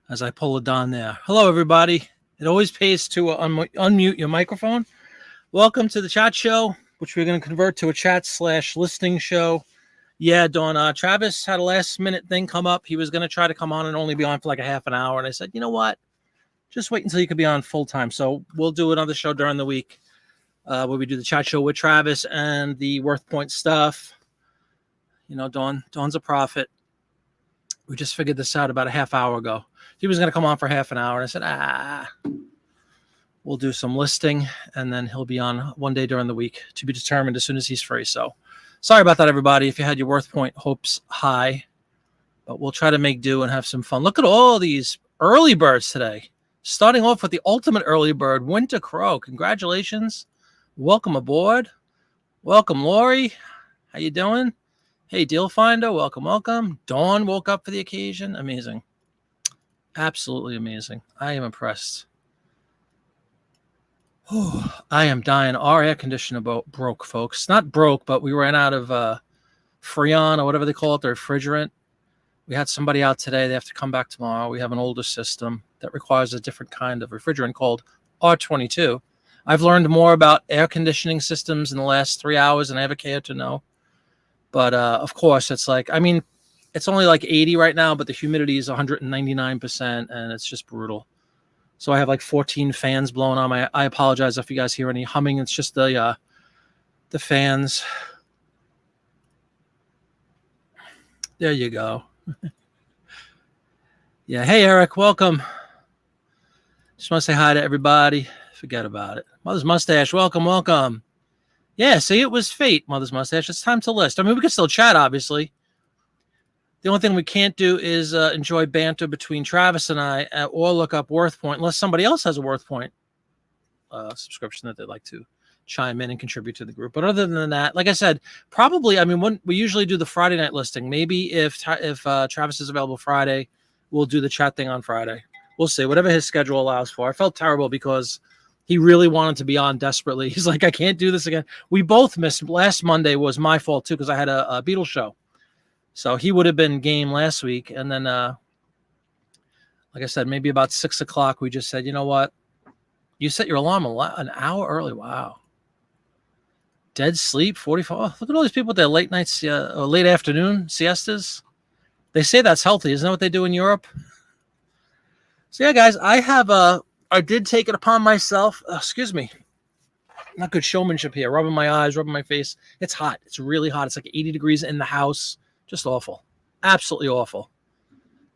as I pull it down there. Hello, everybody. It always pays to unmute your microphone. Welcome to the chat show, which we're going to convert to a chat/listening show. Yeah, Dawn, Travis had a last-minute thing come up. He was going to try to come on and only be on for like a half an hour. And I said, you know what? Just wait until you can be on full-time. So we'll do another show during the week where we do the chat show with Travis and the Worth Point stuff. You know, Dawn's a prophet. We just figured this out about a half hour ago. He was going to come on for half an hour. And I said, we'll do some listing. And then he'll be on one day during the week to be determined as soon as he's free. So sorry about that, everybody. If you had your Worth Point hopes high. But we'll try to make do and have some fun. Look at all these early birds today. Starting off with the ultimate early bird, Winter Crow. Congratulations. Welcome aboard. Welcome, Lori. How you doing? Hey, Deal Finder, welcome. Dawn woke up for the occasion. Amazing. Absolutely amazing. I am impressed. Oh, I am dying. Our air conditioner broke, folks. Not broke, but we ran out of Freon or whatever they call it, the refrigerant. We had somebody out today. They have to come back tomorrow. We have an older system that requires a different kind of refrigerant called R22. I've learned more about air conditioning systems in the last 3 hours than I ever cared to know. But, of course, it's like, I mean, it's only like 80 right now, but the humidity is 199%, and it's just brutal. So I have like 14 fans blowing on my, I apologize if you guys hear any humming. It's just the fans. There you go. Yeah. Hey, Eric, welcome. Just want to say hi to everybody. Forget about it. Mother's Mustache, welcome. Yeah, see, it was fate, Mother's Mustache. It's time to list. I mean, we can still chat, obviously. The only thing we can't do is enjoy banter between Travis and I or look up Worth Point, unless somebody else has a Worth Point subscription that they'd like to chime in and contribute to the group. But other than that, like I said, probably, I mean, when we usually do the Friday night listing, maybe if Travis is available Friday, we'll do the chat thing on Friday. We'll see, whatever his schedule allows for. I felt terrible because he really wanted to be on desperately. He's like, I can't do this again. We both missed. Last Monday was my fault, too, because I had a Beatles show. So he would have been game last week. And then, like I said, maybe about 6 o'clock, we just said, you know what? You set your alarm an hour early. Wow. Dead sleep, 44. Oh, look at all these people with their late nights, or late afternoon siestas. They say that's healthy. Isn't that what they do in Europe? So, yeah, guys, I did take it upon myself. Excuse me. Not good showmanship here. Rubbing my eyes, rubbing my face. It's hot. It's really hot. It's like 80 degrees in the house. Just awful. Absolutely awful.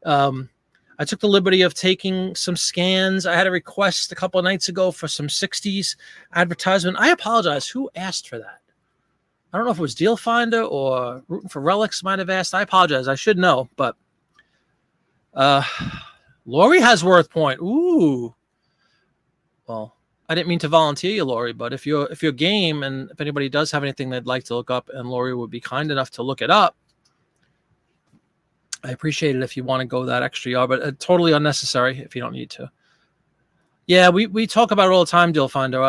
I took the liberty of taking some scans. I had a request a couple of nights ago for some 60s advertisement. I apologize. Who asked for that? I don't know if it was Deal Finder or Rooting for Relics might have asked. I apologize. I should know. But Lori has Worth Point. Ooh. Well, I didn't mean to volunteer you, Lori, but if you're game and if anybody does have anything they'd like to look up and Lori would be kind enough to look it up, I appreciate it if you want to go that extra yard, but totally unnecessary if you don't need to. Yeah, we talk about it all the time, Deal Finder.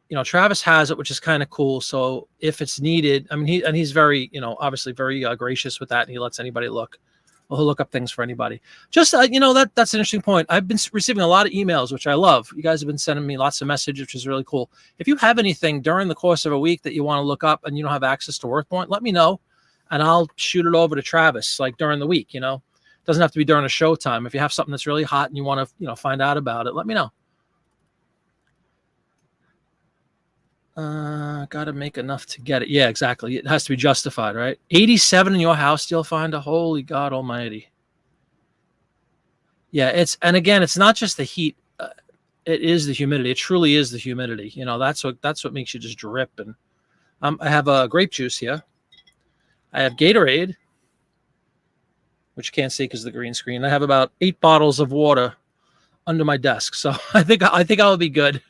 You know, Travis has it, which is kind of cool. So if it's needed, I mean, he's very, you know, obviously very gracious with that, and he lets anybody look. Well, he'll look up things for anybody. Just, you know, that's an interesting point. I've been receiving a lot of emails, which I love. You guys have been sending me lots of messages, which is really cool. If you have anything during the course of a week that you want to look up and you don't have access to Worth Point, let me know, and I'll shoot it over to Travis, like during the week, you know. It doesn't have to be during a show time. If you have something that's really hot and you want to, you know, find out about it, let me know. Got to make enough to get it. Yeah, exactly. It has to be justified, right? 87 in your house, you'll find a holy God almighty. Yeah, and again, it's not just the heat. It is the humidity. It truly is the humidity. You know, that's what makes you just drip. And I have a grape juice here. I have Gatorade, which you can't see because of the green screen. I have about 8 bottles of water under my desk. So I think I'll be good.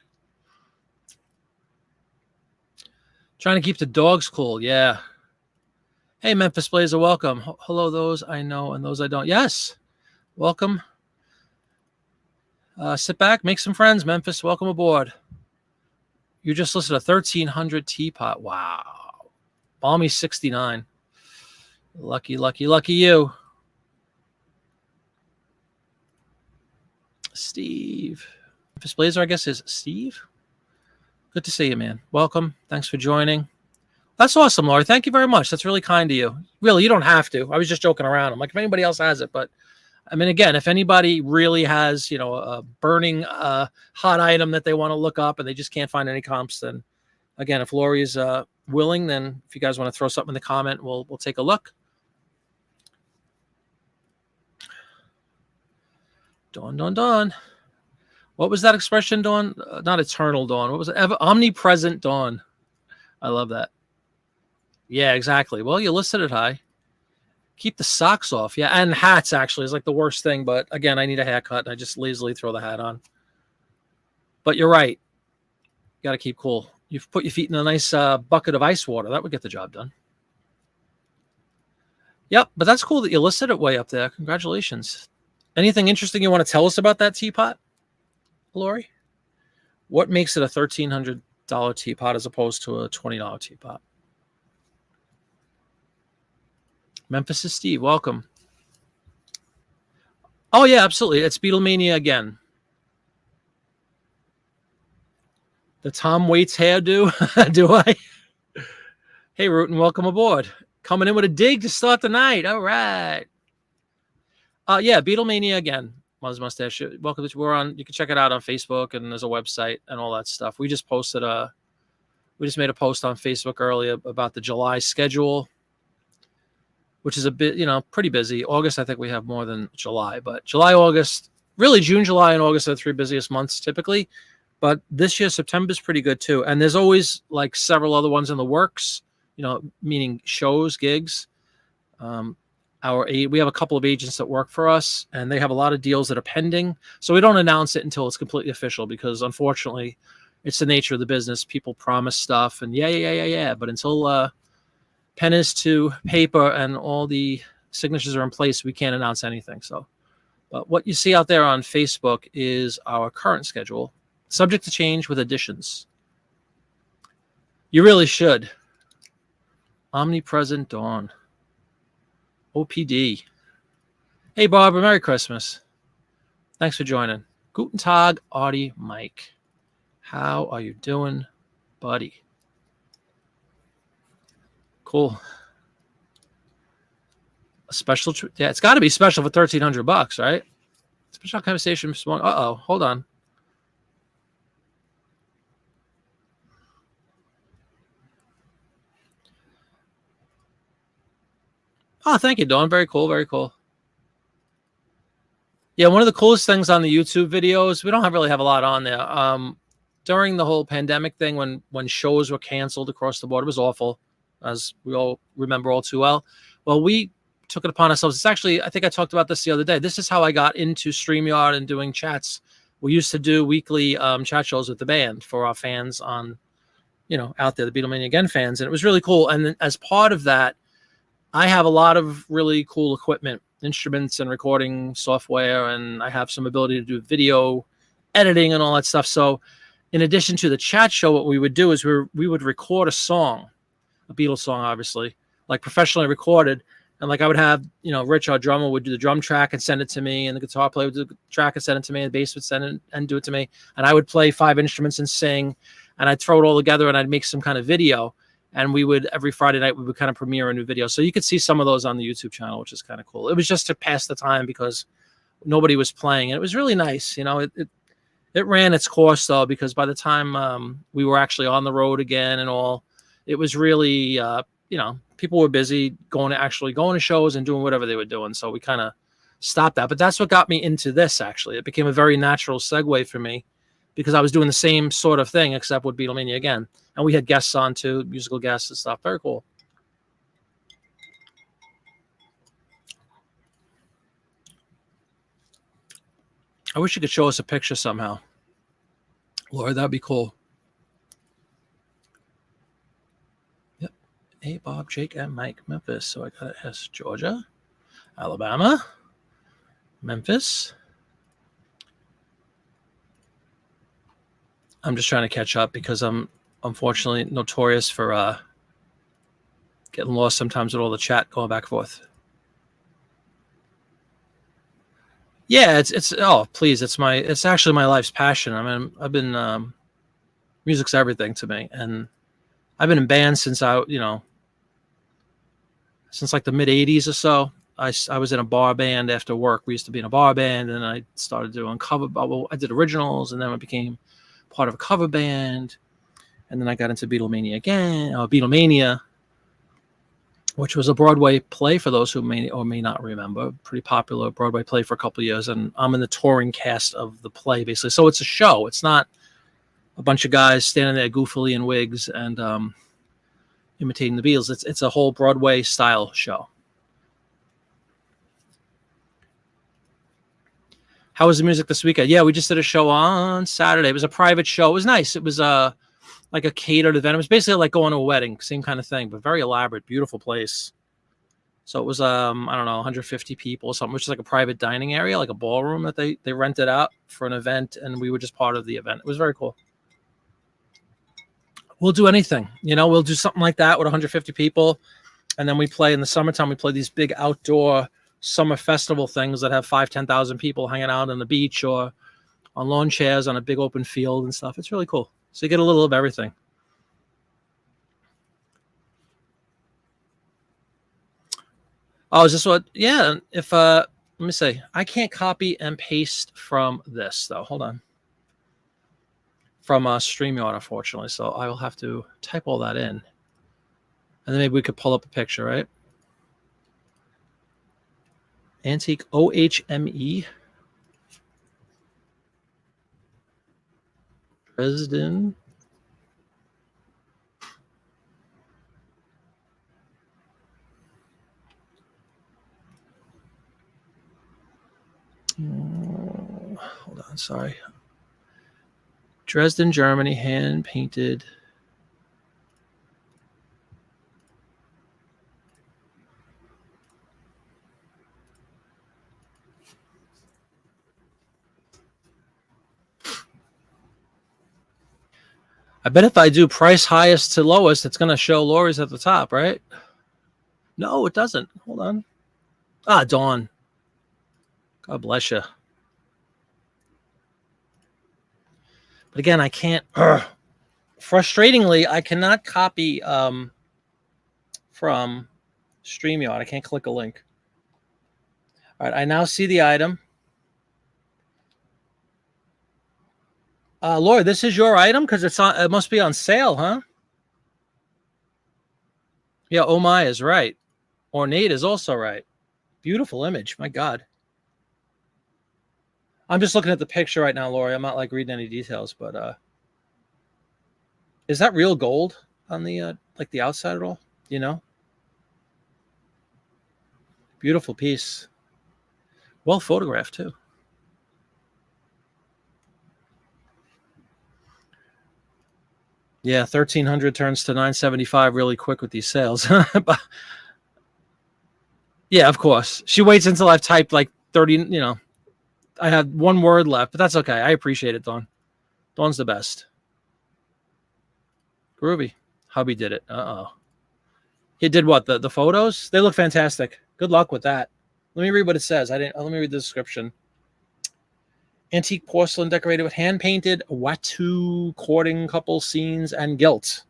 Trying to keep the dogs cool. Yeah. Hey, Memphis Blazer, welcome. Hello, those I know and those I don't. Yes. Welcome. Sit back, make some friends, Memphis. Welcome aboard. You just listed a 1300 teapot. Wow. Balmy 69. Lucky you. Steve. Memphis Blazer, I guess, is Steve. Good to see you, man. Welcome. Thanks for joining. That's awesome, Lori. Thank you very much. That's really kind of you. Really, you don't have to. I was just joking around. I'm like, if anybody else has it, but I mean, again, if anybody really has, a burning hot item that they want to look up and they just can't find any comps, then again, if Lori is willing, then if you guys want to throw something in the comment, we'll take a look. Dawn. What was that expression, Dawn? Not eternal dawn. What was it? Omnipresent dawn. I love that. Yeah, exactly. Well, you listed it high. Keep the socks off. Yeah, and hats actually is like the worst thing. But again, I need a haircut, and I just lazily throw the hat on. But you're right. You got to keep cool. You've put your feet in a nice bucket of ice water. That would get the job done. Yep, but that's cool that you listed it way up there. Congratulations. Anything interesting you want to tell us about that teapot, Lori? What makes it a $1,300 teapot as opposed to a $20 teapot? Memphis is Steve. Welcome. Oh, yeah, absolutely. It's Beetlemania again. The Tom Waits hairdo. Do I? Hey, Rootin, welcome aboard. Coming in with a dig to start the night. All right. Yeah, Beetlemania again. Mother's Mustache. Welcome. We're on. You can check it out on Facebook, and there's a website and all that stuff. We just posted we just made a post on Facebook earlier about the July schedule, which is a bit, pretty busy. August, I think we have more than July, but July, August, really June, July, and August are the three busiest months typically. But this year, September is pretty good too. And there's always like several other ones in the works, meaning shows, gigs. We have a couple of agents that work for us, and they have a lot of deals that are pending. So we don't announce it until it's completely official because, unfortunately, it's the nature of the business. People promise stuff, and yeah. But until pen is to paper and all the signatures are in place, we can't announce anything. So, but what you see out there on Facebook is our current schedule, subject to change with additions. You really should. Omnipresent dawn. OPD. Hey, Barbara, Merry Christmas. Thanks for joining. Guten Tag, Artie Mike. How are you doing, buddy? Cool. A special, yeah, it's got to be special for $1,300, right? Special conversation. Uh-oh, hold on. Oh, thank you, Dawn. Very cool, very cool. Yeah, one of the coolest things on the YouTube videos, we don't really have a lot on there. During the whole pandemic thing, when shows were canceled across the board, it was awful, as we all remember all too well. Well, we took it upon ourselves. It's actually, I think I talked about this the other day. This is how I got into StreamYard and doing chats. We used to do weekly chat shows with the band for our fans on, out there, the Beetlemania Again fans. And it was really cool. And then as part of that, I have a lot of really cool equipment, instruments and recording software, and I have some ability to do video editing and all that stuff. So in addition to the chat show, what we would do is we would record a song, a Beatles song, obviously, like professionally recorded. And like I would have, Rich, our drummer, would do the drum track and send it to me, and the guitar player would do the track and send it to me, and the bass would send it and do it to me. And I would play 5 instruments and sing, and I'd throw it all together and I'd make some kind of video. And we would, every Friday night, we would kind of premiere a new video. So you could see some of those on the YouTube channel, which is kind of cool. It was just to pass the time because nobody was playing. And it was really nice. It ran its course, though, because by the time we were actually on the road again and all, it was really, people were busy going to shows and doing whatever they were doing. So we kind of stopped that. But that's what got me into this, actually. It became a very natural segue for me because I was doing the same sort of thing, except with Beetlemania Again. And we had guests on too, musical guests and stuff. Very cool. I wish you could show us a picture somehow. Lord, that'd be cool. Yep. Hey, Bob, Jake, and Mike, Memphis. So I got to ask Georgia, Alabama, Memphis. I'm just trying to catch up because I'm unfortunately notorious for getting lost sometimes with all the chat going back and forth. Yeah, it's oh please, it's actually my life's passion. I mean, I've been music's everything to me, and I've been in bands since since like the mid '80s or so. I was in a bar band after work. We used to be in a bar band, and I started doing cover. Well, I did originals, and then I became part of a cover band, and then I got into Beetlemania again. Beetlemania, which was a Broadway play for those who may or may not remember. Pretty popular Broadway play for a couple of years, and I'm in the touring cast of the play basically. So it's a show. It's not a bunch of guys standing there goofily in wigs and imitating the Beatles. It's a whole Broadway style show. How was the music this weekend? Yeah, we just did a show on Saturday. It was a private show. It was nice. It was like a catered event. It was basically like going to a wedding, same kind of thing, but very elaborate, beautiful place. So it was I don't know, 150 people or something, which is like a private dining area, like a ballroom that they rented out for an event, and we were just part of the event. It was very cool. We'll do anything, we'll do something like that with 150 people, and then we play in the summertime. We play these big outdoor summer festival things that have 5,000-10,000 people hanging out on the beach or on lawn chairs on a big open field and stuff. It's really cool. So you get a little of everything. Oh, is this what? Yeah. If let me see. I can't copy and paste from this though. Hold on. From StreamYard, unfortunately. So I will have to type all that in, and then maybe we could pull up a picture, right? Antique OHME. Dresden. Oh, hold on, sorry. Dresden, Germany, hand painted. I bet if I do price highest to lowest, it's going to show Lori's at the top, right? No, it doesn't. Hold on. Dawn. God bless you. But again, I can't. Frustratingly, I cannot copy from StreamYard. I can't click a link. All right, I now see the item. Laura, this is your item because it must be on sale, huh? Yeah, oh my is right. Ornate is also right. Beautiful image. My God. I'm just looking at the picture right now, Lori. I'm not like reading any details, but is that real gold on the like the outside at all? Beautiful piece. Well photographed too. Yeah, 1,300 turns to 975 really quick with these sales. But, yeah, of course. She waits until I've typed like 30, I have one word left, but that's okay. I appreciate it, Dawn. Dawn's the best. Groovy. Hubby did it. Uh-oh. He did what? The photos? They look fantastic. Good luck with that. Let me read what it says. Let me read the description. Antique porcelain decorated with hand-painted Watu courting couple scenes and gilt.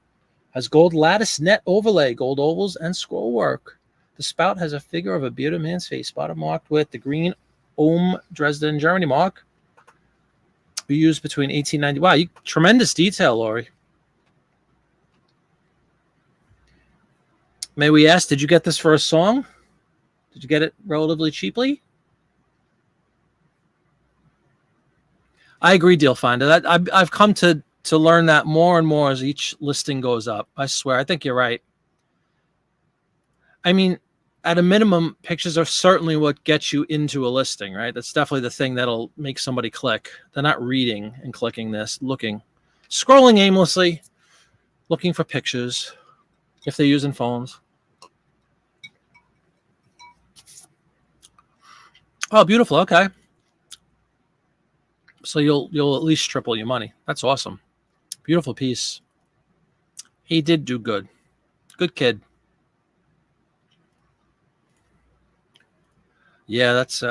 Has gold lattice net overlay, gold ovals, and scroll work. The spout has a figure of a bearded man's face, bottom marked with the green Ohm Dresden, Germany mark. We used between 1890. Wow, tremendous detail, Lori. May we ask, did you get this for a song? Did you get it relatively cheaply? I agree, Deal Finder. I've come to learn that more and more as each listing goes up. I swear. I think you're right. I mean, at a minimum, pictures are certainly what gets you into a listing, right? That's definitely the thing that'll make somebody click. They're not reading and clicking this, scrolling aimlessly, looking for pictures if they're using phones. Oh, beautiful. Okay. So you'll at least triple your money. That's awesome. Beautiful piece. He did do good. Good kid. Yeah, that's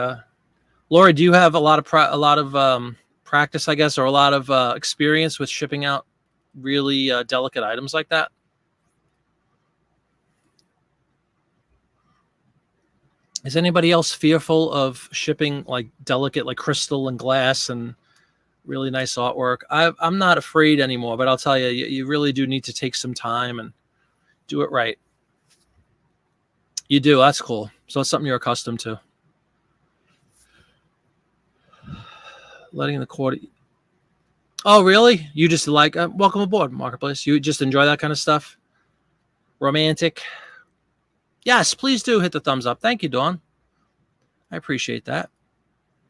Lori, do you have a lot of practice, I guess, or a lot of experience with shipping out really delicate items like that? Is anybody else fearful of shipping like delicate, like crystal and glass and really nice artwork? I'm not afraid anymore, but I'll tell you, you really do need to take some time and do it right. You do. That's cool. So it's something you're accustomed to. Letting the quarter. Oh, really? You just like, welcome aboard, Marketplace. You just enjoy that kind of stuff? Romantic. Yes, please do hit the thumbs up. Thank you, Dawn. I appreciate that.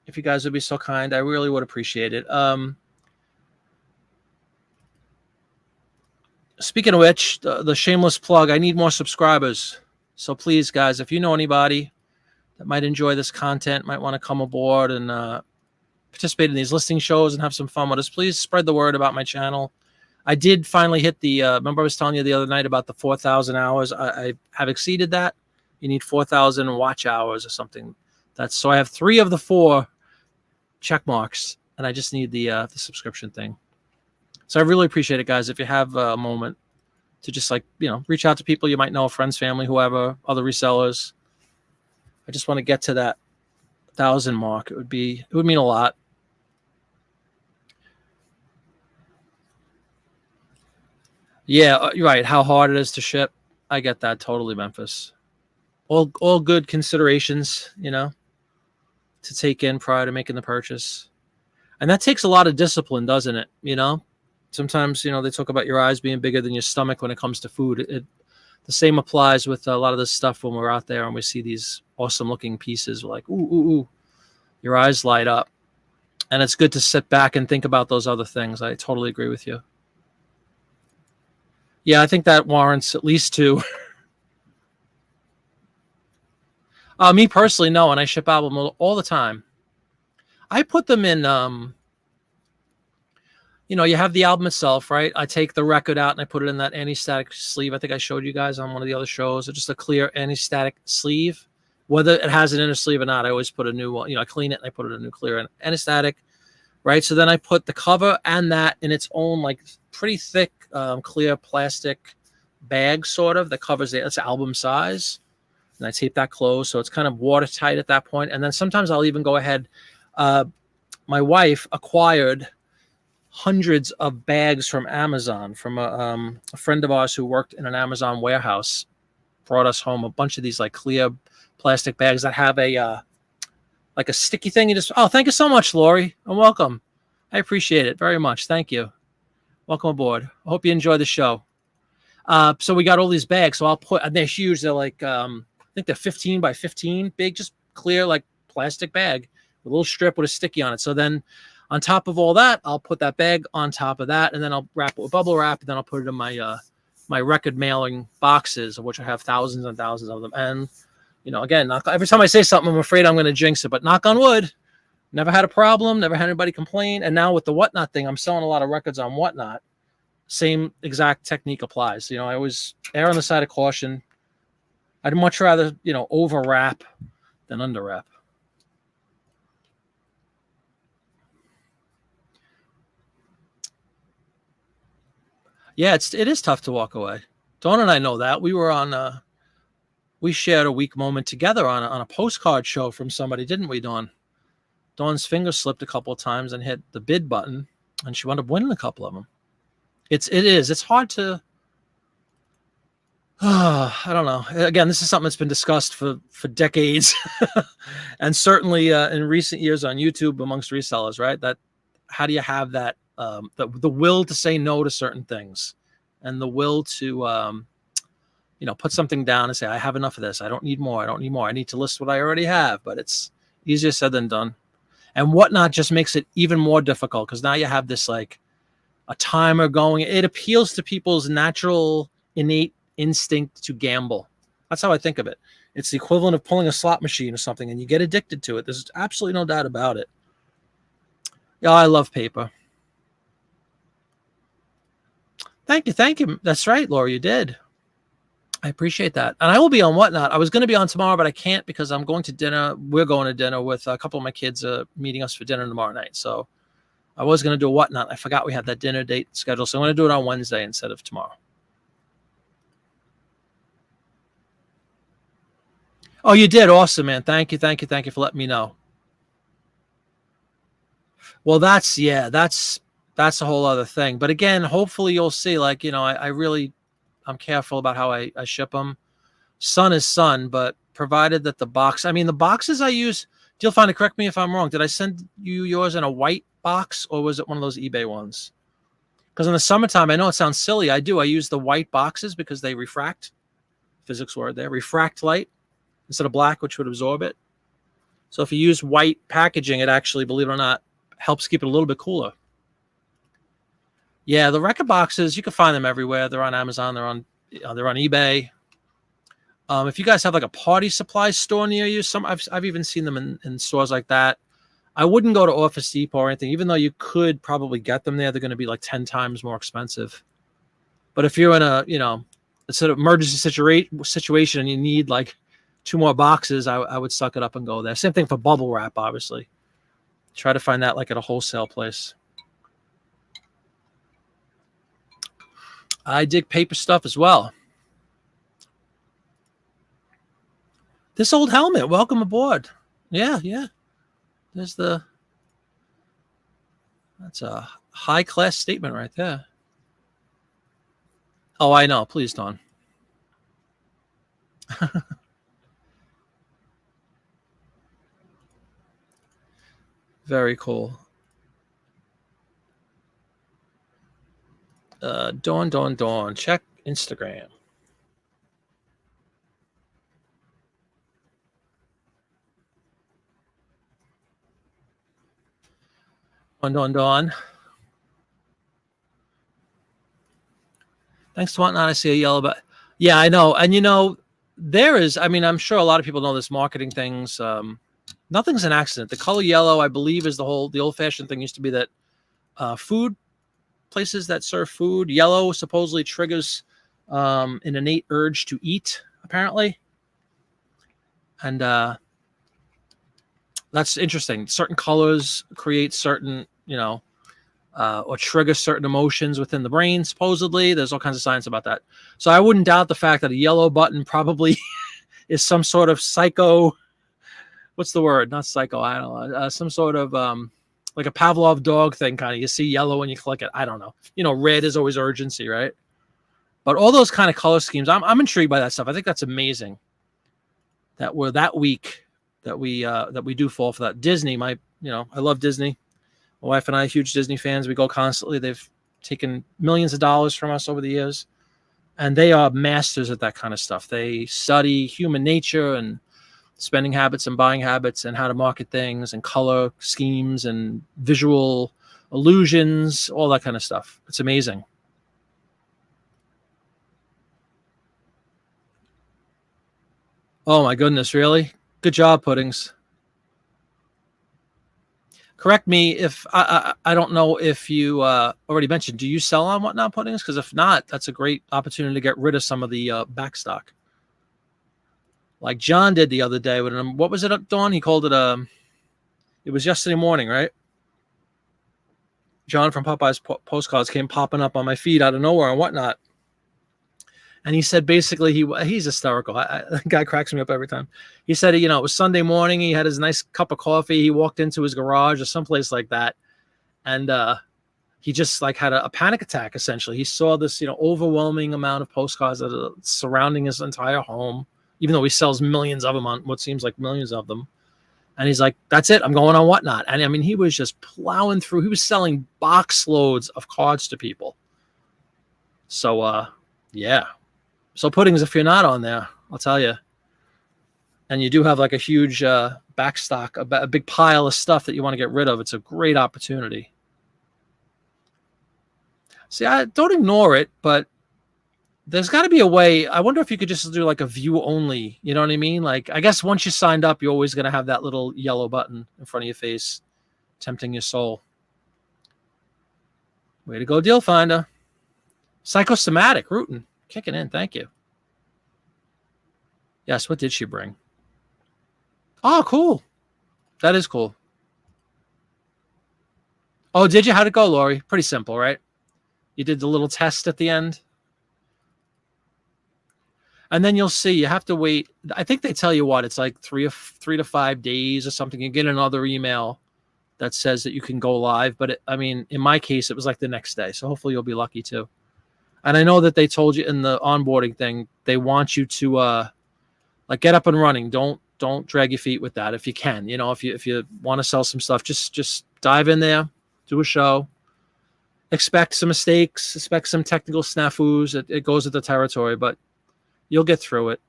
If you guys would be so kind, I really would appreciate it. Speaking of which, the shameless plug, I need more subscribers. So please, guys, if you know anybody that might enjoy this content, might want to come aboard and participate in these listing shows and have some fun with us, please spread the word about my channel. I did finally hit the, remember I was telling you the other night about the 4,000 hours. I have exceeded that. You need 4,000 watch hours or something. So I have 3 of the 4 check marks, and I just need the subscription thing. So I really appreciate it, guys. If you have a moment to just reach out to people you might know, friends, family, whoever, other resellers. I just want to get to that 1,000 mark. It would mean a lot. Yeah, you're right. How hard it is to ship. I get that totally, Memphis. All good considerations, to take in prior to making the purchase. And that takes a lot of discipline, doesn't it? Sometimes, they talk about your eyes being bigger than your stomach when it comes to food. The same applies with a lot of this stuff when we're out there and we see these awesome looking pieces. We're like, ooh, ooh, ooh. Your eyes light up. And it's good to sit back and think about those other things. I totally agree with you. Yeah, I think that warrants at least 2. Me personally, no, and I ship albums all the time. I put them in, you have the album itself, right? I take the record out and I put it in that anti-static sleeve. I think I showed you guys on one of the other shows. It's just a clear anti-static sleeve. Whether it has an inner sleeve or not, I always put a new one. I clean it and I put it in a new clear anti-static, right? So then I put the cover and that in its own pretty thick clear plastic bag, sort of, that covers it's album size. And I tape that closed so it's kind of watertight at that point. And then sometimes I'll even go ahead. My wife acquired hundreds of bags from Amazon from a friend of ours who worked in an Amazon warehouse. Brought us home a bunch of these clear plastic bags that have a sticky thing. Thank you so much, Lori, and welcome. I appreciate it very much. Thank you. Welcome aboard. I hope you enjoy the show. So we got all these bags. So and they're huge. They're I think they're 15 by 15, big, just clear plastic bag with a little strip with a sticky on it. So then on top of all that, I'll put that bag on top of that, and then I'll wrap it with bubble wrap, and then I'll put it in my record mailing boxes, of which I have thousands and thousands of them. And again, every time I say something, I'm afraid I'm going to jinx it, but knock on wood, never had a problem, never had anybody complain. And now with the Whatnot thing, I'm selling a lot of records on Whatnot. Same exact technique applies. I always err on the side of caution. I'd much rather, over wrap than under wrap. Yeah, it is tough to walk away. Dawn and I know that. We were on we shared a weak moment together on a postcard show from somebody, didn't we, Dawn? Dawn's finger slipped a couple of times and hit the bid button, and she wound up winning a couple of them. It's hard to I don't know. Again, this is something that's been discussed for decades, and certainly in recent years on YouTube amongst resellers, right? That how do you have that the will to say no to certain things, and the will to put something down and say, I have enough of this. I don't need more. I don't need more. I need to list what I already have. But it's easier said than done. And Whatnot just makes it even more difficult because now you have this a timer going. It appeals to people's natural, innate instinct to gamble. That's how I think of it. It's the equivalent of pulling a slot machine or something, and you get addicted to it. There's absolutely no doubt about it. Yeah, I love paper. Thank you. That's right, Laura, you did. I appreciate that. And I will be on Whatnot. I was going to be on tomorrow, but I can't because I'm going to dinner. We're going to dinner with a couple of my kids meeting us for dinner tomorrow night. So I was going to do a Whatnot. I forgot we had that dinner date scheduled. So I'm going to do it on Wednesday instead of tomorrow. Oh, you did? Awesome, man. Thank you. Thank you. Thank you for letting me know. Well, that's a whole other thing. But again, hopefully you'll see, like, I'm careful about how I ship them. Sun is sun, but provided that the boxes I use, Deal Finder, correct me if I'm wrong. Did I send you yours in a white box or was it one of those eBay ones? Because in the summertime, I know it sounds silly. I use the white boxes because they refract. Physics word there. Refract light instead of black, which would absorb it. So if you use white packaging, it actually, believe it or not, helps keep it a little bit cooler. Yeah, the record boxes, you can find them everywhere. They're on Amazon. They're on eBay. If you guys have like a party supply store near you, I've even seen them in stores like that. I wouldn't go to Office Depot or anything, even though you could probably get them there. They're going to be like 10 times more expensive. But if you're in a sort of emergency situation and you need like 2 more boxes, I would suck it up and go there. Same thing for bubble wrap, obviously. Try to find that like at a wholesale place. I dig paper stuff as well. This old helmet, welcome aboard. Yeah. That's a high-class statement right there. Oh, I know. Please, Don. Very cool. Dawn. Check Instagram. Dawn. Thanks to Whatnot, I see a yellow, but yeah, I know. And there is, I'm sure a lot of people know this marketing things. Nothing's an accident. The color yellow, I believe, is the old-fashioned thing used to be that food places that serve food, yellow supposedly triggers an innate urge to eat, apparently. And that's interesting. Certain colors create certain, or trigger certain emotions within the brain, supposedly. There's all kinds of science about that. So I wouldn't doubt the fact that a yellow button probably is some sort of what's the word? Not psycho, I don't know. Some sort of like a Pavlov dog thing, kind of. You see yellow when you click it. I don't know. Red is always urgency, right? But all those kind of color schemes, I'm intrigued by that stuff. I think that's amazing that we're that weak that we do fall for that. Disney, I love Disney. My wife and I are huge Disney fans. We go constantly. They've taken millions of dollars from us over the years, and they are masters at that kind of stuff. They study human nature and spending habits and buying habits and how to market things and color schemes and visual illusions, all that kind of stuff. It's amazing. Oh my goodness, really? Good job, Puddings. Correct me if I don't know if you already mentioned, do you sell on Whatnot, Puddings? Because if not, that's a great opportunity to get rid of some of the back stock. Like John did the other day. What was it, Dawn? He called it it was yesterday morning, right? John from Popeye's Postcards came popping up on my feed out of nowhere and Whatnot. And he said basically he's hysterical. The guy cracks me up every time. He said, it was Sunday morning. He had his nice cup of coffee. He walked into his garage or someplace like that. And he just like had a panic attack, essentially. He saw this, overwhelming amount of postcards that are surrounding his entire home, even though he sells millions of them on what seems like millions of them. And he's like, that's it. I'm going on Whatnot. And he was just plowing through. He was selling box loads of cards to people. So, yeah. So Puddings, if you're not on there, I'll tell you. And you do have like a huge back stock, a big pile of stuff that you want to get rid of. It's a great opportunity. See, I don't ignore it, but there's got to be a way. I wonder if you could just do like a view only. You know what I mean? Like, I guess once you signed up, you're always going to have that little yellow button in front of your face, tempting your soul. Way to go, Deal Finder. Psychosomatic, rooting, kicking in. Thank you. Yes, what did she bring? Oh, cool. That is cool. Oh, did you? How'd it go, Lori? Pretty simple, right? You did the little test at the end. And then you'll see you have to wait. I think they tell you what, it's like 3 to 5 days or something. You get another email that says that you can go live. But I mean, in my case, it was like the next day. So hopefully you'll be lucky too. And I know that they told you in the onboarding thing, they want you to like get up and running. Don't drag your feet with that if you can. You know, if you want to sell some stuff, just dive in there, do a show. Expect some mistakes, expect some technical snafus. It goes with the territory, but you'll get through it.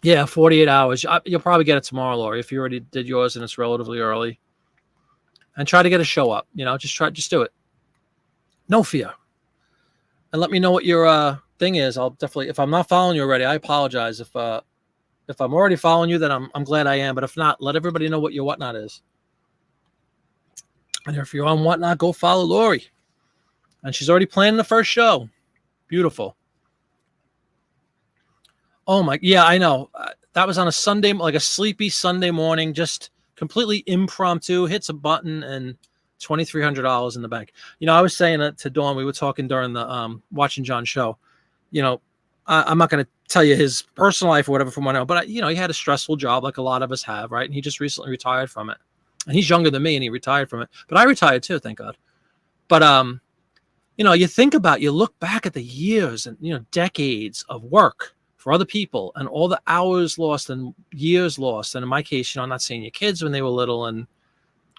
Yeah, 48 hours. You'll probably get it tomorrow, Lori, if you already did yours and it's relatively early. And try to get a show up. You know, just do it. No fear. And let me know what your thing is. I'll definitely, if I'm not following you already, I apologize. If I'm already following you, then I'm glad I am. But if not, let everybody know what your whatnot is. And if you're on whatnot, go follow Lori. And she's already planning the first show. Beautiful. Oh my, yeah, I know. That was on a Sunday, like a sleepy Sunday morning, just completely impromptu, hits a button and $2,300 in the bank. You know, I was saying that to Dawn, we were talking during the Watching John show. You know, I'm not going to tell you his personal life or whatever from what I know, but you know, he had a stressful job like a lot of us have, right? And he just recently retired from it. And he's younger than me and he retired from it. But I retired too, thank God. But you know, you look back at the years and, you know, decades of work for other people and all the hours lost and years lost. And in my case, you know, not seeing your kids when they were little and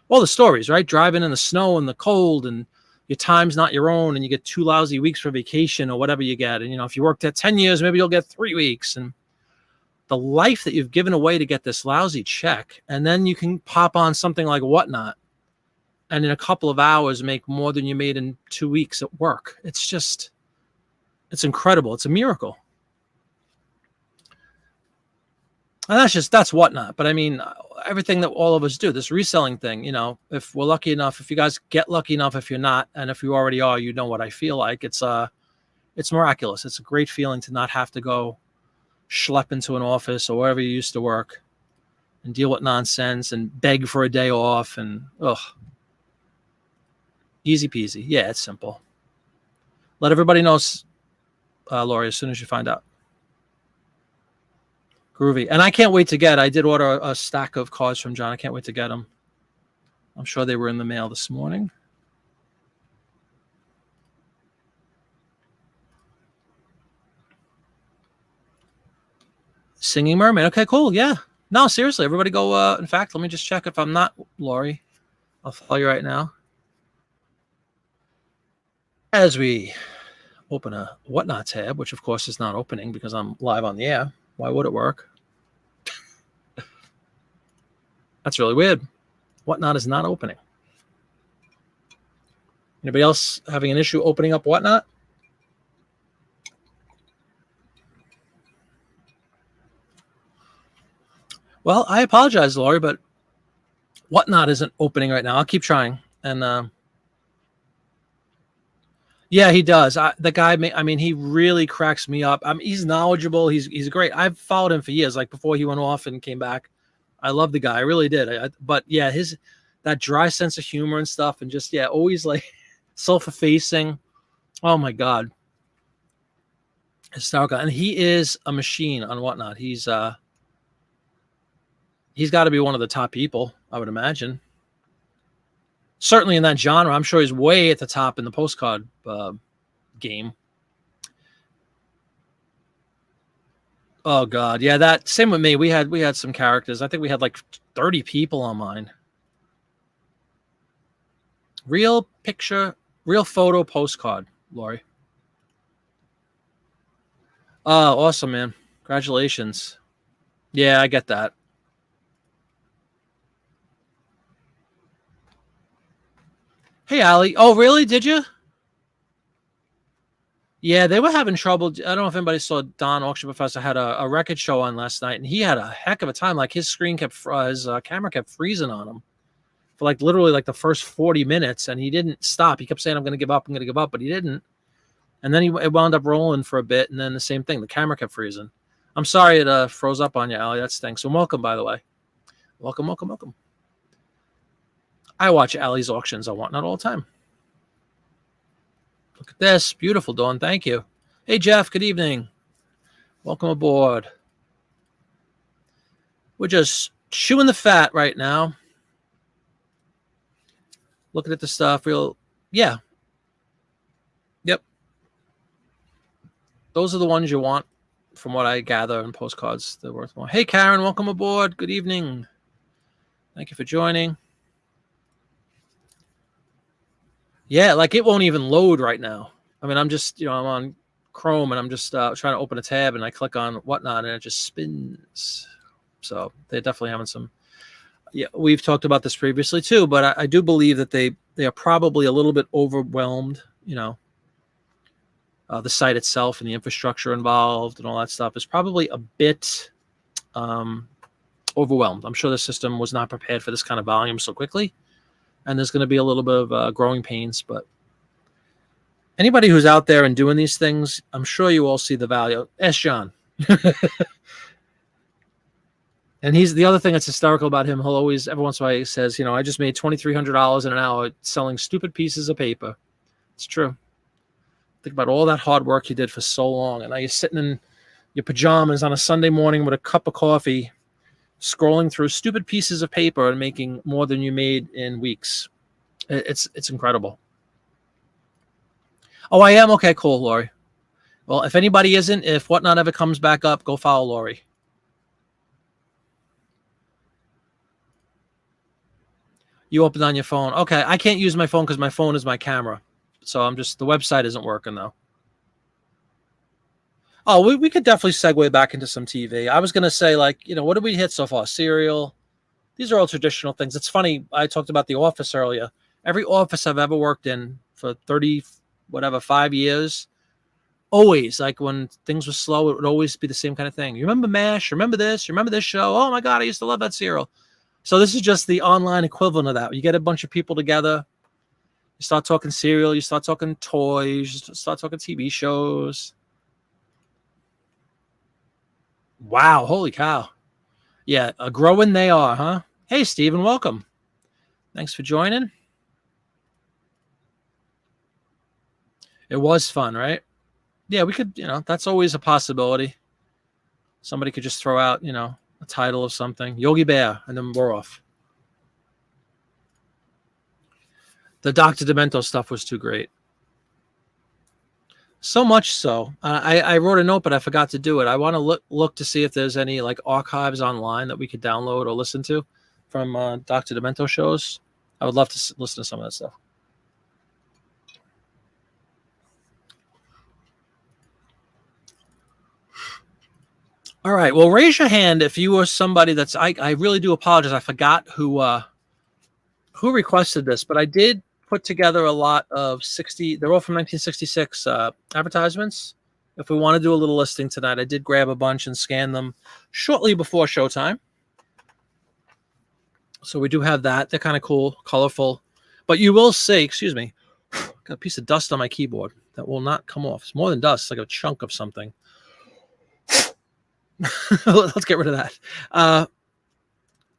all the stories, right? Driving in the snow and the cold and your time's not your own and you get 2 lousy weeks for vacation or whatever you get. And, you know, if you worked at 10 years, maybe you'll get 3 weeks. And the life that you've given away to get this lousy check. And then you can pop on something like Whatnot and in a couple of hours make more than you made in 2 weeks at work. It's incredible. It's a miracle. And that's Whatnot. But I mean, everything that all of us do, this reselling thing, you know, if we're lucky enough, if you guys get lucky enough, if you're not, and if you already are, you know what I feel like. It's miraculous. It's a great feeling to not have to go schlep into an office or wherever you used to work and deal with nonsense and beg for a day off and easy peasy. Yeah, it's simple. Let everybody know, Lori, as soon as you find out. Groovy. And I can't wait to I did order a stack of cards from John. I can't wait to get them. I'm sure they were in the mail this morning. Singing Mermaid. Okay, cool. Yeah. No, seriously, everybody go. In fact, let me just check if I'm not Lori. I'll follow you right now. As we open a Whatnot tab, which of course is not opening because I'm live on the air. Why would it work? That's really weird. Whatnot is not opening. Anybody else having an issue opening up Whatnot? Well, I apologize, Lori, but Whatnot isn't opening right now. I'll keep trying. And yeah, he does. The guy, I mean, he really cracks me up. He's knowledgeable. He's great. I've followed him for years, like before he went off and came back. I love the guy. I really did. But yeah, that dry sense of humor and stuff, and just always like self-effacing. Oh my God, hysterical. And he is a machine on Whatnot. He's got to be one of the top people, I would imagine. Certainly in that genre. I'm sure he's way at the top in the postcard game. Oh God, yeah. That same with me. We had some characters. I think we had like 30 people on mine. Real picture, real photo postcard, Lori. Oh, awesome, man! Congratulations. Yeah, I get that. Hey, Allie. Oh, really? Did you? Yeah, they were having trouble. I don't know if anybody saw Don Auction Professor had a record show on last night, and he had a heck of a time. Like his camera kept freezing on him for like literally like the first 40 minutes, and he didn't stop. He kept saying, "I'm going to give up. I'm going to give up," but he didn't. And then it wound up rolling for a bit, and then the same thing. The camera kept freezing. I'm sorry it froze up on you, Allie. That stinks. And welcome, by the way. Welcome, welcome, welcome. I watch Allie's auctions on Whatnot all the time. Look at this. Beautiful, Dawn. Thank you. Hey, Jeff. Good evening. Welcome aboard. We're just chewing the fat right now. Looking at the stuff. Yeah. Yep. Those are the ones you want, from what I gather in postcards. They're worth more. Hey, Karen. Welcome aboard. Good evening. Thank you for joining. Yeah, like it won't even load right now. I mean, I'm just, I'm on Chrome and I'm just trying to open a tab and I click on Whatnot and it just spins. So they're definitely having some. Yeah, we've talked about this previously too, but I do believe that they are probably a little bit overwhelmed. The site itself and the infrastructure involved and all that stuff is probably a bit overwhelmed. I'm sure the system was not prepared for this kind of volume so quickly. And there's going to be a little bit of growing pains, but anybody who's out there and doing these things, I'm sure you all see the value. Ask John. And he's the other thing that's hysterical about him. He'll always, every once in a while, he says, I just made $2,300 in an hour selling stupid pieces of paper. It's true. Think about all that hard work you did for so long. And now you're sitting in your pajamas on a Sunday morning with a cup of coffee, scrolling through stupid pieces of paper and making more than you made in weeks. It's incredible. Oh, I am? Okay, cool, Lori. Well, if anybody isn't, if Whatnot ever comes back up, go follow Lori. You opened on your phone. Okay, I can't use my phone because my phone is my camera. So the website isn't working though. Oh, we could definitely segue back into some TV. I was going to say, what did we hit so far? Serial. These are all traditional things. It's funny. I talked about The Office earlier. Every office I've ever worked in for 5 years, always, like when things were slow, it would always be the same kind of thing. You remember MASH? Remember this? Remember this show? Oh my God, I used to love that serial. So this is just the online equivalent of that. You get a bunch of people together. You start talking cereal. You start talking toys. You start talking TV shows. Wow. Holy cow. Yeah. Growing they are, huh? Hey, Stephen. Welcome. Thanks for joining. It was fun, right? Yeah, we could, that's always a possibility. Somebody could just throw out, a title of something. Yogi Bear, and then we're off. The Dr. Demento stuff was too great. So much so. I wrote a note, but I forgot to do it. I want to look to see if there's any archives online that we could download or listen to from Dr. Demento shows. I would love to listen to some of that stuff. All right. Well, raise your hand if you were somebody that's. I really do apologize. I forgot who requested this, but I did put together a lot of 60. They're all from 1966 advertisements. If we want to do a little listing tonight, I did grab a bunch and scan them shortly before showtime. So we do have that. They're kind of cool, colorful. But you will see, excuse me, got a piece of dust on my keyboard that will not come off. It's more than dust. It's like a chunk of something. Let's get rid of that.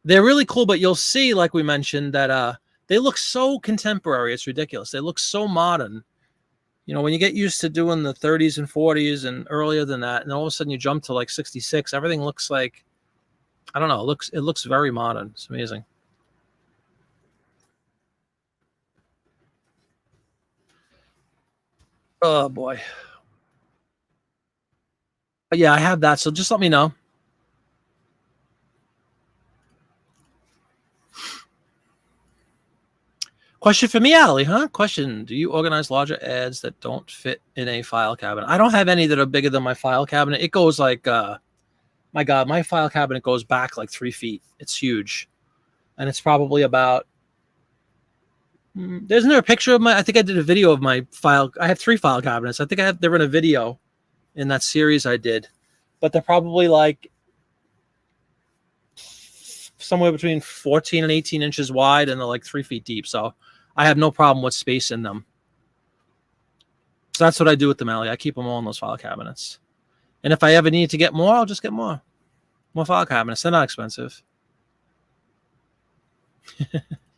They're really cool, but you'll see, like we mentioned, that they look so contemporary. It's ridiculous. They look so modern. When you get used to doing the 30s and 40s and earlier than that, and all of a sudden you jump to 66, everything looks like, I don't know, it looks very modern. It's amazing. Oh boy. But yeah, I have that. So just let me know. Question for me, Allie, huh? Question. Do you organize larger ads that don't fit in a file cabinet? I don't have any that are bigger than my file cabinet. It goes my God, my file cabinet goes back 3 feet. It's huge. And it's probably about, isn't there a picture of I think I did a video of my file. I have 3 file cabinets. I think they're in a video in that series I did. But they're probably somewhere between 14 and 18 inches wide, and they're 3 feet deep. So I have no problem with space in them. So that's what I do with them, Allie. I keep them all in those file cabinets. And if I ever need to get more, I'll just get more file cabinets. They're not expensive.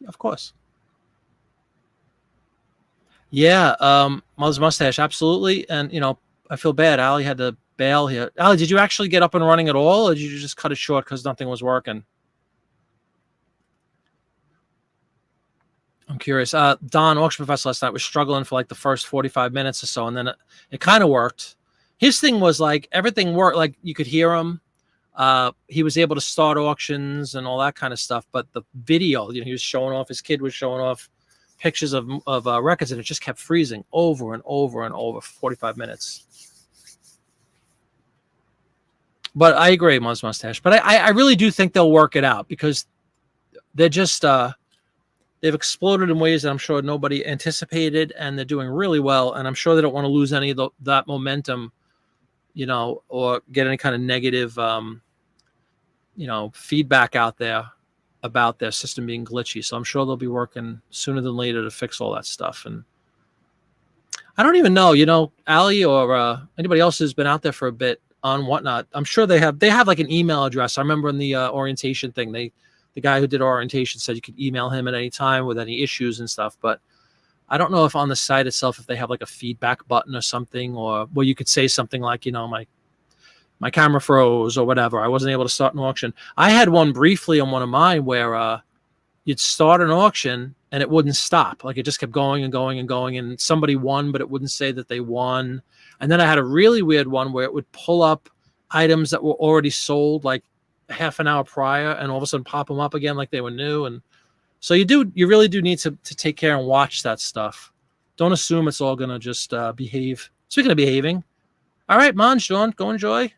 Of course. Yeah, Mother's Mustache, absolutely. And, I feel bad. Allie had to bail here. Allie, did you actually get up and running at all, or did you just cut it short because nothing was working? I'm curious. Don, Auction Professor, last night was struggling for like the first 45 minutes or so, and then it kind of worked. His thing was like everything worked. Like you could hear him. He was able to start auctions and all that kind of stuff. But the video, he was showing off. His kid was showing off pictures of records, and it just kept freezing over and over and over for 45 minutes. But I agree, Muzz Mustache. But I really do think they'll work it out because they're just they've exploded in ways that I'm sure nobody anticipated, and they're doing really well. And I'm sure they don't want to lose any of that momentum, or get any kind of negative, feedback out there about their system being glitchy. So I'm sure they'll be working sooner than later to fix all that stuff. And I don't even know, Allie or anybody else who's been out there for a bit on whatnot. I'm sure they have like an email address. I remember in the orientation thing, the guy who did orientation said you could email him at any time with any issues and stuff. But I don't know if on the site itself, if they have like a feedback button or something, or where you could say something like, my camera froze or whatever. I wasn't able to start an auction. I had one briefly on one of mine where you'd start an auction and it wouldn't stop. Like it just kept going and going and going, and somebody won, but it wouldn't say that they won. And then I had a really weird one where it would pull up items that were already sold like half an hour prior and all of a sudden pop them up again like they were new. And so you really do need to take care and watch that stuff. Don't assume it's all going to just behave. Speaking of behaving, all right, Monj, Dawn, go enjoy.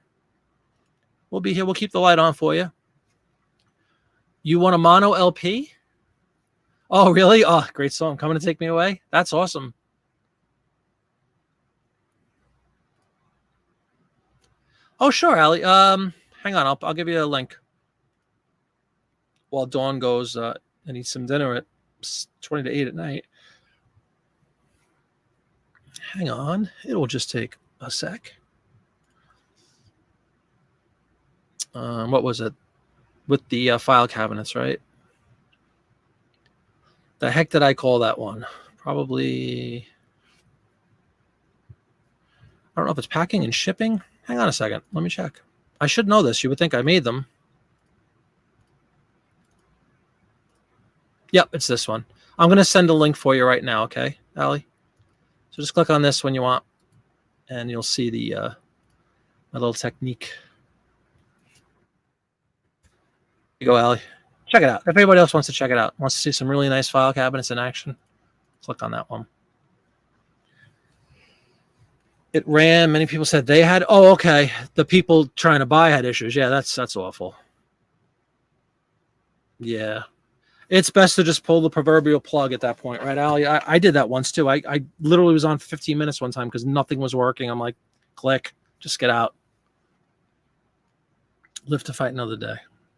We'll be here. We'll keep the light on for you. You want a mono LP? Oh, really? Oh, great song. Coming to Take Me Away? That's awesome. Oh, sure, Allie. Hang on. I'll give you a link. While Dawn goes and eats some dinner at 20 to 8 at night. Hang on. It will just take a sec. What was it? With the file cabinets, right? The heck did I call that one? Probably, I don't know if it's packing and shipping. Hang on a second. Let me check. I should know this. You would think I made them. Yep, it's this one. I'm going to send a link for you right now, okay, Allie? So just click on this when you want, and you'll see the my little technique. Here you go, Allie. Check it out. If anybody else wants to check it out, wants to see some really nice file cabinets in action, click on that one. It ran. Many people said they had. Oh, okay. The people trying to buy had issues. Yeah, that's awful. Yeah. It's best to just pull the proverbial plug at that point, right, Allie? I did that once, too. I literally was on for 15 minutes one time because nothing was working. I'm like, click. Just get out. Live to fight another day.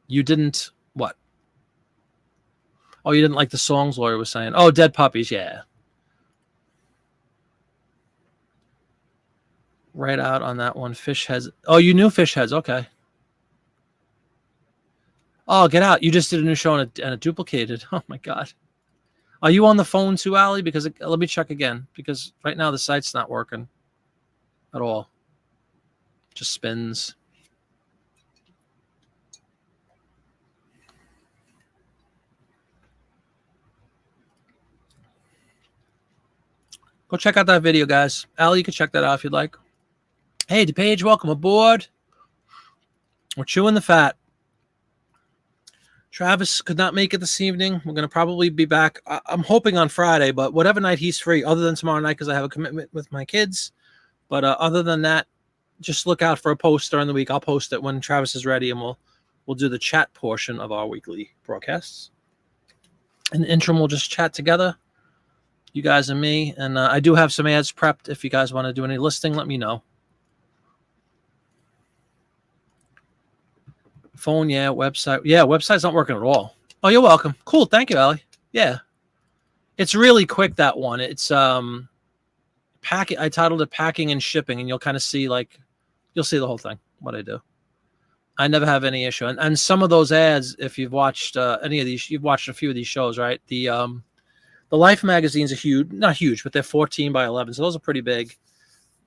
You didn't what? Oh, you didn't like the songs Lawyer was saying. Oh, Dead Puppies, yeah. Right out on that one. Fish Heads. Oh, you knew Fish Heads. Okay. Oh, get out. You just did a new show and it duplicated. Oh, my God. Are you on the phone too, Allie? Because let me check again. Because right now the site's not working at all. Just spins. Go check out that video, guys. Allie, you can check that out if you'd like. Hey, DePage, welcome aboard. We're chewing the fat. Travis could not make it this evening. We're going to probably be back. I'm hoping on Friday, but whatever night he's free, other than tomorrow night because I have a commitment with my kids. But other than that, just look out for a post during the week. I'll post it when Travis is ready, and we'll do the chat portion of our weekly broadcasts. In the interim, we'll just chat together, you guys and me. And I do have some ads prepped. If you guys want to do any listing, let me know. Phone, yeah. Website. Yeah, website's not working at all. Oh, you're welcome. Cool. Thank you, Allie. Yeah. It's really quick, that one. It's I titled it Packing and Shipping, and you'll kind of see like You'll see the whole thing, what I do. I never have any issue. And some of those ads, if you've watched any of these, you've watched a few of these shows, right? The Life magazines are huge, not huge, but they're 14 by 11. So those are pretty big.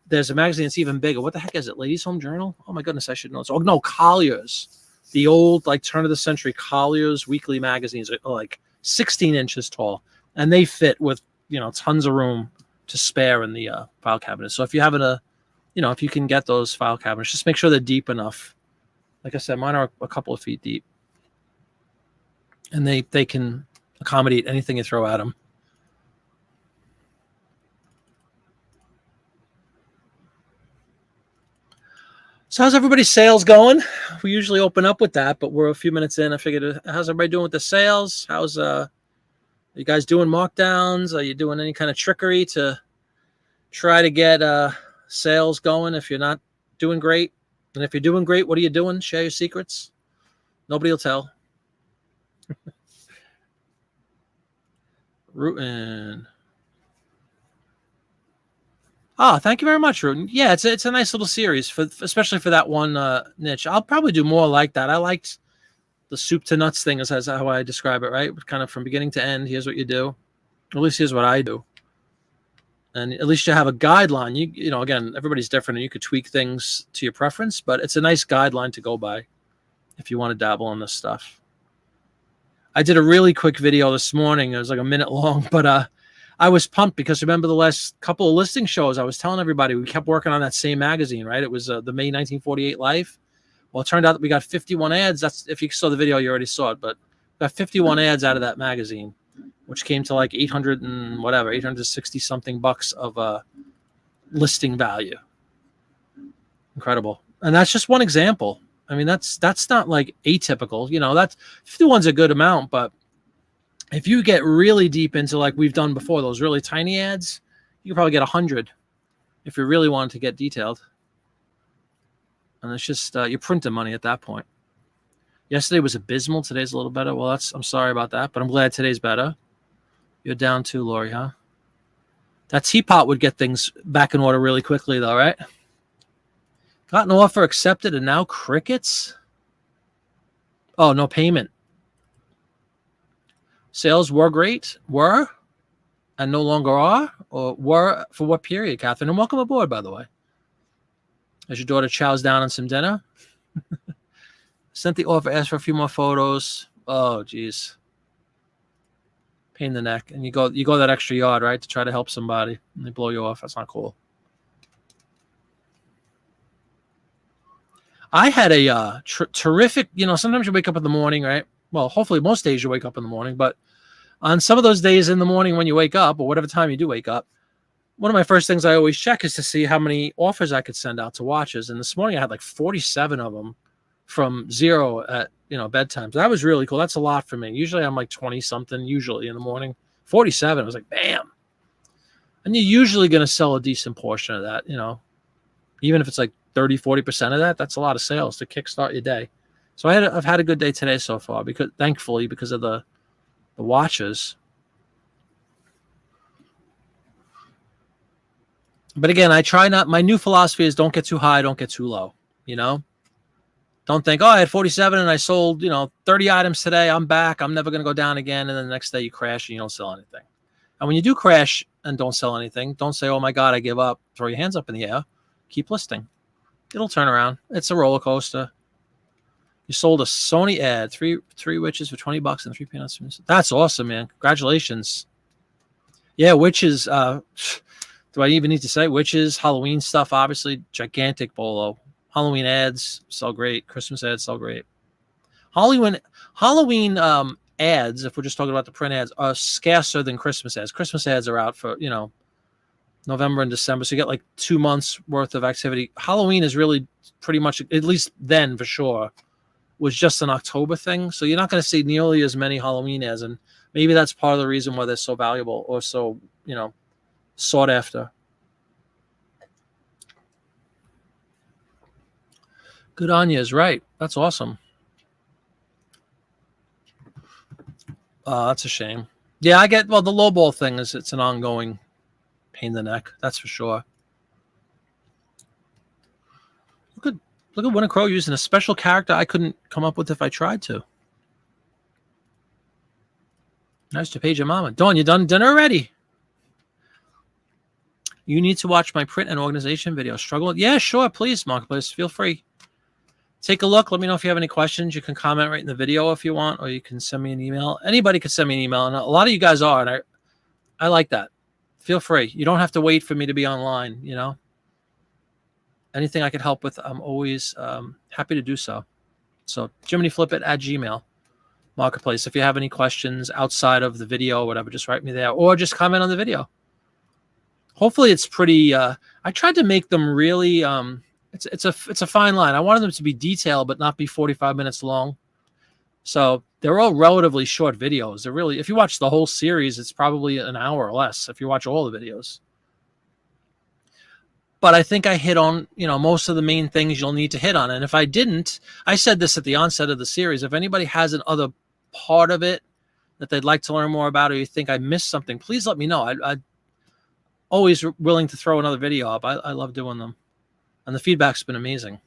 There's a magazine that's even bigger. What the heck is it? Ladies Home Journal? Oh my goodness, I should know. Oh no, Collier's. The old like turn of the century Collier's weekly magazines are like 16 inches tall. And they fit with, tons of room to spare in the file cabinet. So if you have if you can get those file cabinets, just make sure they're deep enough. Like I said, mine are a couple of feet deep. And they can accommodate anything you throw at them. So how's everybody's sales going? We usually open up with that, but we're a few minutes in. I figured, how's everybody doing with the sales? How's are you guys doing markdowns? Are you doing any kind of trickery to try to get sales going if you're not doing great? And if you're doing great, what are you doing? Share your secrets. Nobody will tell. Rootin'. Oh, thank you very much, Rootin'. Yeah, it's a nice little series, especially for that one niche. I'll probably do more like that. I liked the soup to nuts thing, is how I describe it, right? Kind of from beginning to end, here's what you do. At least here's what I do. And at least you have a guideline. You again, everybody's different, and you could tweak things to your preference, but it's a nice guideline to go by if you want to dabble in this stuff. I did a really quick video this morning. It was like a minute long, but I was pumped because remember the last couple of listing shows, I was telling everybody we kept working on that same magazine, right? It was the May 1948 Life. Well, it turned out that we got 51 ads. That's if you saw the video, you already saw it, but we got 51 ads out of that magazine, which came to like 860 something bucks of listing value. Incredible. And that's just one example. I mean, that's not like atypical, that's 51's a good amount, but if you get really deep into like we've done before, those really tiny ads, you can probably get 100 if you really want to get detailed. And it's just you're printing money at that point. Yesterday was abysmal. Today's a little better. Well, I'm sorry about that, but I'm glad today's better. You're down too, Lori, huh? That teapot would get things back in order really quickly, though, right? Got an offer accepted, and now crickets? Oh, no payment. Sales were great, and no longer are, or were for what period, Catherine? And welcome aboard, by the way. As your daughter chows down on some dinner. Sent the offer, asked for a few more photos. Oh, geez. Pain in the neck. And you go that extra yard, right, to try to help somebody, and they blow you off. That's not cool. I had a terrific, sometimes you wake up in the morning, right? Well, hopefully most days you wake up in the morning, but on some of those days in the morning when you wake up, or whatever time you do wake up, one of my first things I always check is to see how many offers I could send out to watches. And this morning I had like 47 of them from 0 at, bedtime. So that was really cool. That's a lot for me. Usually I'm like 20 something usually in the morning. 47. I was like, bam. And you're usually going to sell a decent portion of that, even if it's like 30-40% of that, that's a lot of sales to kickstart your day. So I've had a good day today so far, because thankfully because of the watches. But again, my new philosophy is don't get too high, don't get too low, Don't think, I had 47 and I sold, 30 items today. I'm back. I'm never going to go down again. And then the next day you crash and you don't sell anything. And when you do crash and don't sell anything, don't say, oh my God, I give up. Throw your hands up in the air. Keep listing. It'll turn around. It's a roller coaster. You sold a Sony ad, three witches for $20 and 3 peanuts. That's awesome, man. Congratulations. Yeah, witches. Do I even need to say witches? Halloween stuff, obviously, gigantic bolo. Halloween ads sell great. Christmas ads sell great. Halloween ads, if we're just talking about the print ads, are scarcer than Christmas ads. Christmas ads are out for, November and December. So you get like 2 months worth of activity. Halloween is really pretty much, at least then for sure, was just an October thing. So you're not going to see nearly as many Halloween ads. And maybe that's part of the reason why they're so valuable or so, sought after. Good on you is right. That's awesome. That's a shame. Yeah, the lowball thing it's an ongoing pain in the neck. That's for sure. Look at Winter Crow using a special character I couldn't come up with if I tried to. Nice to page your mama. Dawn, you done dinner already? You need to watch my print and organization video. Struggle? Yeah, sure. Please, Marketplace. Feel free. Take a look. Let me know if you have any questions. You can comment right in the video if you want, or you can send me an email. Anybody can send me an email, and a lot of you guys are, and I like that. Feel free. You don't have to wait for me to be online, you know. Anything I could help with, I'm always happy to do so. So JiminyFlipIt@gmail. Marketplace. If you have any questions outside of the video or whatever, just write me there, or just comment on the video. Hopefully it's pretty, I tried to make them really, it's a fine line. I wanted them to be detailed, but not be 45 minutes long. So they're all relatively short videos. They're really, if you watch the whole series, it's probably an hour or less if you watch all the videos. But I think I hit on, you know, most of the main things you'll need to hit on. And if I didn't, I said this at the onset of the series, if anybody has an other part of it that they'd like to learn more about, or you think I missed something, please let me know. I'm always willing to throw another video up. I love doing them. And the feedback's been amazing.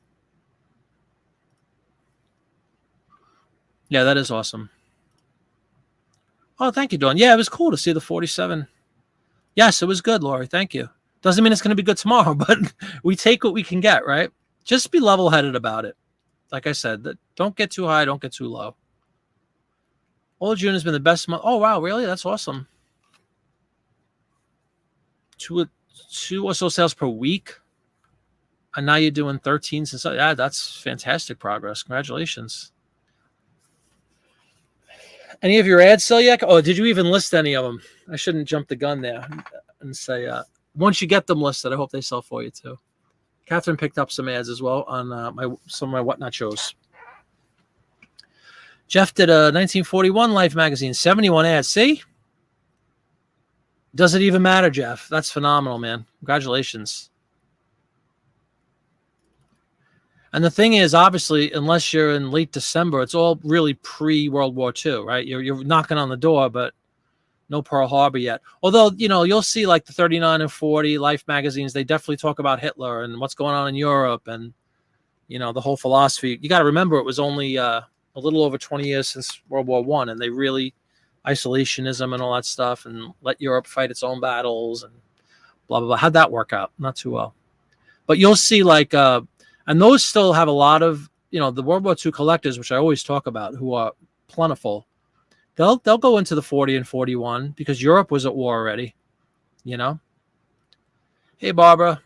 Yeah, that is awesome. Oh, thank you, Dawn. Yeah, it was cool to see the 47. Yes, it was good, Lori. Thank you. Doesn't mean it's going to be good tomorrow, but we take what we can get, right? Just be level-headed about it. Like I said, don't get too high, don't get too low. All June has been the best month. Oh, wow, really? That's awesome. Two or so sales per week. And now you're doing 13 since. Yeah, that's fantastic progress. Congratulations. Any of your ads sell yet? Oh, did you even list any of them? I shouldn't jump the gun there and say, once you get them listed, I hope they sell for you too. Catherine picked up some ads as well on some of my Whatnot shows. Jeff did a 1941 Life magazine, 71 ads. See? Does it even matter, Jeff? That's phenomenal, man. Congratulations. And the thing is, obviously, unless you're in late December, it's all really pre-World War II, right? You're knocking on the door, but no Pearl Harbor yet. Although, you know, you'll see like the 39 and 40 Life magazines, they definitely talk about Hitler and what's going on in Europe and, you know, the whole philosophy. You got to remember it was only a little over 20 years since World War I, and they really isolationism and all that stuff and let Europe fight its own battles and blah, blah, blah. How'd that work out? Not too well. But you'll see like, and those still have a lot of, you know, the World War II collectors, which I always talk about, who are plentiful. They'll go into the 40 and 41 because Europe was at war already, you know. Hey, Barbara,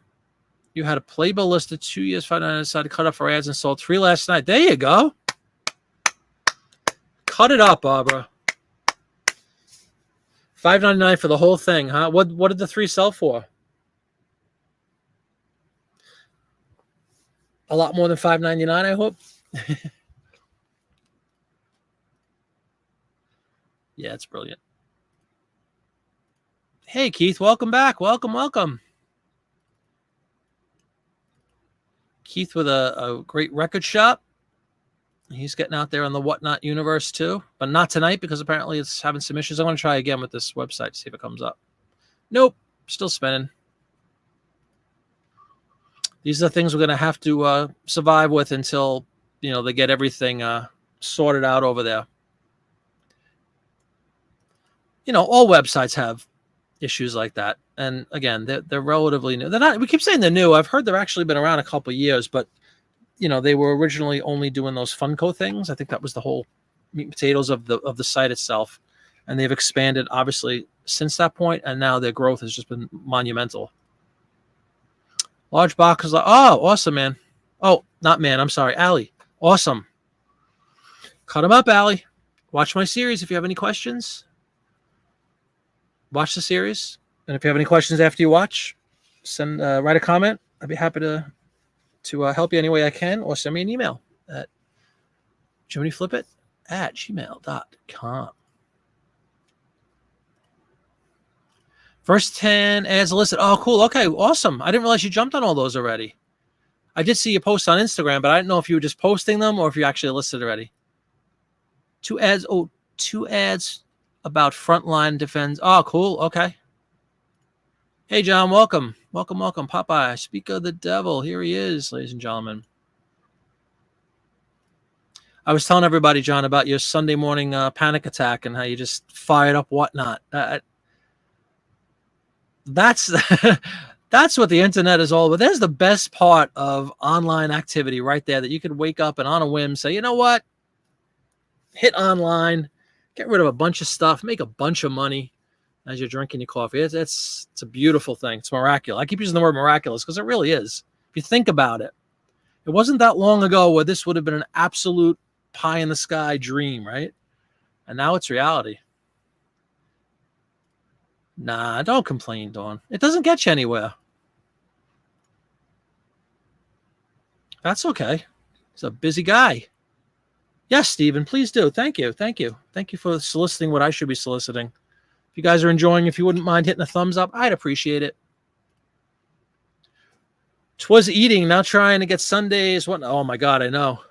you had a playbill listed 2 years, 5 I decided to cut up for ads and sold 3 last night. There you go. Cut it up, Barbara. $5.99 for the whole thing, huh? What did the 3 sell for? A lot more than $5.99, I hope. Yeah, it's brilliant. Hey, Keith, welcome back. Welcome. Keith with a great record shop. He's getting out there on the Whatnot universe too, but not tonight because apparently it's having some issues. I'm going to try again with this website to see if it comes up. Nope, still spinning. These are the things we're going to have to survive with until, you know, they get everything sorted out over there. You know, all websites have issues like that. And again, they're relatively new. They're not, we keep saying they're new. I've heard they've actually been around a couple of years, but you know, they were originally only doing those Funko things. I think that was the whole meat and potatoes of the site itself. And they've expanded obviously since that point, and now their growth has just been monumental. Large box is like, oh, awesome, man. Oh, not man, I'm sorry, Allie. Awesome. Cut them up, Allie. Watch my series if you have any questions. Watch the series, and if you have any questions after you watch, write a comment. I'd be happy to help you any way I can, or send me an email at JiminyFlipIt@gmail.com. First 10 ads listed. Oh, cool. Okay, awesome. I didn't realize you jumped on all those already. I did see you post on Instagram, but I didn't know if you were just posting them or if you actually listed already. 2 ads. Oh, 2 ads. About frontline defense. Oh, cool. Okay. Hey, John. Welcome. Welcome. Popeye. Speak of the devil. Here he is, ladies and gentlemen. I was telling everybody, John, about your Sunday morning panic attack and how you just fired up whatnot. That's that's what the internet is all about. There's the best part of online activity right there, that you could wake up and on a whim say, you know what, hit online, get rid of a bunch of stuff, make a bunch of money as you're drinking your coffee. It's a beautiful thing. It's miraculous. I keep using the word miraculous because it really is. If you think about it, it wasn't that long ago where this would have been an absolute pie in the sky dream, right? And now it's reality. Nah, don't complain, Dawn. It doesn't get you anywhere. That's okay. He's a busy guy. Yes, Stephen, please do. Thank you. Thank you. Thank you for soliciting what I should be soliciting. If you guys are enjoying, if you wouldn't mind hitting a thumbs up, I'd appreciate it. 'Twas eating, now trying to get Sundays. What? Oh my God, I know.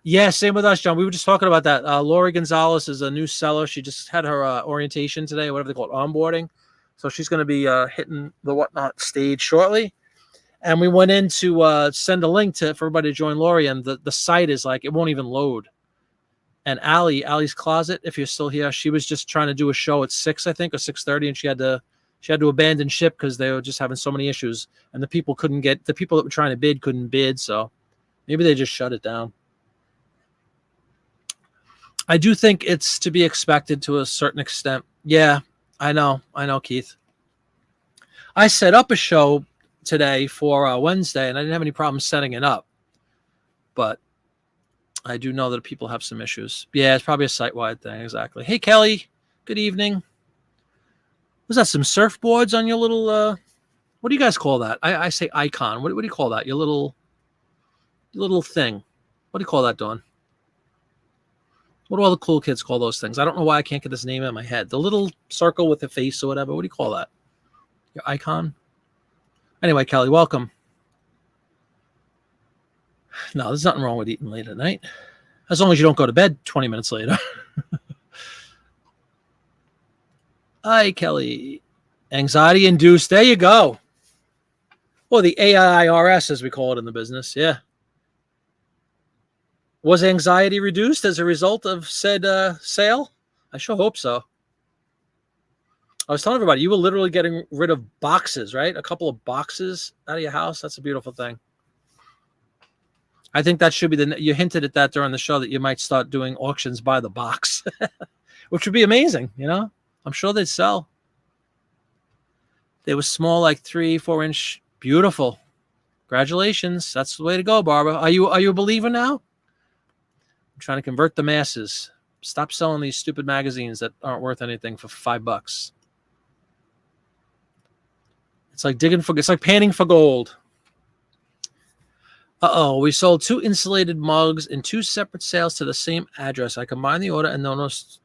Yeah, same with us, John. We were just talking about that. Lori Gonzalez is a new seller. She just had her orientation today, whatever they call it, onboarding. So she's going to be hitting the whatnot stage shortly. And we went in to send a link for everybody to join Lori, and the site is like, it won't even load. And Allie's Closet, if you're still here, she was just trying to do a show at 6, I think, or 6:30, and she had to abandon ship because they were just having so many issues, and the people that were trying to bid couldn't bid. So maybe they just shut it down. I do think it's to be expected to a certain extent. Yeah, I know, Keith. I set up a show today for Wednesday, and I didn't have any problems setting it up. But I do know that people have some issues. Yeah, it's probably a site-wide thing, exactly. Hey, Kelly, good evening. Was that some surfboards on your little, what do you guys call that? I say icon. What do you call that? Your little thing. What do you call that, Dawn? What do all the cool kids call those things? I don't know why I can't get this name in my head. The little circle with the face or whatever. What do you call that? Your icon? Anyway, Kelly, welcome. No, there's nothing wrong with eating late at night. As long as you don't go to bed 20 minutes later. Hi, Kelly. Anxiety induced. There you go. Or the AIRS, as we call it in the business. Yeah. Was anxiety reduced as a result of said sale? I sure hope so. I was telling everybody, you were literally getting rid of boxes, right? A couple of boxes out of your house. That's a beautiful thing. I think that should be you hinted at that during the show, that you might start doing auctions by the box, which would be amazing. You know, I'm sure they'd sell. They were small, like 3-4 inch. Beautiful. Congratulations. That's the way to go, Barbara. Are you a believer now? I'm trying to convert the masses. Stop selling these stupid magazines that aren't worth anything for $5. It's like it's like panning for gold. We sold 2 insulated mugs in 2 separate sales to the same address. I combined the order and noticed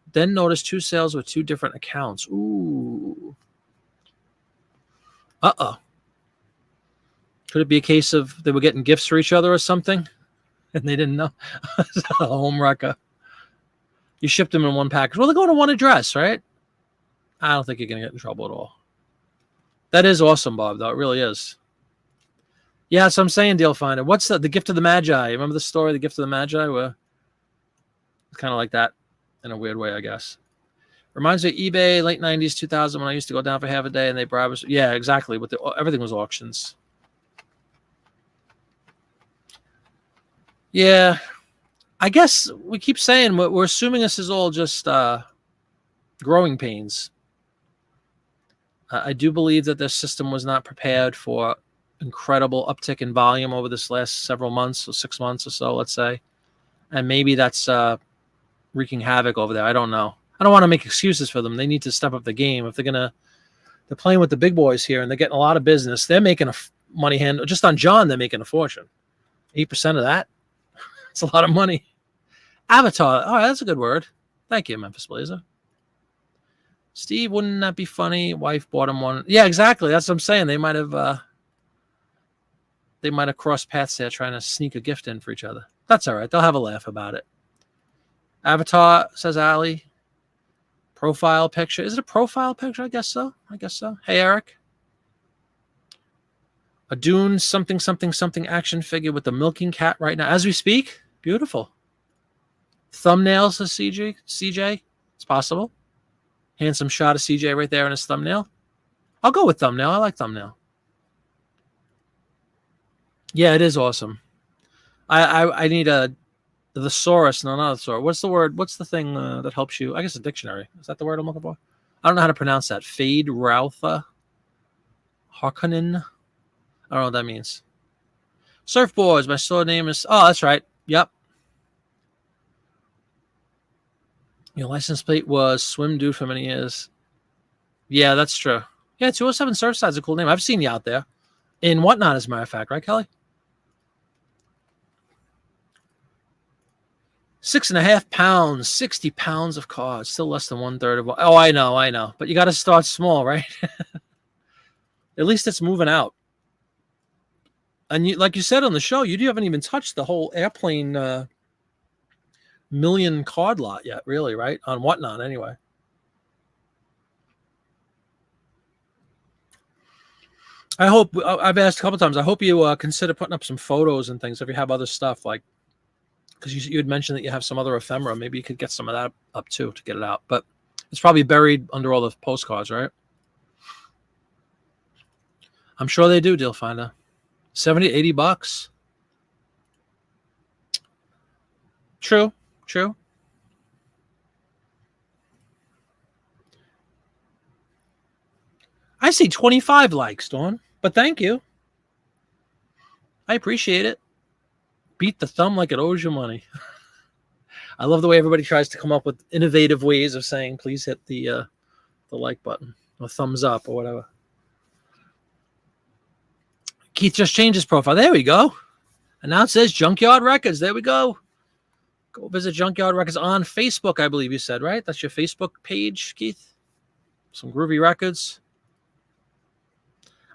2 sales with 2 different accounts. Ooh. Could it be a case of they were getting gifts for each other or something and they didn't know? A home wrecker. You shipped them in one package. Well, they're going to one address, right? I don't think you're going to get in trouble at all. That is awesome, Bob, though. It really is. Yeah, that's what I'm saying, Deal Finder. What's the gift of the Magi? Remember the story, the gift of the Magi? Where it's kind of like that in a weird way, I guess. Reminds me of eBay, late 90s, 2000, when I used to go down for half a day and they bribe us. Yeah, exactly. But everything was auctions. Yeah. I guess we keep saying we're assuming this is all just growing pains. I do believe that this system was not prepared for incredible uptick in volume over this last several months, or 6 months or so, let's say. And maybe that's wreaking havoc over there. I don't know. I don't want to make excuses for them. They need to step up the game. If they're playing with the big boys here and they're getting a lot of business, they're making a money hand. Just on John, they're making a fortune. 8% of that. It's a lot of money. Avatar. All right, that's a good word. Thank you, Memphis Blazer. Steve, wouldn't that be funny? Wife bought him one. Yeah, exactly. That's what I'm saying. They might have crossed paths there trying to sneak a gift in for each other. That's all right. They'll have a laugh about it. Avatar, says Allie. Profile picture. Is it a profile picture? I guess so. Hey, Eric. A Dune something action figure with the milking cat right now. As we speak, Beautiful. Thumbnail, says CJ. CJ, it's possible. Handsome shot of CJ right there in his thumbnail. I'll go with thumbnail. I like thumbnail. Yeah, it is awesome. I need a thesaurus, no, not a thesaurus. What's the word? What's the thing that helps you? I guess a dictionary. Is that the word I'm looking for? I don't know how to pronounce that. Fade Routha Harkonnen. I don't know what that means. Surfboards. My store name is. Oh, that's right. Yep. Your license plate was Swim Dude for many years. Yeah, that's true. Yeah, 207 Surfside's a cool name. I've seen you out there. In Whatnot, as a matter of fact, right, Kelly? 6.5 pounds, 60 pounds of cards, still less than 1/3 of. Oh, I know. But you got to start small, right? At least it's moving out. And you, like you said on the show, you haven't even touched the whole airplane million card lot yet, really, right? On Whatnot, anyway. I hope, I've asked a couple times, I hope you consider putting up some photos and things if you have other stuff, like, because you had mentioned that you have some other ephemera. Maybe you could get some of that up too to get it out. But it's probably buried under all the postcards, right? I'm sure they do, Deal Finder. 70, 80 bucks. True. I see 25 likes, Dawn, but thank you. I appreciate it. Beat the thumb like it owes you money. I love the way everybody tries to come up with innovative ways of saying, please hit the like button or thumbs up or whatever. Keith just changed his profile. There we go. And now it says Junkyard Records. There we go. Go visit Junkyard Records on Facebook, I believe you said, right? That's your Facebook page, Keith? Some groovy records.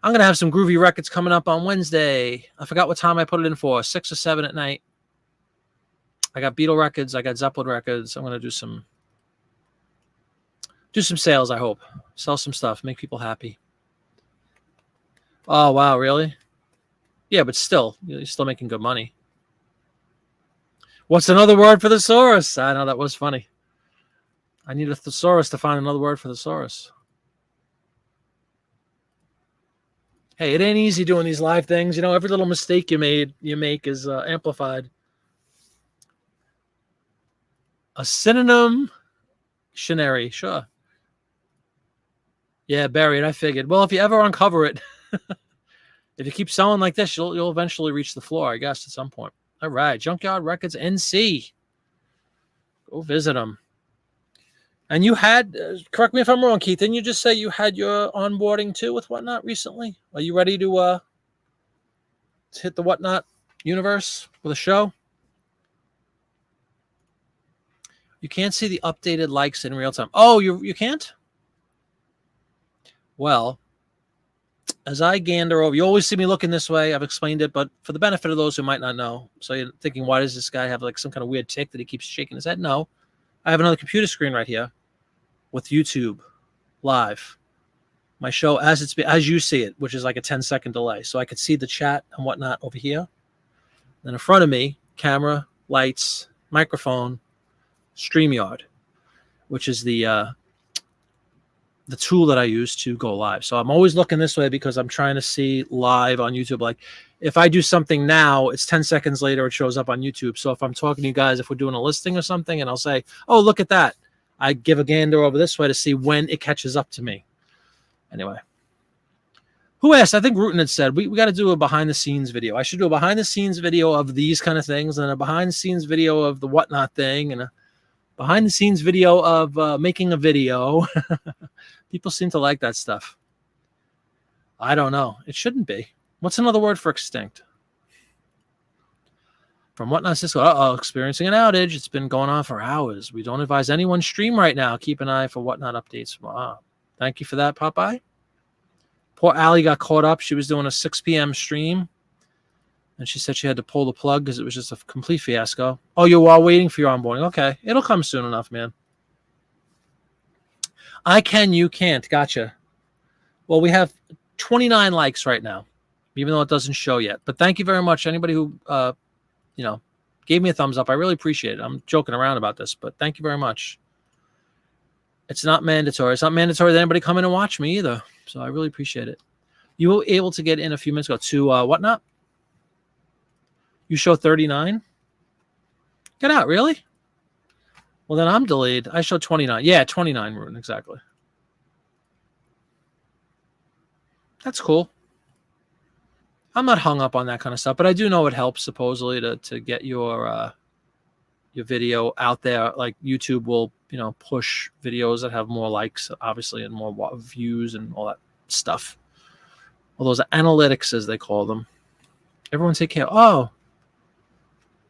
I'm going to have some groovy records coming up on Wednesday. I forgot what time I put it in for, 6 or 7 at night. I got Beatle records. I got Zeppelin records. I'm going to do some sales, I hope. Sell some stuff. Make people happy. Oh, wow, really? Yeah, but still, you're still making good money. What's another word for thesaurus? I know, that was funny. I need a thesaurus to find another word for thesaurus. Hey, it ain't easy doing these live things. You know, every little mistake you make is amplified. A synonym, dictionary, sure. Yeah, buried. I figured. Well, if you ever uncover it, if you keep selling like this, you'll eventually reach the floor, I guess, at some point. All right, Junkyard Records NC. Go visit them. And you had, correct me if I'm wrong, Keith, didn't you just say you had your onboarding too with Whatnot recently? Are you ready to hit the Whatnot universe with a show? You can't see the updated likes in real time. Oh, you can't? Well, as I gander over, you always see me looking this way. I've explained it, but for the benefit of those who might not know, so you're thinking, why does this guy have like some kind of weird tick that he keeps shaking his head? No, I have another computer screen right here with YouTube live. My show as you see it, which is like a 10-second delay. So I could see the chat and whatnot over here. Then in front of me, camera, lights, microphone, StreamYard, which is the tool that I use to go live. So I'm always looking this way because I'm trying to see live on YouTube. Like if I do something now, it's 10 seconds later, it shows up on YouTube. So if I'm talking to you guys, if we're doing a listing or something, and I'll say, oh, look at that, I give a gander over this way to see when it catches up to me. Anyway, who asked? I think Rutan had said, we got to do a behind the scenes video. I should do a behind the scenes video of these kind of things, and a behind the scenes video of the whatnot thing, and a behind the scenes video of making a video. People seem to like that stuff. I don't know. It shouldn't be. What's another word for extinct? From Whatnot Cisco. Experiencing an outage. It's been going on for hours. We don't advise anyone stream right now. Keep an eye for Whatnot updates. Wow. Thank you for that, Popeye. Poor Allie got caught up. She was doing a 6 p.m. stream, and she said she had to pull the plug because it was just a complete fiasco. Oh, you are waiting for your onboarding. Okay. It'll come soon enough, man. I can, you can't. Gotcha. Well, we have 29 likes right now, even though it doesn't show yet. But thank you very much. Anybody who, gave me a thumbs up. I really appreciate it. I'm joking around about this, but thank you very much. It's not mandatory. It's not mandatory that anybody come in and watch me either. So I really appreciate it. You were able to get in a few minutes ago to Whatnot? You show 39? Get out, really? Well, then I'm delayed. I show 29. Yeah, 29, Ruben, exactly. That's cool. I'm not hung up on that kind of stuff, but I do know it helps supposedly to get your video out there. Like YouTube will, push videos that have more likes, obviously, and more views and all that stuff. All those analytics, as they call them. Everyone take care. Oh,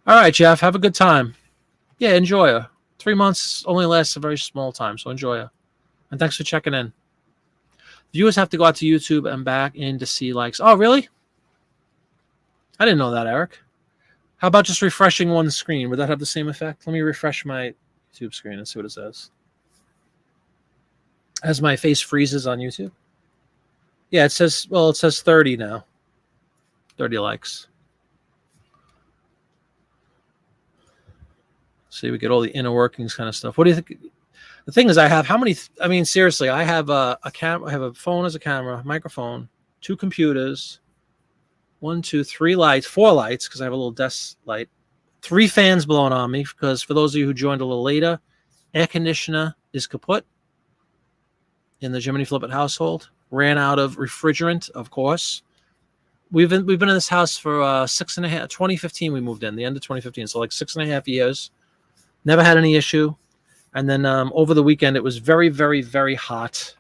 all right, Jeff. Have a good time. Yeah, enjoy her. 3 months only lasts a very small time, so enjoy her. And thanks for checking in. Viewers have to go out to YouTube and back in to see likes. Oh, really? I didn't know that, Eric. How about just refreshing one screen? Would that have the same effect? Let me refresh my YouTube screen and see what it says. As my face freezes on YouTube. Yeah, it says 30 now. 30 likes. See, we get all the inner workings kind of stuff. What do you think? The thing is, I have how many? I mean, seriously, I have a camera. I have a phone as a camera, microphone, 2 computers, 1, 2, 3 lights, 4 lights because I have a little desk light, 3 fans blowing on me because for those of you who joined a little later, air conditioner is kaput in the Jiminy Flip It household. Ran out of refrigerant, of course. We've been in this house for 6.5. 2015 we moved in, the end of 2015, so like 6.5 years. Never had any issue. And then over the weekend, it was very, very, very hot.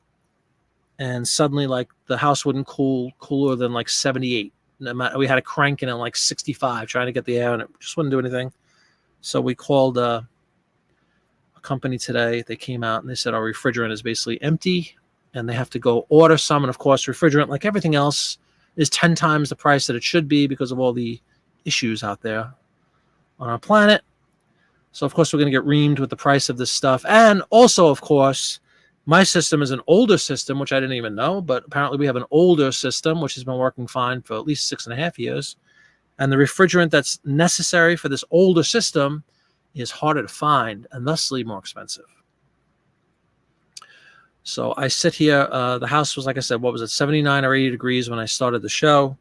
And suddenly, like, the house wouldn't cool cooler than like 78. We had a crank in at like 65, trying to get the air, and it just wouldn't do anything. So we called a company today. They came out, and they said our refrigerant is basically empty, and they have to go order some. And, of course, refrigerant, like everything else, is 10 times the price that it should be because of all the issues out there on our planet. So, of course, we're going to get reamed with the price of this stuff. And also, of course, my system is an older system, which I didn't even know. But apparently we have an older system, which has been working fine for at least 6.5 years. And the refrigerant that's necessary for this older system is harder to find and thusly more expensive. So I sit here. The house was, like I said, what was it, 79 or 80 degrees when I started the show.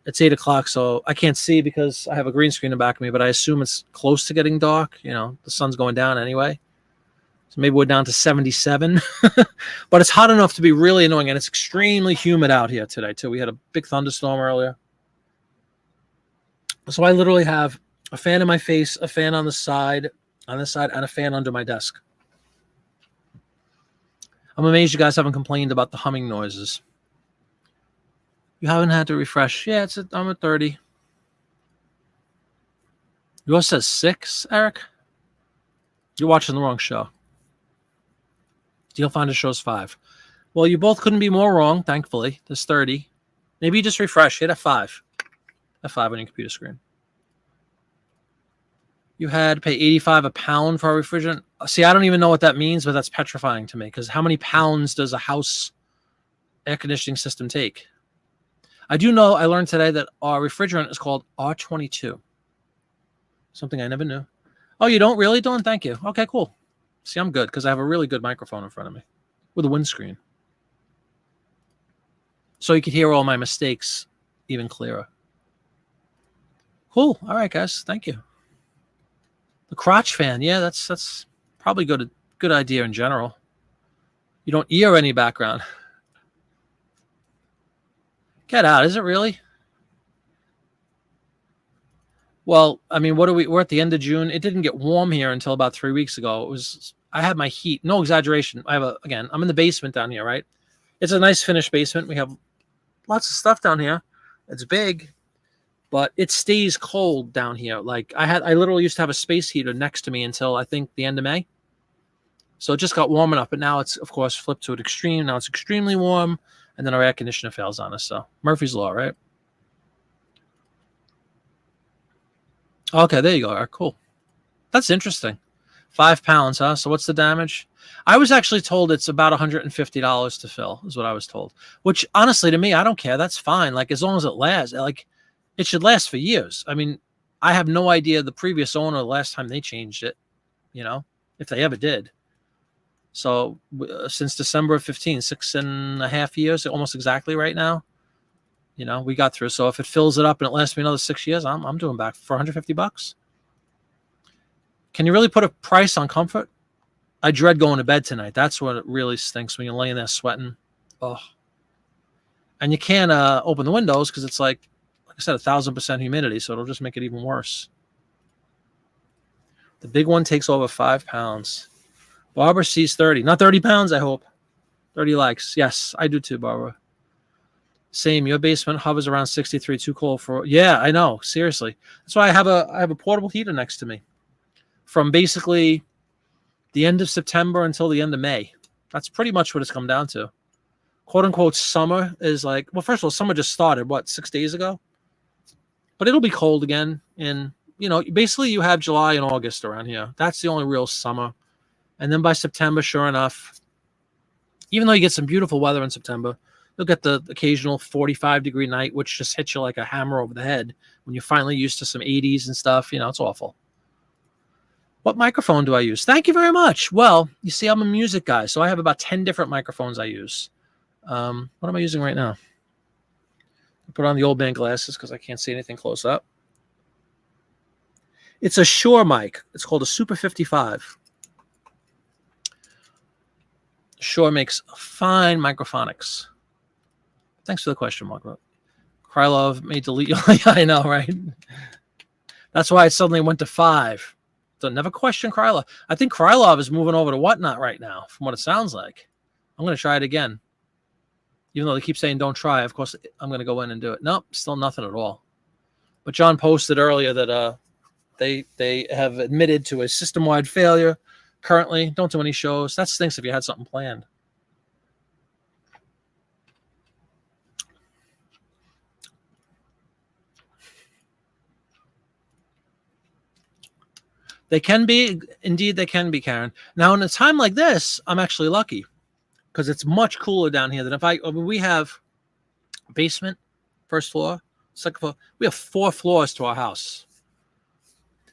It's 8 o'clock, so I can't see because I have a green screen in the back of me, but I assume it's close to getting dark. The sun's going down anyway. So maybe we're down to 77. But it's hot enough to be really annoying, and it's extremely humid out here today, too. We had a big thunderstorm earlier. So I literally have a fan in my face, a fan on this side, and a fan under my desk. I'm amazed you guys haven't complained about the humming noises. You haven't had to refresh. Yeah, I'm at 30. Yours says 6, Eric? You're watching the wrong show. Deal Finder shows 5. Well, you both couldn't be more wrong, thankfully. There's 30. Maybe you just refresh. Hit F5. F5 on your computer screen. You had to pay $85 a pound for a refrigerant. See, I don't even know what that means, but that's petrifying to me because how many pounds does a house air conditioning system take? I do know, I learned today that our refrigerant is called R22. Something I never knew. Oh, you don't really, Dawn? Thank you. Okay, cool. See, I'm good because I have a really good microphone in front of me with a windscreen. So you could hear all my mistakes even clearer. Cool. All right, guys. Thank you. The crotch fan. Yeah, that's probably good idea in general. You don't hear any background. Get out. Is it really? Well, I mean, we're at the end of June. It didn't get warm here until about 3 weeks ago. I had my heat. No exaggeration. I'm in the basement down here, right? It's a nice finished basement. We have lots of stuff down here. It's big, but it stays cold down here. Like I literally used to have a space heater next to me until I think the end of May. So it just got warm enough, but now it's, of course, flipped to an extreme. Now it's extremely warm, and then our air conditioner fails on us. So Murphy's Law, right? Okay, there you go. All right, cool. That's interesting. 5 pounds, huh? So what's the damage? I was actually told it's about $150 to fill, is what I was told. Which, honestly, to me, I don't care. That's fine. Like, as long as it lasts. Like, it should last for years. I mean, I have no idea the previous owner, the last time they changed it, you know, if they ever did. So since December of 15, 6.5 years, almost exactly right now, you know, we got through. So if it fills it up and it lasts me another 6 years, I'm doing back for $150. Can you really put a price on comfort? I dread going to bed tonight. That's what it really stinks when you're laying there sweating. Oh, and you can't open the windows because it's like I said, 1,000% humidity, so it'll just make it even worse. The big one takes over 5 pounds. Barbara sees 30. Not 30 pounds, I hope. 30 likes. Yes, I do too, Barbara. Same. Your basement hovers around 63. Too cold for... Yeah, I know. Seriously. That's why I have a portable heater next to me. From basically the end of September until the end of May. That's pretty much what it's come down to. Quote unquote summer is like... Well, first of all, summer just started, what, 6 days ago? But it'll be cold again. And, you know, basically you have July and August around here. That's the only real summer. And then by September, sure enough, even though you get some beautiful weather in September, you'll get the occasional 45-degree night, which just hits you like a hammer over the head when you're finally used to some 80s and stuff. You know, it's awful. What microphone do I use? Thank you very much. Well, you see, I'm a music guy, so I have about 10 different microphones I use. What am I using right now? I put on the old man glasses because I can't see anything close up. It's a Shure mic. It's called a Super 55. Shure makes fine microphonics. Thanks for the question, Mark. Krylov may delete you. I know, right? That's why it suddenly went to 5. So never question Krylov. I think Krylov is moving over to Whatnot right now, from what it sounds like. I'm going to try it again. Even though they keep saying don't try, of course, I'm going to go in and do it. Nope, still nothing at all. But John posted earlier that they have admitted to a system-wide failure. Currently, don't do any shows. That stinks if you had something planned. They can be. Indeed, they can be, Karen. Now, in a time like this, I'm actually lucky because it's much cooler down here than if I mean, we have basement, first floor, second floor. We have 4 floors to our house.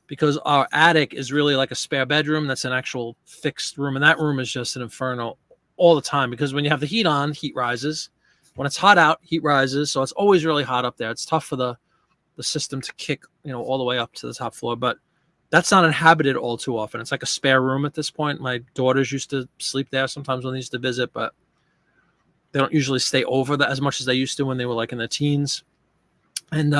Because our attic is really like a spare bedroom that's an actual fixed room. And that room is just an inferno all the time. Because when you have the heat on, heat rises. When it's hot out, heat rises. So it's always really hot up there. It's tough for the system to kick, you know, all the way up to the top floor. But that's not inhabited all too often. It's like a spare room at this point. My daughters used to sleep there sometimes when they used to visit. But they don't usually stay over as much as they used to when they were like in their teens. And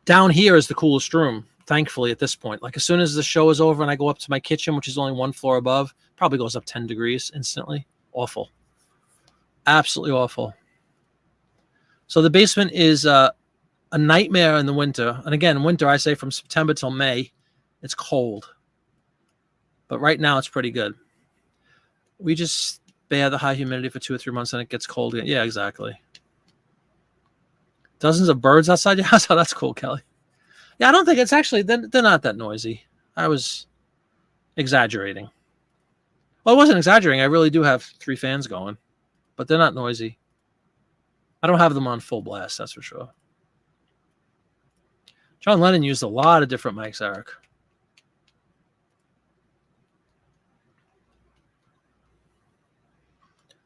down here is the coolest room. Thankfully, at this point, like as soon as the show is over and I go up to my kitchen, which is only 1 floor above, probably goes up 10 degrees instantly. Awful. Absolutely awful. So the basement is a nightmare in the winter. And again, winter, I say from September till May, it's cold. But right now it's pretty good. We just bear the high humidity for 2 or 3 months and it gets cold again. Yeah, exactly. Dozens of birds outside your house? Oh, that's cool, Kelly. Yeah, I don't think it's actually, they're not that noisy. I was exaggerating. Well, I wasn't exaggerating. I really do have 3 fans going, but they're not noisy. I don't have them on full blast, that's for sure. John Lennon used a lot of different mics, Eric.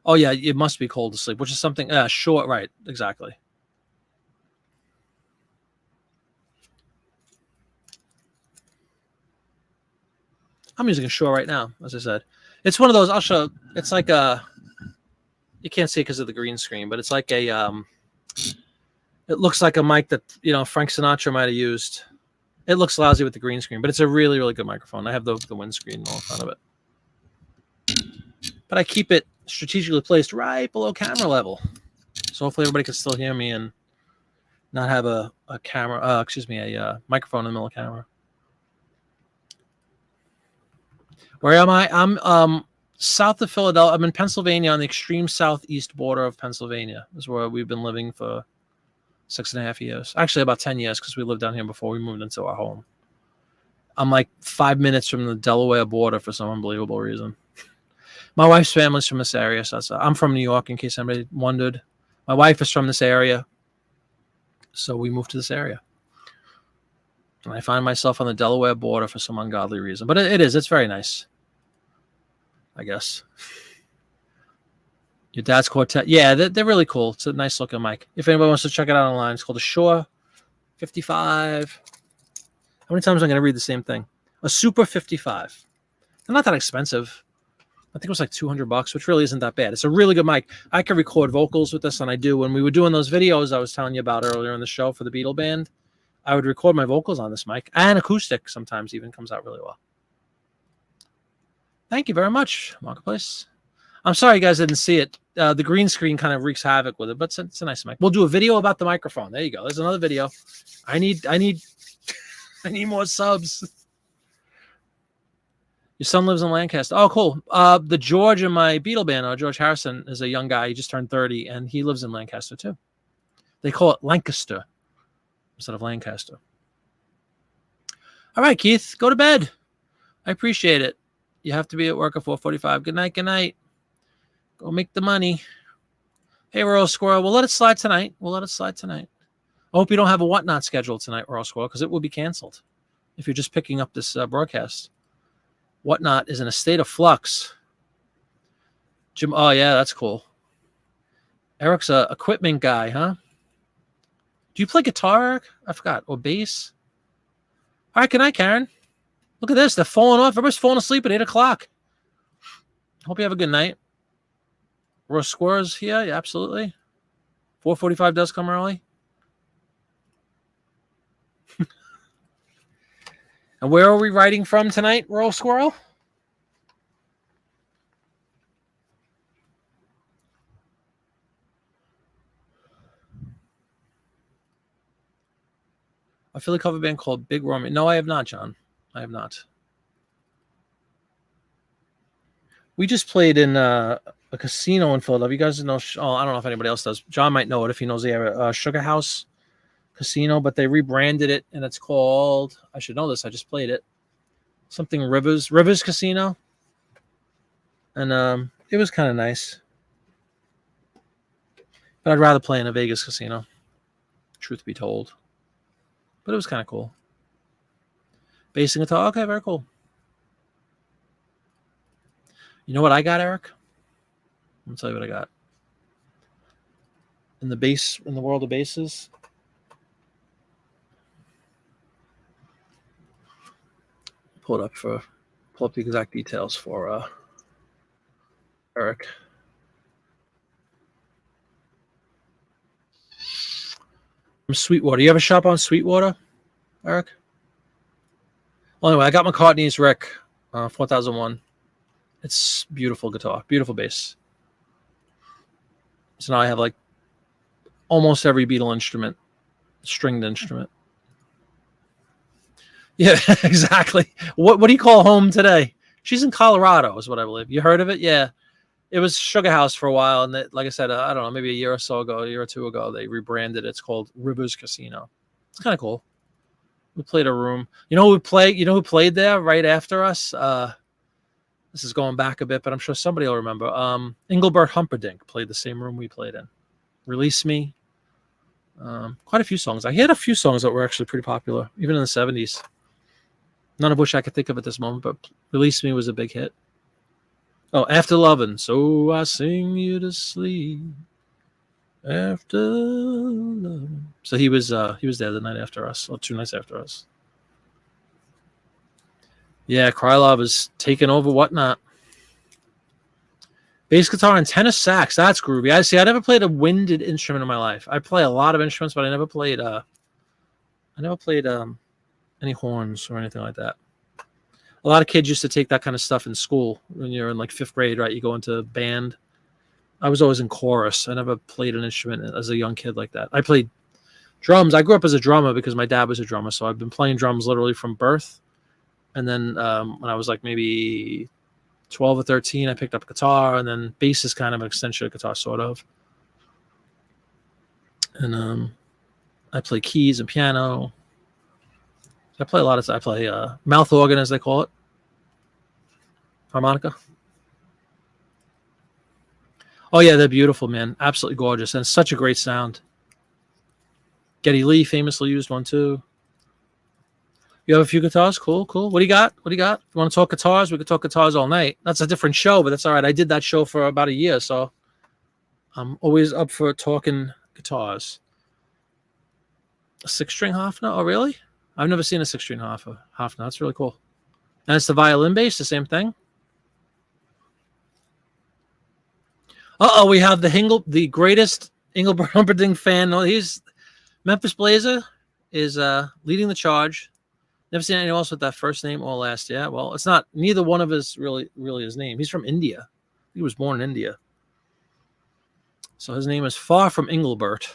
Oh, yeah, it must be cold to sleep, which is something, short, right, exactly. I'm using a Shure right now, as I said. It's one of those, I'll show, it's like a, you can't see it because of the green screen, but it's like a, it looks like a mic that, you know, Frank Sinatra might have used. It looks lousy with the green screen, but it's a really, really good microphone. I have the windscreen all in front of it. But I keep it strategically placed right below camera level. So hopefully everybody can still hear me and not have a camera, a microphone in the middle of the camera. Where am I? I'm south of Philadelphia. I'm in Pennsylvania on the extreme southeast border of Pennsylvania. This is where we've been living for 6.5 years. Actually, about 10 years because we lived down here before we moved into our home. I'm like 5 minutes from the Delaware border for some unbelievable reason. My wife's family's from this area. So I'm from New York, in case anybody wondered. My wife is from this area. So we moved to this area. And I find myself on the Delaware border for some ungodly reason. But it is. It's very nice, I guess. Your dad's quartet. Yeah, they're really cool. It's a nice looking mic. If anybody wants to check it out online, it's called a Shure 55. How many times am I going to read the same thing? A Super 55. They're not that expensive. I think it was like $200, which really isn't that bad. It's a really good mic. I can record vocals with this, and I do. When we were doing those videos I was telling you about earlier in the show for the Beatle Band, I would record my vocals on this mic. And acoustic sometimes even comes out really well. Thank you very much, Marketplace. I'm sorry you guys didn't see it. The green screen kind of wreaks havoc with it, but it's a nice mic. We'll do a video about the microphone. There you go. There's another video. I need more subs. Your son lives in Lancaster. Oh, cool. The George in my Beatle band, George Harrison, is a young guy. He just turned 30, and he lives in Lancaster, too. They call it Lancaster instead of Lancaster. All right, Keith, go to bed. I appreciate it. You have to be at work at 4:45. Good night, good night. Go make the money. Hey, Royal Squirrel, we'll let it slide tonight. I hope you don't have a Whatnot scheduled tonight, Royal Squirrel, because it will be canceled if you're just picking up this broadcast. Whatnot is in a state of flux. Jim, oh, yeah, that's cool. Eric's a equipment guy, huh? Do you play guitar, Eric? I forgot. Or bass? All right, good night, Karen. Look at this. They're falling off. Everybody's falling asleep at 8 o'clock. Hope you have a good night. Royal Squirrels here? Yeah, absolutely. 4:45 does come early. And where are we writing from tonight, Royal Squirrel? A Philly cover band called Big Romeo. No, I have not, John. I have not. We just played in a casino in Philadelphia. You guys know? I don't know if anybody else does. John might know it if he knows the area. Sugar House Casino, but they rebranded it, and it's called. I should know this. I just played it. Something Rivers Casino, and it was kind of nice. But I'd rather play in a Vegas casino. Truth be told, but it was kind of cool. Bass and guitar. Okay, very cool. You know what I got, Eric? Let me tell you what I got. In the world of basses. Pull up the exact details for Eric. From Sweetwater. You have a shop on Sweetwater, Eric? Well, anyway, I got McCartney's Rick 4001. It's beautiful guitar, beautiful bass. So now I have like almost every Beatle instrument, stringed instrument. Yeah, exactly. What do you call home today? She's in Colorado, is what I believe. You heard of it? Yeah. It was Sugar House for a while, and like I said, I don't know, maybe a year or two ago, they rebranded it. It's called Rivers Casino. It's kind of cool. We played a room. You know who played there right after us? This is going back a bit, but I'm sure somebody will remember. Engelbert Humperdinck played the same room we played in. Release Me. Quite a few songs. I had a few songs that were actually pretty popular, even in the 70s. None of which I could think of at this moment, but Release Me was a big hit. Oh, After Lovin'. So I sing you to sleep. After Lovin'. So he was there the night after us, or 2 nights after us. Yeah, Krylov is taking over Whatnot. Bass guitar and tenor sax. That's groovy. I never played a winded instrument in my life. I play a lot of instruments, but I never played any horns or anything like that. A lot of kids used to take that kind of stuff in school when you're in like 5th grade, right? You go into band. I was always in chorus. I never played an instrument as a young kid like that. I played drums. I grew up as a drummer because my dad was a drummer, so I've been playing drums literally from birth. And then when I was like maybe 12 or 13, I picked up guitar, and then bass is kind of an extension of guitar, sort of. And I play keys and piano. I play a lot of. I play mouth organ, as they call it, harmonica. Oh yeah, they're beautiful, man. Absolutely gorgeous, and such a great sound. Geddy Lee famously used one too. You have a few guitars? Cool, cool. What do you got? What do you got? If you want to talk guitars? We could talk guitars all night. That's a different show, but that's all right. I did that show for about a year, so I'm always up for talking guitars. A 6-string Hofner? Oh, really? I've never seen a 6-string Hofner. That's really cool. And it's the violin bass, the same thing. We have the greatest Engelbert Humperdinck fan. He's Memphis Blazer is leading the charge. Never seen anyone else with that first name or last. Yeah, well, it's not. Neither one of us really his name. He's from India. He was born in India. So his name is far from Engelbert.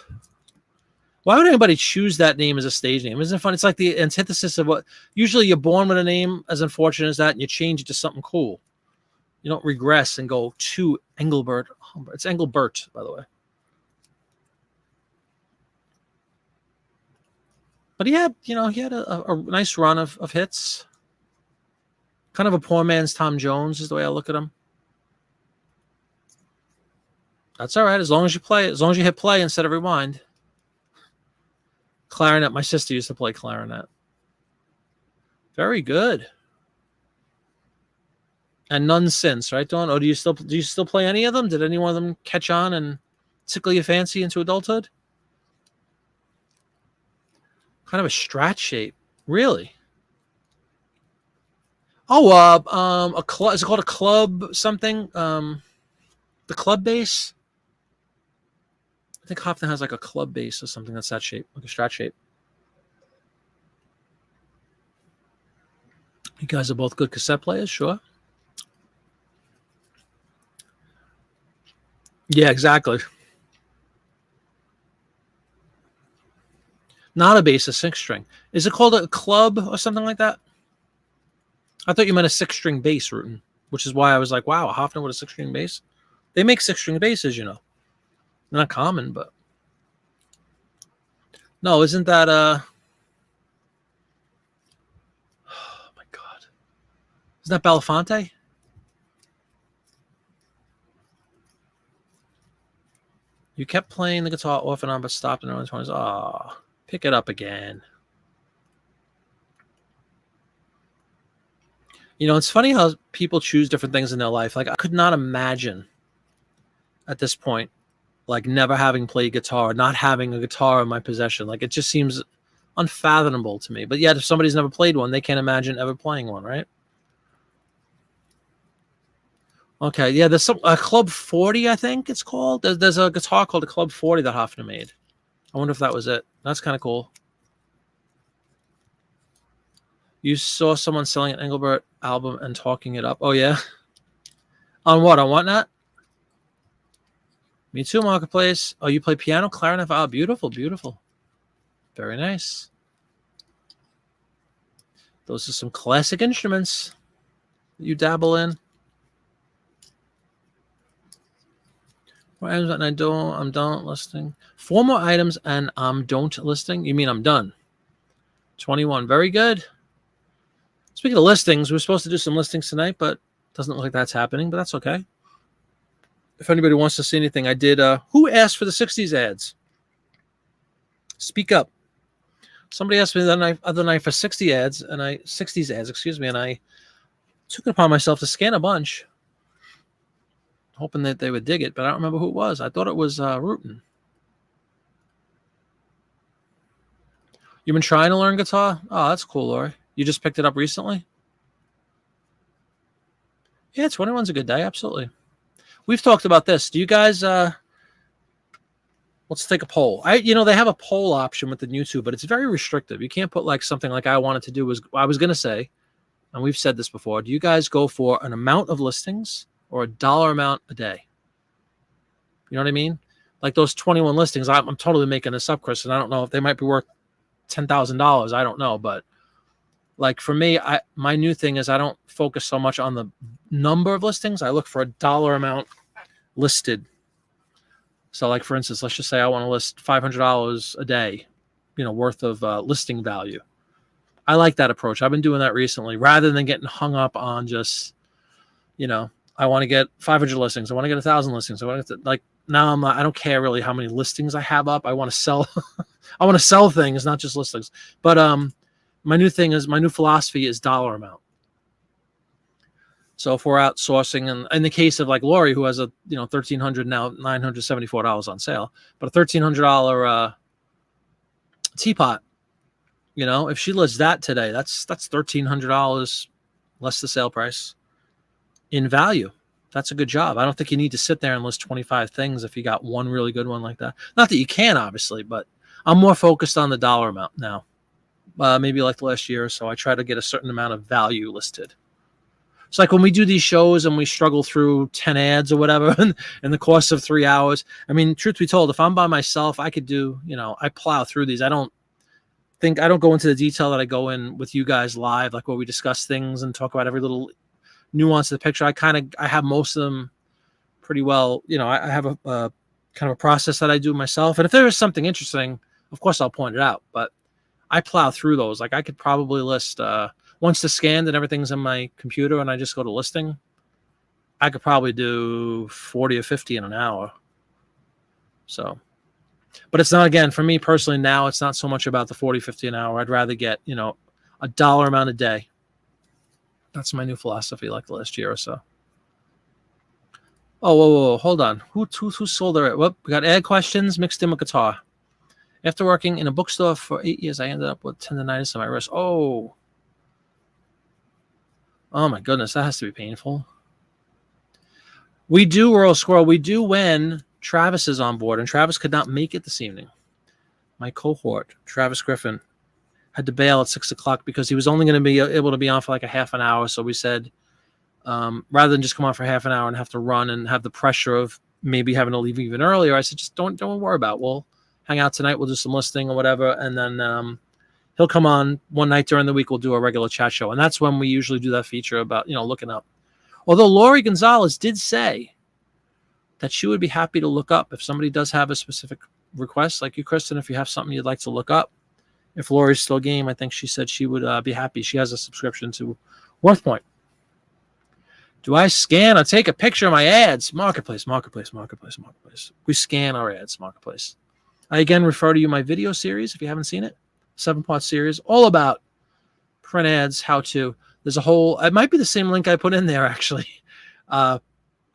Why would anybody choose that name as a stage name? Isn't it fun? It's like the antithesis of what usually you're born with a name as unfortunate as that, and you change it to something cool. You don't regress and go to Engelbert. It's Engelbert, by the way. But he had a nice run of hits. Kind of a poor man's Tom Jones is the way I look at him. That's all right, as long as you play, as long as you hit play instead of rewind. Clarinet. My sister used to play clarinet. Very good. And none since, right, Dawn? Or do you still play any of them? Did any one of them catch on and tickle your fancy into adulthood? Kind of a Strat shape, really. Oh, a club. Is it called a club something? The club bass. I think Hofner has like a club bass or something that's that shape, like a Strat shape. You guys are both good cassette players, sure. Yeah, exactly. Not a bass, a 6-string. Is it called a club or something like that? I thought you meant a 6-string bass, Rutan, which is why I was like, wow, a Hofner with a 6-string bass? They make 6-string basses, you know. They're not common, but... No, isn't that... Oh, my God. Isn't that Belafonte? You kept playing the guitar off and on, but stopped in the early 20s. Oh, pick it up again. You know, it's funny how people choose different things in their life. Like, I could not imagine at this point, like, never having played guitar, not having a guitar in my possession. Like, it just seems unfathomable to me. But yet, if somebody's never played one, they can't imagine ever playing one, right? Okay, yeah, there's a Club 40, I think it's called. There's a guitar called a Club 40 that Hofner made. I wonder if that was it. That's kind of cool. You saw someone selling an Engelbert album and talking it up. Oh, yeah? On what? On whatnot? Me too, Marketplace. Oh, you play piano, clarinet? Oh, beautiful, beautiful. Very nice. Those are some classic instruments that you dabble in. Items and I'm done listing. 4 more items and I'm don't listing. You mean I'm done? 21. Very good. Speaking of listings, we were supposed to do some listings tonight, but doesn't look like that's happening, but that's okay. If anybody wants to see anything, I did. Who asked for the 60s ads? Speak up. Somebody asked me the other night for 60s ads, and I took it upon myself to scan a bunch, hoping that they would dig it, but I don't remember who it was. I thought it was Rutan. You've been trying to learn guitar? Oh, that's cool, Lori. You just picked it up recently? Yeah, 21's a good day, absolutely. We've talked about this. Do you guys let's take a poll. They have a poll option within YouTube, but it's very restrictive. You can't put like something like I wanted to do I was gonna say, and we've said this before. Do you guys go for an amount of listings or a dollar amount a day? You know what I mean? Like those 21 listings, I'm totally making this up, Chris, and I don't know if they might be worth $10,000. I don't know, but like for me, my new thing is I don't focus so much on the number of listings. I look for a dollar amount listed. So like, for instance, let's just say I want to list $500 a day, worth of listing value. I like that approach. I've been doing that recently rather than getting hung up on just, I want to get 500 listings. I want to get 1,000 listings. I want to now I don't care really how many listings I have up. I want to sell. I want to sell things, not just listings. But My new philosophy is dollar amount. So if we're outsourcing, and in the case of like Lori, who has a $1,300 now, $974 on sale, but a $1,300 teapot, if she lists that today, that's $1,300 less the sale price in value. That's a good job. I don't think you need to sit there and list 25 things if you got one really good one like that. Not that you can, obviously, but I'm more focused on the dollar amount now. Maybe like the last year or so, I try to get a certain amount of value listed. It's like when we do these shows and we struggle through 10 ads or whatever in the course of 3 hours. I mean, truth be told, if I'm by myself, I could do, I plow through these. I don't go into the detail that I go in with you guys live, like where we discuss things and talk about every little nuance of the picture. I have most of them pretty well. I have a kind of a process that I do myself. And if there is something interesting, of course I'll point it out, but I plow through those. Like I could probably list, once the scanned and everything's in my computer and I just go to listing, I could probably do 40 or 50 in an hour. So, but it's not, again, for me personally now, it's not so much about the 40, 50 an hour. I'd rather get, a dollar amount a day. That's my new philosophy, like the last year or so. Oh, whoa, hold on. Who sold it? Well, we got ad questions mixed in with guitar. After working in a bookstore for 8 years, I ended up with tendonitis on my wrist. Oh my goodness, that has to be painful. We do, Royal Squirrel, when Travis is on board, and Travis could not make it this evening. My cohort, Travis Griffin, had to bail at 6 o'clock because he was only going to be able to be on for like a half an hour. So we said, rather than just come on for half an hour and have to run and have the pressure of maybe having to leave even earlier, I said, just don't worry about it. We'll hang out tonight. We'll do some listing or whatever. And then he'll come on one night during the week. We'll do a regular chat show. And that's when we usually do that feature about, looking up. Although Lori Gonzalez did say that she would be happy to look up if somebody does have a specific request, like you, Kristen, if you have something you'd like to look up. If Lori's still game, I think she said she would be happy. She has a subscription to WorthPoint. Do I scan or take a picture of my ads? Marketplace. We scan our ads, Marketplace. I again refer to you my video series if you haven't seen it. 7-part series, all about print ads, how to. There's a whole, it might be the same link I put in there, actually. I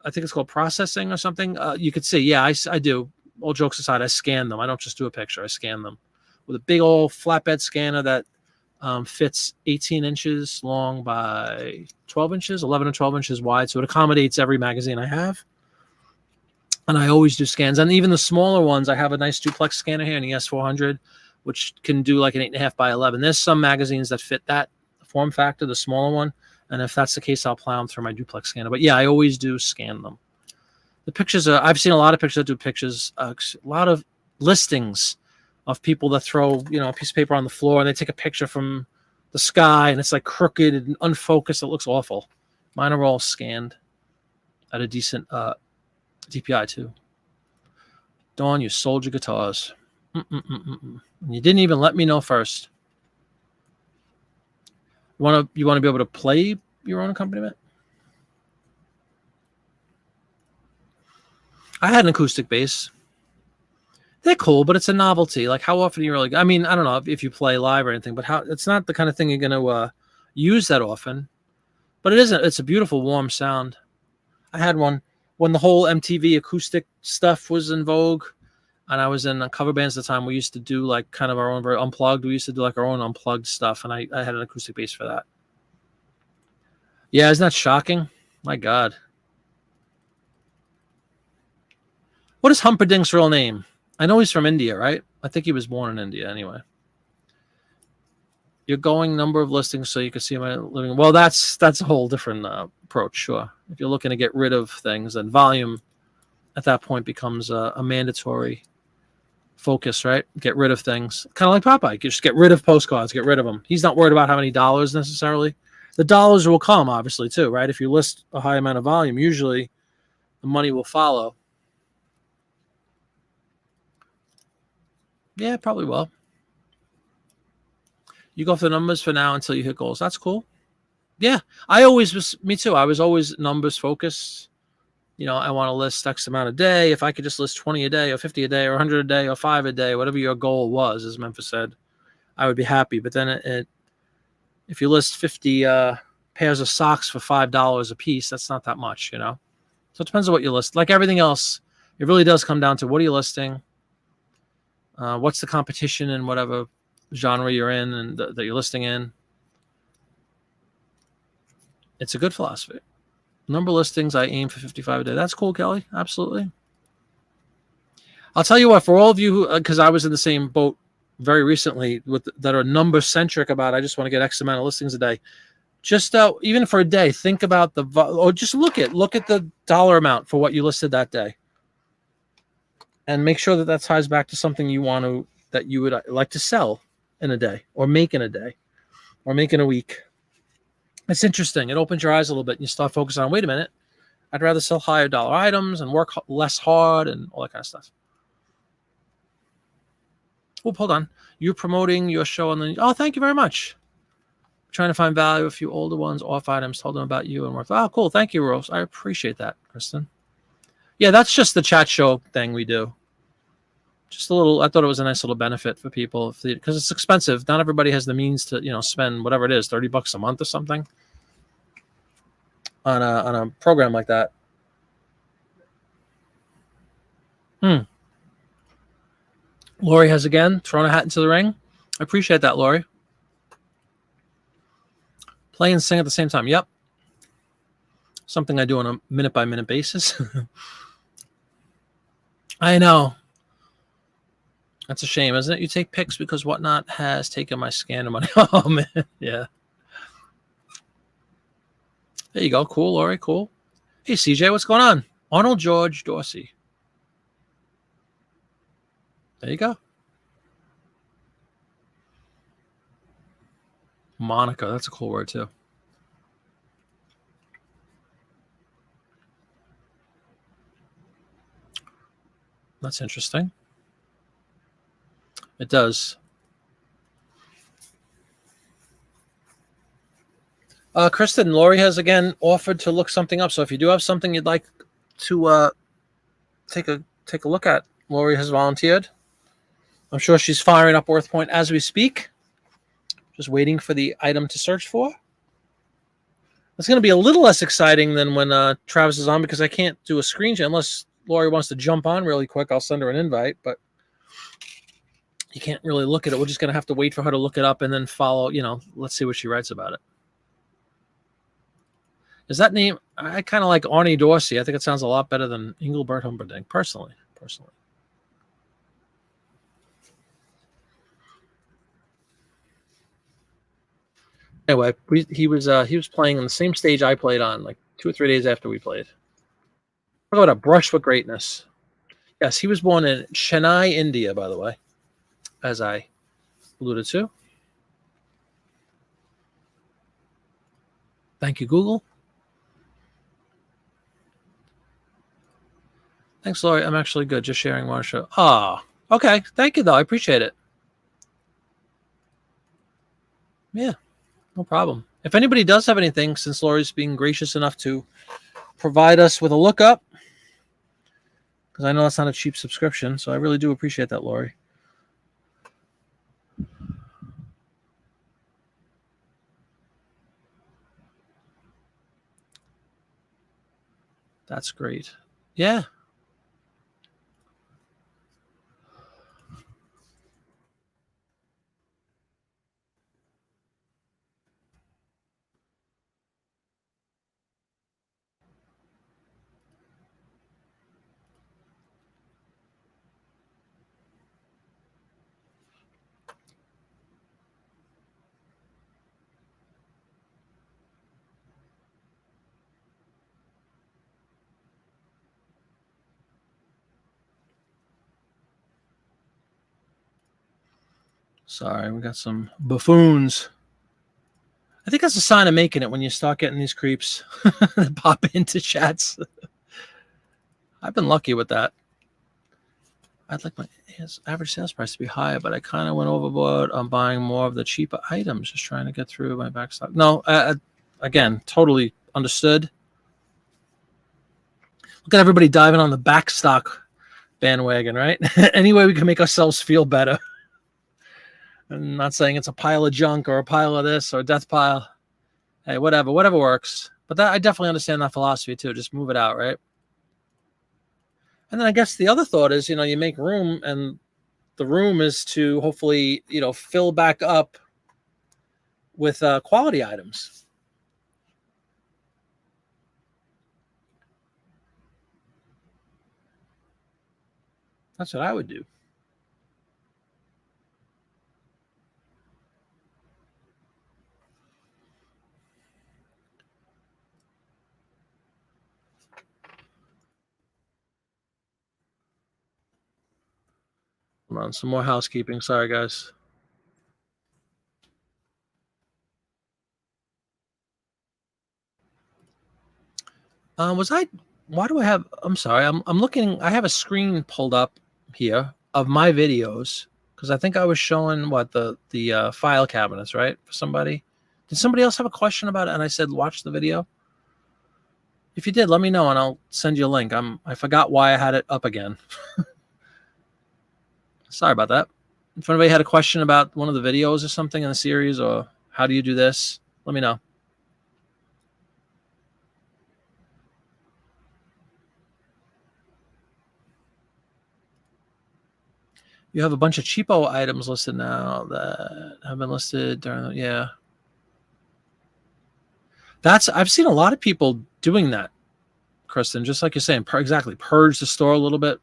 think it's called processing or something. You could see, yeah, I do. All jokes aside, I scan them. I don't just do a picture. I scan them with a big old flatbed scanner that fits 18 inches long by 12 inches, 11 or 12 inches wide. So it accommodates every magazine I have. And I always do scans. And even the smaller ones, I have a nice duplex scanner here, an ES400, which can do like an 8.5 by 11. There's some magazines that fit that form factor, the smaller one. And if that's the case, I'll plow them through my duplex scanner. But yeah, I always do scan them. The pictures are, I've seen a lot of pictures that do pictures, a lot of listings of people that throw, a piece of paper on the floor and they take a picture from the sky and it's like crooked and unfocused. It looks awful. Mine are all scanned at a decent DPI too. Dawn, you sold your guitars. And you didn't even let me know first. You want to be able to play your own accompaniment? I had an acoustic bass. They're cool, but it's a novelty. Like, how often do you really? I mean, I don't know if you play live or anything, but it's not the kind of thing you're going to use that often. But it isn't. It's a beautiful, warm sound. I had one when the whole MTV acoustic stuff was in vogue, and I was in cover bands at the time. We used to do like kind of our own very unplugged. We used to do like our own unplugged stuff, and I had an acoustic bass for that. Yeah, isn't that shocking? My God. What is Humperdinck's real name? I know he's from India, right? I think he was born in India anyway. You're going number of listings so you can see my living. Well, that's a whole different approach, sure. If you're looking to get rid of things, then volume at that point becomes a mandatory focus, right? Get rid of things. Kind of like Popeye. You just get rid of postcards, get rid of them. He's not worried about how many dollars necessarily. The dollars will come, obviously, too, right? If you list a high amount of volume, usually the money will follow. Yeah, probably will. You go for the numbers for now until you hit goals. That's cool. Yeah, me too. I was always numbers focused. I want to list X amount a day. If I could just list 20 a day or 50 a day or 100 a day or 5 a day, whatever your goal was, as Memphis said, I would be happy. But then if you list 50 pairs of socks for $5 a piece, that's not that much, you know? So it depends on what you list. Like everything else, it really does come down to what are you listing? What's the competition in whatever genre you're in and that you're listing in? It's a good philosophy. Number of listings, I aim for 55 a day. That's cool, Kelly. Absolutely. I'll tell you what, for all of you who, because I was in the same boat very recently that are number centric about, I just want to get X amount of listings a day. Just even for a day, think about or just look at the dollar amount for what you listed that day, and make sure that ties back to something that you would like to sell in a day, or make in a day, or make in a week. It's interesting. It opens your eyes a little bit, and you start focusing on, wait a minute, I'd rather sell higher dollar items and work less hard and all that kind of stuff. Oh, hold on. You're promoting your show on the... Oh, thank you very much. Trying to find value, a few older ones, off items, told them about you and worth. Oh, cool. Thank you, Rose. I appreciate that, Kristen. Yeah, that's just the chat show thing we do. Just a little, I thought it was a nice little benefit for people because it's expensive. Not everybody has the means to, spend whatever it is, $30 a month or something on a program like that. Lori has again thrown a hat into the ring. I appreciate that, Lori. Play and sing at the same time. Yep. Something I do on a minute-by-minute basis. I know. That's a shame, isn't it? You take pics because Whatnot has taken my scanner money. Oh, man. Yeah. There you go. Cool, Lori. Cool. Hey, CJ, what's going on? Arnold George Dorsey. There you go. Monica. That's a cool word, too. That's interesting. It does. Kristen, Lori has again offered to look something up. So if you do have something you'd like to take a look at, Lori has volunteered. I'm sure she's firing up WorthPoint as we speak. Just waiting for the item to search for. It's going to be a little less exciting than when Travis is on because I can't do a screen share unless Lori wants to jump on really quick. I'll send her an invite, but you can't really look at it. We're just going to have to wait for her to look it up and then follow, let's see what she writes about it. Is that name? I kind of like Arnie Dorsey. I think it sounds a lot better than Engelbert Humperdinck, personally. Anyway, he was playing on the same stage I played on, like 2 or 3 days after we played. Talk about a brush with greatness. Yes, he was born in Chennai, India, by the way, as I alluded to. Thank you, Google. Thanks, Lori. I'm actually good. Just sharing Marsha. Ah, okay. Thank you, though. I appreciate it. Yeah, no problem. If anybody does have anything, since Lori's being gracious enough to provide us with a lookup, because I know that's not a cheap subscription, so I really do appreciate that, Lori. That's great. Yeah. Sorry, we got some buffoons. I think that's a sign of making it when you start getting these creeps that pop into chats. I've been lucky with that. I'd like my average sales price to be higher, but I kind of went overboard on buying more of the cheaper items, just trying to get through my backstock. No, again, totally understood. Look at everybody diving on the backstock bandwagon, right? Any way we can make ourselves feel better. I'm not saying it's a pile of junk or a pile of this or a death pile. Hey, whatever works. But that I definitely understand that philosophy too. Just move it out, right? And then I guess the other thought is, you make room, and the room is to hopefully, fill back up with quality items. That's what I would do. Hold on, some more housekeeping. Sorry, guys. Why do I have, I'm sorry, I'm looking, I have a screen pulled up here of my videos, because I think I was showing the file cabinets, right? For somebody. Did somebody else have a question about it? And I said, watch the video. If you did, let me know and I'll send you a link. I forgot why I had it up again. Sorry about that. If anybody had a question about one of the videos or something in the series, or how do you do this, let me know. You have a bunch of cheapo items listed now that have been listed during yeah. I've seen a lot of people doing that, Kristen, just like you're saying, exactly. Purge the store a little bit.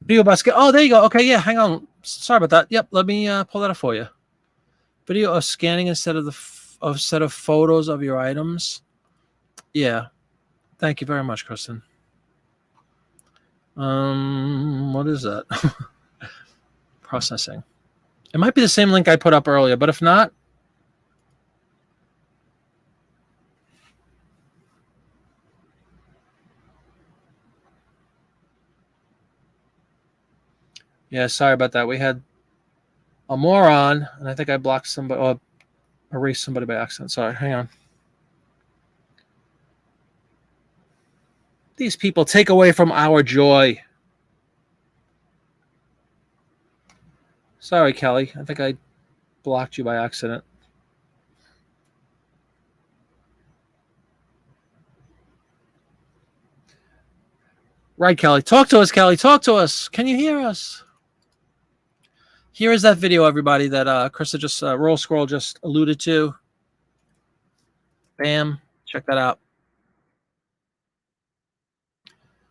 Video basket. Oh, there you go. Okay, yeah, hang on. Sorry about that. Yep, let me pull that up for you. Video of scanning instead of a set of photos of your items. Yeah. Thank you very much, Kristen. What is that? Processing. It might be the same link I put up earlier, but if not, yeah, sorry about that. We had a moron, and I think I blocked somebody or erased somebody by accident. Sorry, hang on. These people take away from our joy. Sorry, Kelly. I think I blocked you by accident. Right, Kelly. Talk to us, Kelly. Talk to us. Can you hear us? Here is that video, everybody, that Krista just roll scroll just alluded to. Bam. Check that out.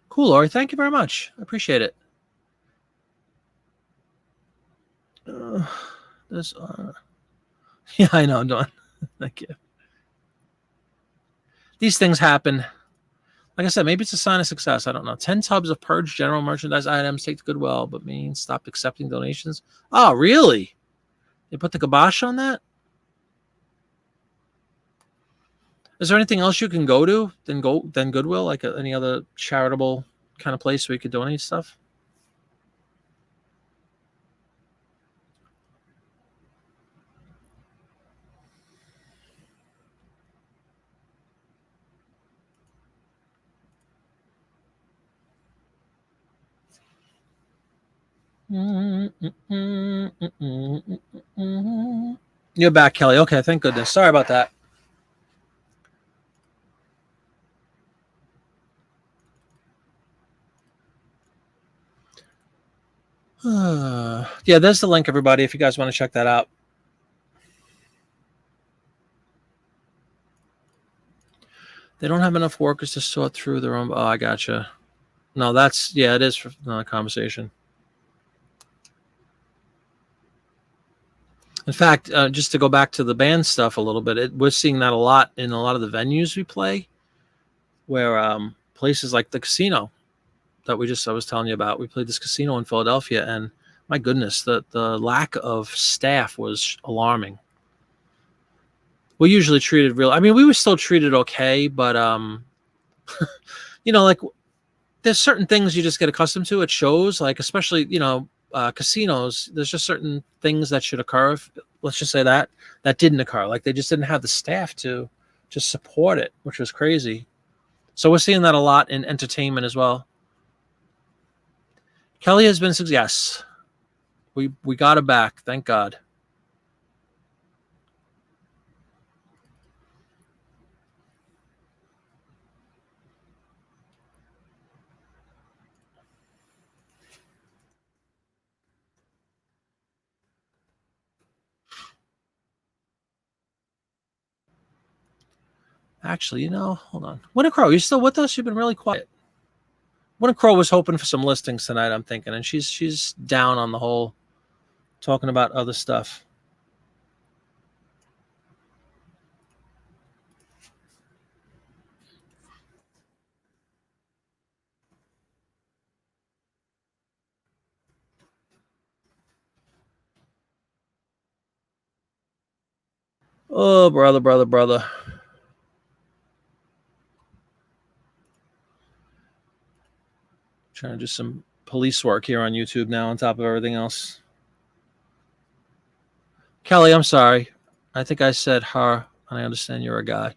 Cool, Lori. Thank you very much. I appreciate it. Yeah, I know, Dawn. Thank you. These things happen. Like I said, maybe it's a sign of success. I don't know. 10 tubs of purged general merchandise items take to Goodwill, but means stopped accepting donations. Oh, really? They put the kibosh on that? Is there anything else you can go to than Goodwill, like any other charitable kind of place where you could donate stuff? You're back, Kelly. Okay, thank goodness. Sorry about that. Yeah, there's the link, everybody, if you guys want to check that out. They don't have enough workers to sort through their own. Oh, I gotcha. No, it is for another conversation. In fact, just to go back to the band stuff a little bit, we're seeing that a lot in a lot of the venues we play, where places like the casino that I was telling you about. We played this casino in Philadelphia, and my goodness, the lack of staff was alarming. We usually treated we were still treated okay, but like there's certain things you just get accustomed to. It shows, like, especially, casinos, there's just certain things that should occur. Let's just say that didn't occur. Like, they just didn't have the staff to just support it, which was crazy. So we're seeing that a lot in entertainment as well. Kelly has been, yes, we got her back. Thank God. Actually, hold on. Winter Crow, you still with us? You've been really quiet. Winter Crow was hoping for some listings tonight, I'm thinking, and she's down on the whole, talking about other stuff. Oh, brother. Trying to do some police work here on YouTube now on top of everything else. Kelly, I'm sorry. I think I said her, and I understand you're a guy.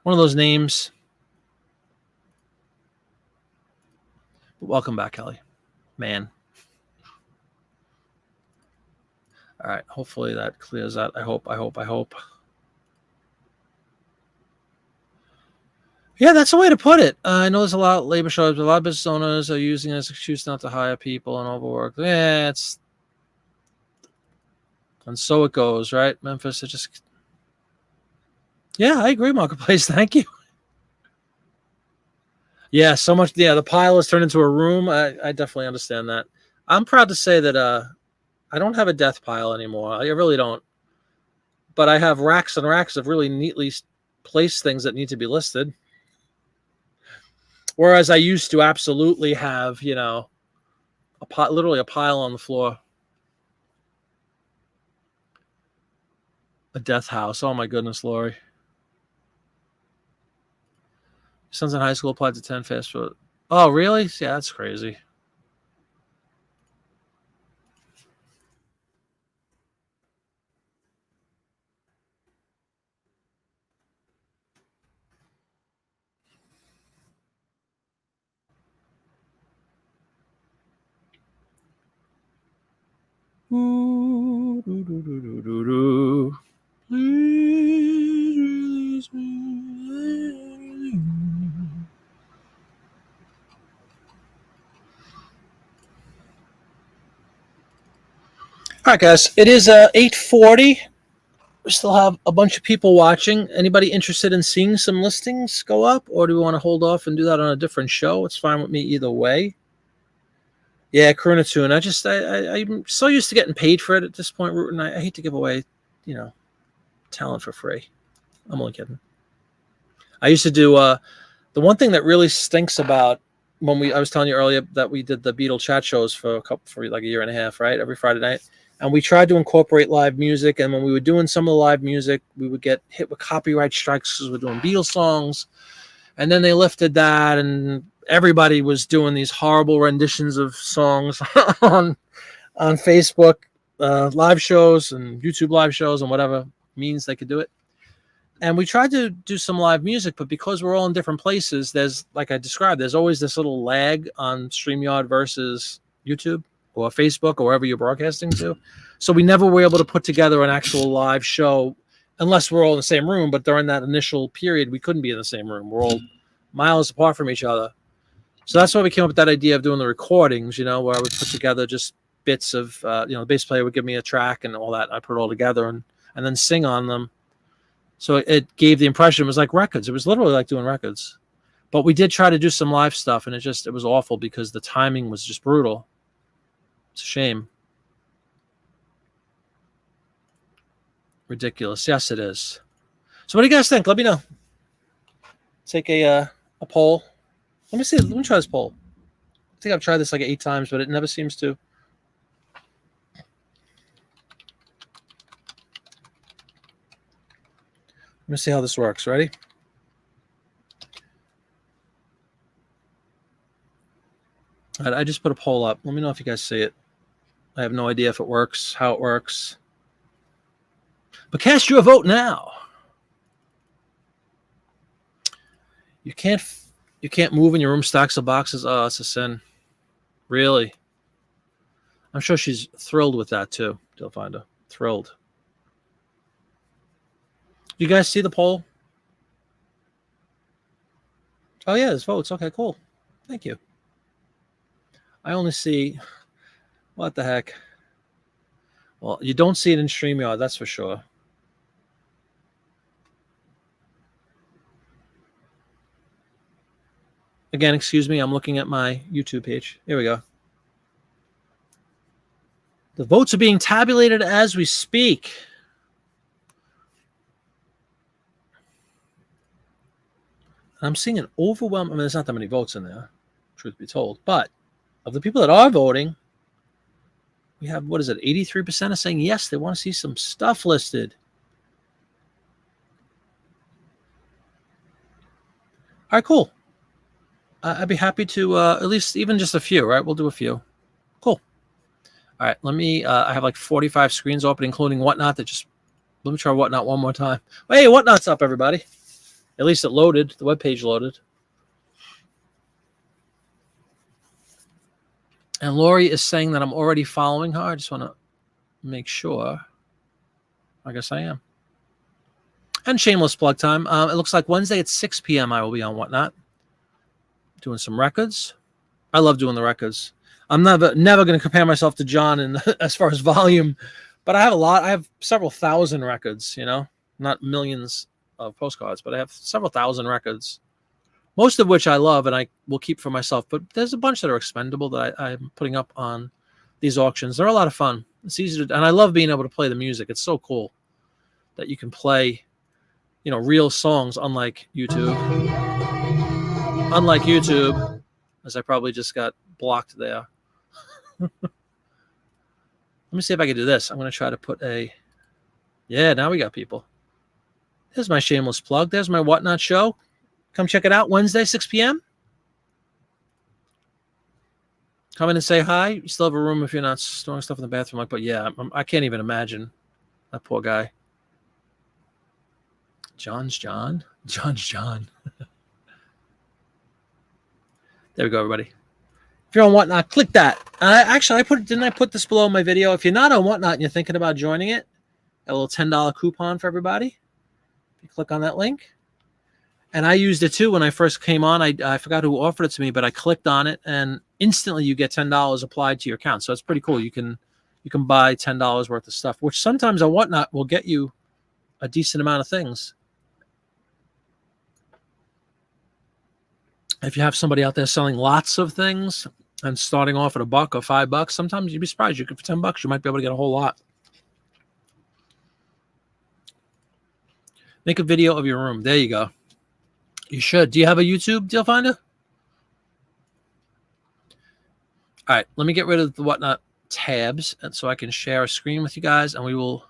One of those names. But welcome back, Kelly. Man. All right. Hopefully that clears out. I hope. Yeah, that's a way to put it. I know there's a lot of labor shortage. A lot of business owners are using it as an excuse not to hire people and overwork. Yeah, and so it goes, right? Memphis, yeah, I agree, Marketplace. Thank you. Yeah, so much. Yeah, the pile has turned into a room. I definitely understand that. I'm proud to say that I don't have a death pile anymore. I really don't. But I have racks and racks of really neatly placed things that need to be listed. Whereas I used to absolutely have, literally a pile on the floor. A death house. Oh my goodness, Lori. Son's in high school, applied to 10 fast food. Oh, really? Yeah, that's crazy. Please me. All right, guys. It is 8:40. We still have a bunch of people watching. Anybody interested in seeing some listings go up, or do we want to hold off and do that on a different show? It's fine with me either way. Yeah, Karuna Tune. I'm so used to getting paid for it at this point, Root, and I hate to give away, talent for free. I'm only kidding. I used to do the one thing that really stinks about I was telling you earlier that we did the Beatle chat shows for like a year and a half, right? Every Friday night. And we tried to incorporate live music. And when we were doing some of the live music, we would get hit with copyright strikes because we're doing Beatles songs. And then they lifted that, and everybody was doing these horrible renditions of songs on Facebook live shows and YouTube live shows and whatever means they could do it. And we tried to do some live music, but because we're all in different places, there's, like I described, there's always this little lag on StreamYard versus YouTube or Facebook or wherever you're broadcasting to. So we never were able to put together an actual live show unless we're all in the same room. But during that initial period, we couldn't be in the same room. We're all miles apart from each other. So that's why we came up with that idea of doing the recordings, where I would put together just bits of, the bass player would give me a track and all that. I put it all together and then sing on them. So it gave the impression it was like records. It was literally like doing records. But we did try to do some live stuff, and it was awful because the timing was just brutal. It's a shame. Ridiculous. Yes, it is. So what do you guys think? Let me know. Take a poll. Let me see. Let me try this poll. I think I've tried this like 8 times, but it never seems to. Let me see how this works. Ready? I just put a poll up. Let me know if you guys see it. I have no idea if it works, how it works. But cast your vote now. You can't move in your room stacks of boxes. Oh, it's a sin. Really? I'm sure she's thrilled with that too. You'll find her thrilled. You guys see the poll? Oh yeah, there's votes. Okay, cool. Thank you. I only see, what the heck? Well, you don't see it in StreamYard, that's for sure. Again, excuse me, I'm looking at my YouTube page. Here we go. The votes are being tabulated as we speak. I'm seeing an overwhelming, I mean, there's not that many votes in there, truth be told, but of the people that are voting, we have, what is it, 83% are saying yes, they want to see some stuff listed. All right, cool. I'd be happy to at least even just a few, right? We'll do a few. Cool. All right, let me, I have like 45 screens open, including Whatnot. Let me try Whatnot one more time. Hey, Whatnot's up, everybody. At least it loaded. The web page loaded. And Lori is saying that I'm already following her. I just want to make sure. I guess I am. And shameless plug time. It looks like Wednesday at 6 p.m. I will be on Whatnot. Doing some records. I love doing the records. I'm never going to compare myself to John in, as far as volume, but I have a lot. I have several thousand records, you know, not millions of postcards, but I have several thousand records, most of which I love and I will keep for myself. But there's a bunch that are expendable that I'm putting up on these auctions. They're a lot of fun. It's easy to, and I love being able to play the music. It's so cool that you can play, you know, real songs, unlike YouTube. Unlike YouTube, as I probably just got blocked there. Let me see if I can do this. I'm going to try to put a, yeah, now we got people. There's my shameless plug. There's my Whatnot show. Come check it out Wednesday, 6 p.m. Come in and say hi. You still have a room if you're not storing stuff in the bathroom. Like, but yeah, I can't even imagine that poor guy. John's John. There we go, everybody. If you're on Whatnot, click that. Didn't I put this below my video? If you're not on Whatnot and you're thinking about joining it, a little $10 coupon for everybody. You click on that link. And I used it too when I first came on. I forgot who offered it to me, but I clicked on it and instantly you get $10 applied to your account. So it's pretty cool. You can buy $10 worth of stuff, which sometimes on Whatnot will get you a decent amount of things. If you have somebody out there selling lots of things and starting off at $1 or $5, sometimes you'd be surprised. You could, for $10, you might be able to get a whole lot. Make a video of your room. There you go. You should. Do you have a YouTube, Deal Finder? All right, let me get rid of the Whatnot tabs and so I can share a screen with you guys, and we will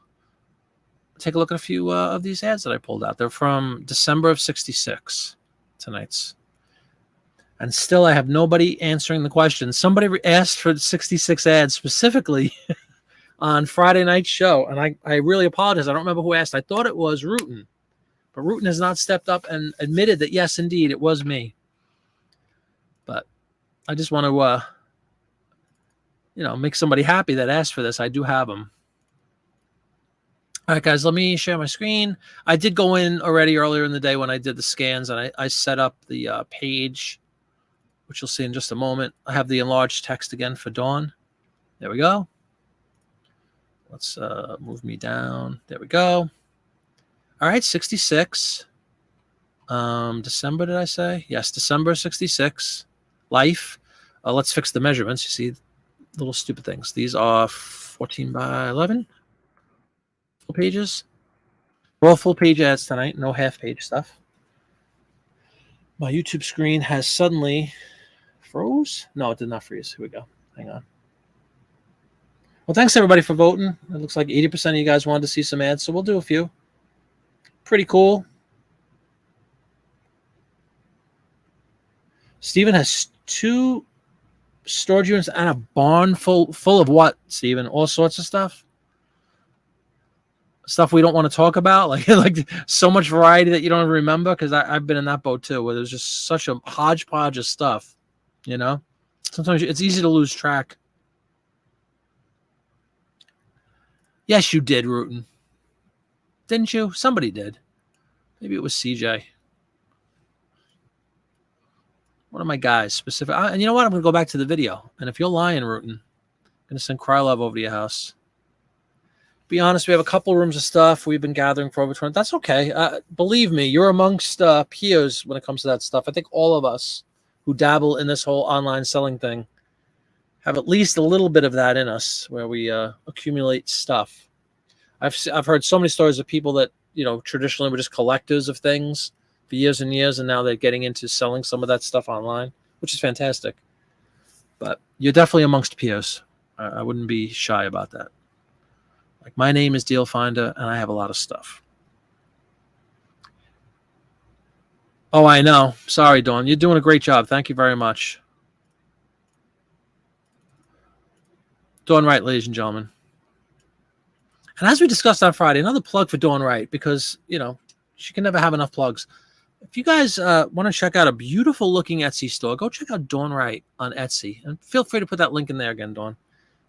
take a look at a few of these ads that I pulled out. They're from December of '66, tonight's. And still I have nobody answering the question. Somebody asked for 66 ads specifically on Friday night's show, and I really apologize. I don't remember who asked. I thought it was Rutan. But Rutan has not stepped up and admitted that, yes, indeed, it was me. But I just want to, you know, make somebody happy that asked for this. I do have them. All right, guys, let me share my screen. I did go in already earlier in the day when I did the scans, and I set up the page, which you'll see in just a moment. I have the enlarged text again for Dawn. There we go. Let's move me down. There we go. All right, 66. December, did I say? Yes, December 66. Life. Let's fix the measurements. You see, little stupid things. These are 14 by 11 full pages. We're all full page ads tonight, no half page stuff. My YouTube screen has suddenly froze. No, it did not freeze. Here we go. Hang on. Well, thanks everybody for voting. It looks like 80% of you guys wanted to see some ads, so we'll do a few. Pretty cool. Steven has 2 storage units and a barn full of what, Steven? All sorts of stuff. Stuff we don't want to talk about, like so much variety that you don't even remember. Because I've been in that boat too, where there's just such a hodgepodge of stuff. You know, sometimes it's easy to lose track. Yes, you did, Rutan. Didn't you? Somebody did. Maybe it was CJ. One of my guys specific. And you know what? I'm going to go back to the video. And if you're lying, Rutan, I'm going to send Krylov over to your house. Be honest, we have a couple rooms of stuff we've been gathering for over 20. That's okay. Believe me, you're amongst peers when it comes to that stuff. I think all of us who dabble in this whole online selling thing have at least a little bit of that in us, where we accumulate stuff. I've heard so many stories of people that, you know, traditionally were just collectors of things for years and years, and now they're getting into selling some of that stuff online, which is fantastic. But you're definitely amongst peers. I wouldn't be shy about that. Like, my name is Deal Finder, and I have a lot of stuff. Oh, I know. Sorry, Dawn. You're doing a great job. Thank you very much. Dawn Wright, ladies and gentlemen. And as we discussed on Friday, another plug for Dawn Wright, because, you know, she can never have enough plugs. If you guys want to check out a beautiful-looking Etsy store, go check out Dawn Wright on Etsy. And feel free to put that link in there again, Dawn.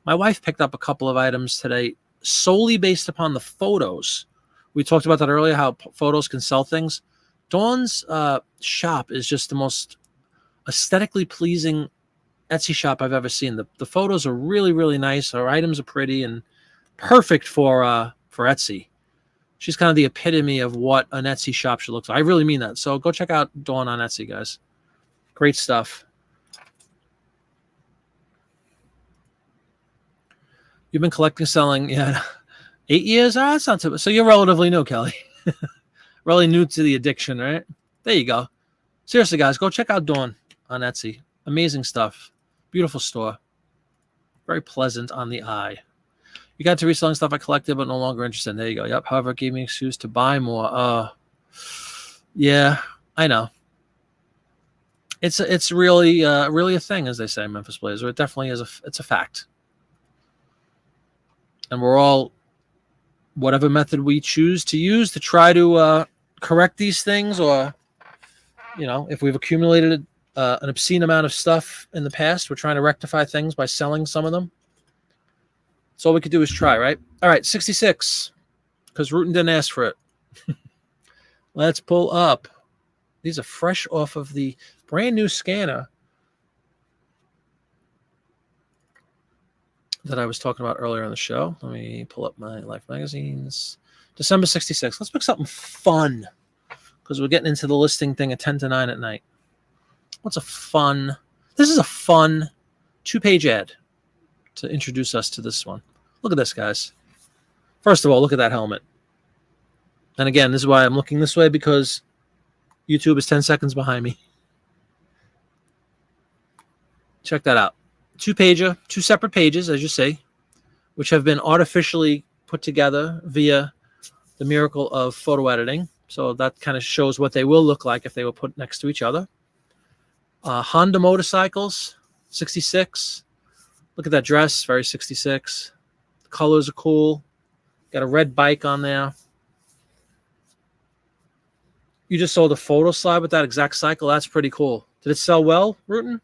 My wife picked up a couple of items today solely based upon the photos. We talked about that earlier, how photos can sell things. Dawn's shop is just the most aesthetically pleasing Etsy shop I've ever seen. The photos are really, really nice. Her items are pretty and perfect for Etsy. She's kind of the epitome of what an Etsy shop should look like. I really mean that. So go check out Dawn on Etsy, guys. Great stuff. You've been collecting, selling, 8 years? That's not too bad. So you're relatively new, Kelly. Really new to the addiction, right? There you go. Seriously, guys, go check out Dawn on Etsy. Amazing stuff. Beautiful store. Very pleasant on the eye. You got to reselling stuff I collected but no longer interested. There you go. Yep. However, it gave me an excuse to buy more. Yeah, I know. It's really a thing, as they say in Memphis Blazer. It definitely is. It's a fact. And we're all, whatever method we choose to use to try to correct these things, or, you know, if we've accumulated an obscene amount of stuff in the past, we're trying to rectify things by selling some of them. So all we could do is try, right? All right, 66, because Rutan didn't ask for it. Let's pull up. These are fresh off of the brand new scanner that I was talking about earlier in the show. Let me pull up my Life magazines. December 66. Let's pick something fun, because we're getting into the listing thing at 10 to 9 at night. What's a fun? This is a fun 2-page ad to introduce us to this one. Look at this, guys. First of all, look at that helmet. And again, this is why I'm looking this way, because YouTube is 10 seconds behind me. Check that out. 2-pager, 2 separate pages, as you see, which have been artificially put together via the miracle of photo editing. So that kind of shows what they will look like if they were put next to each other. Honda motorcycles, 66. Look at that dress, very 66. The colors are cool. Got a red bike on there. You just sold a photo slide with that exact cycle. That's pretty cool. Did it sell well, Rutan?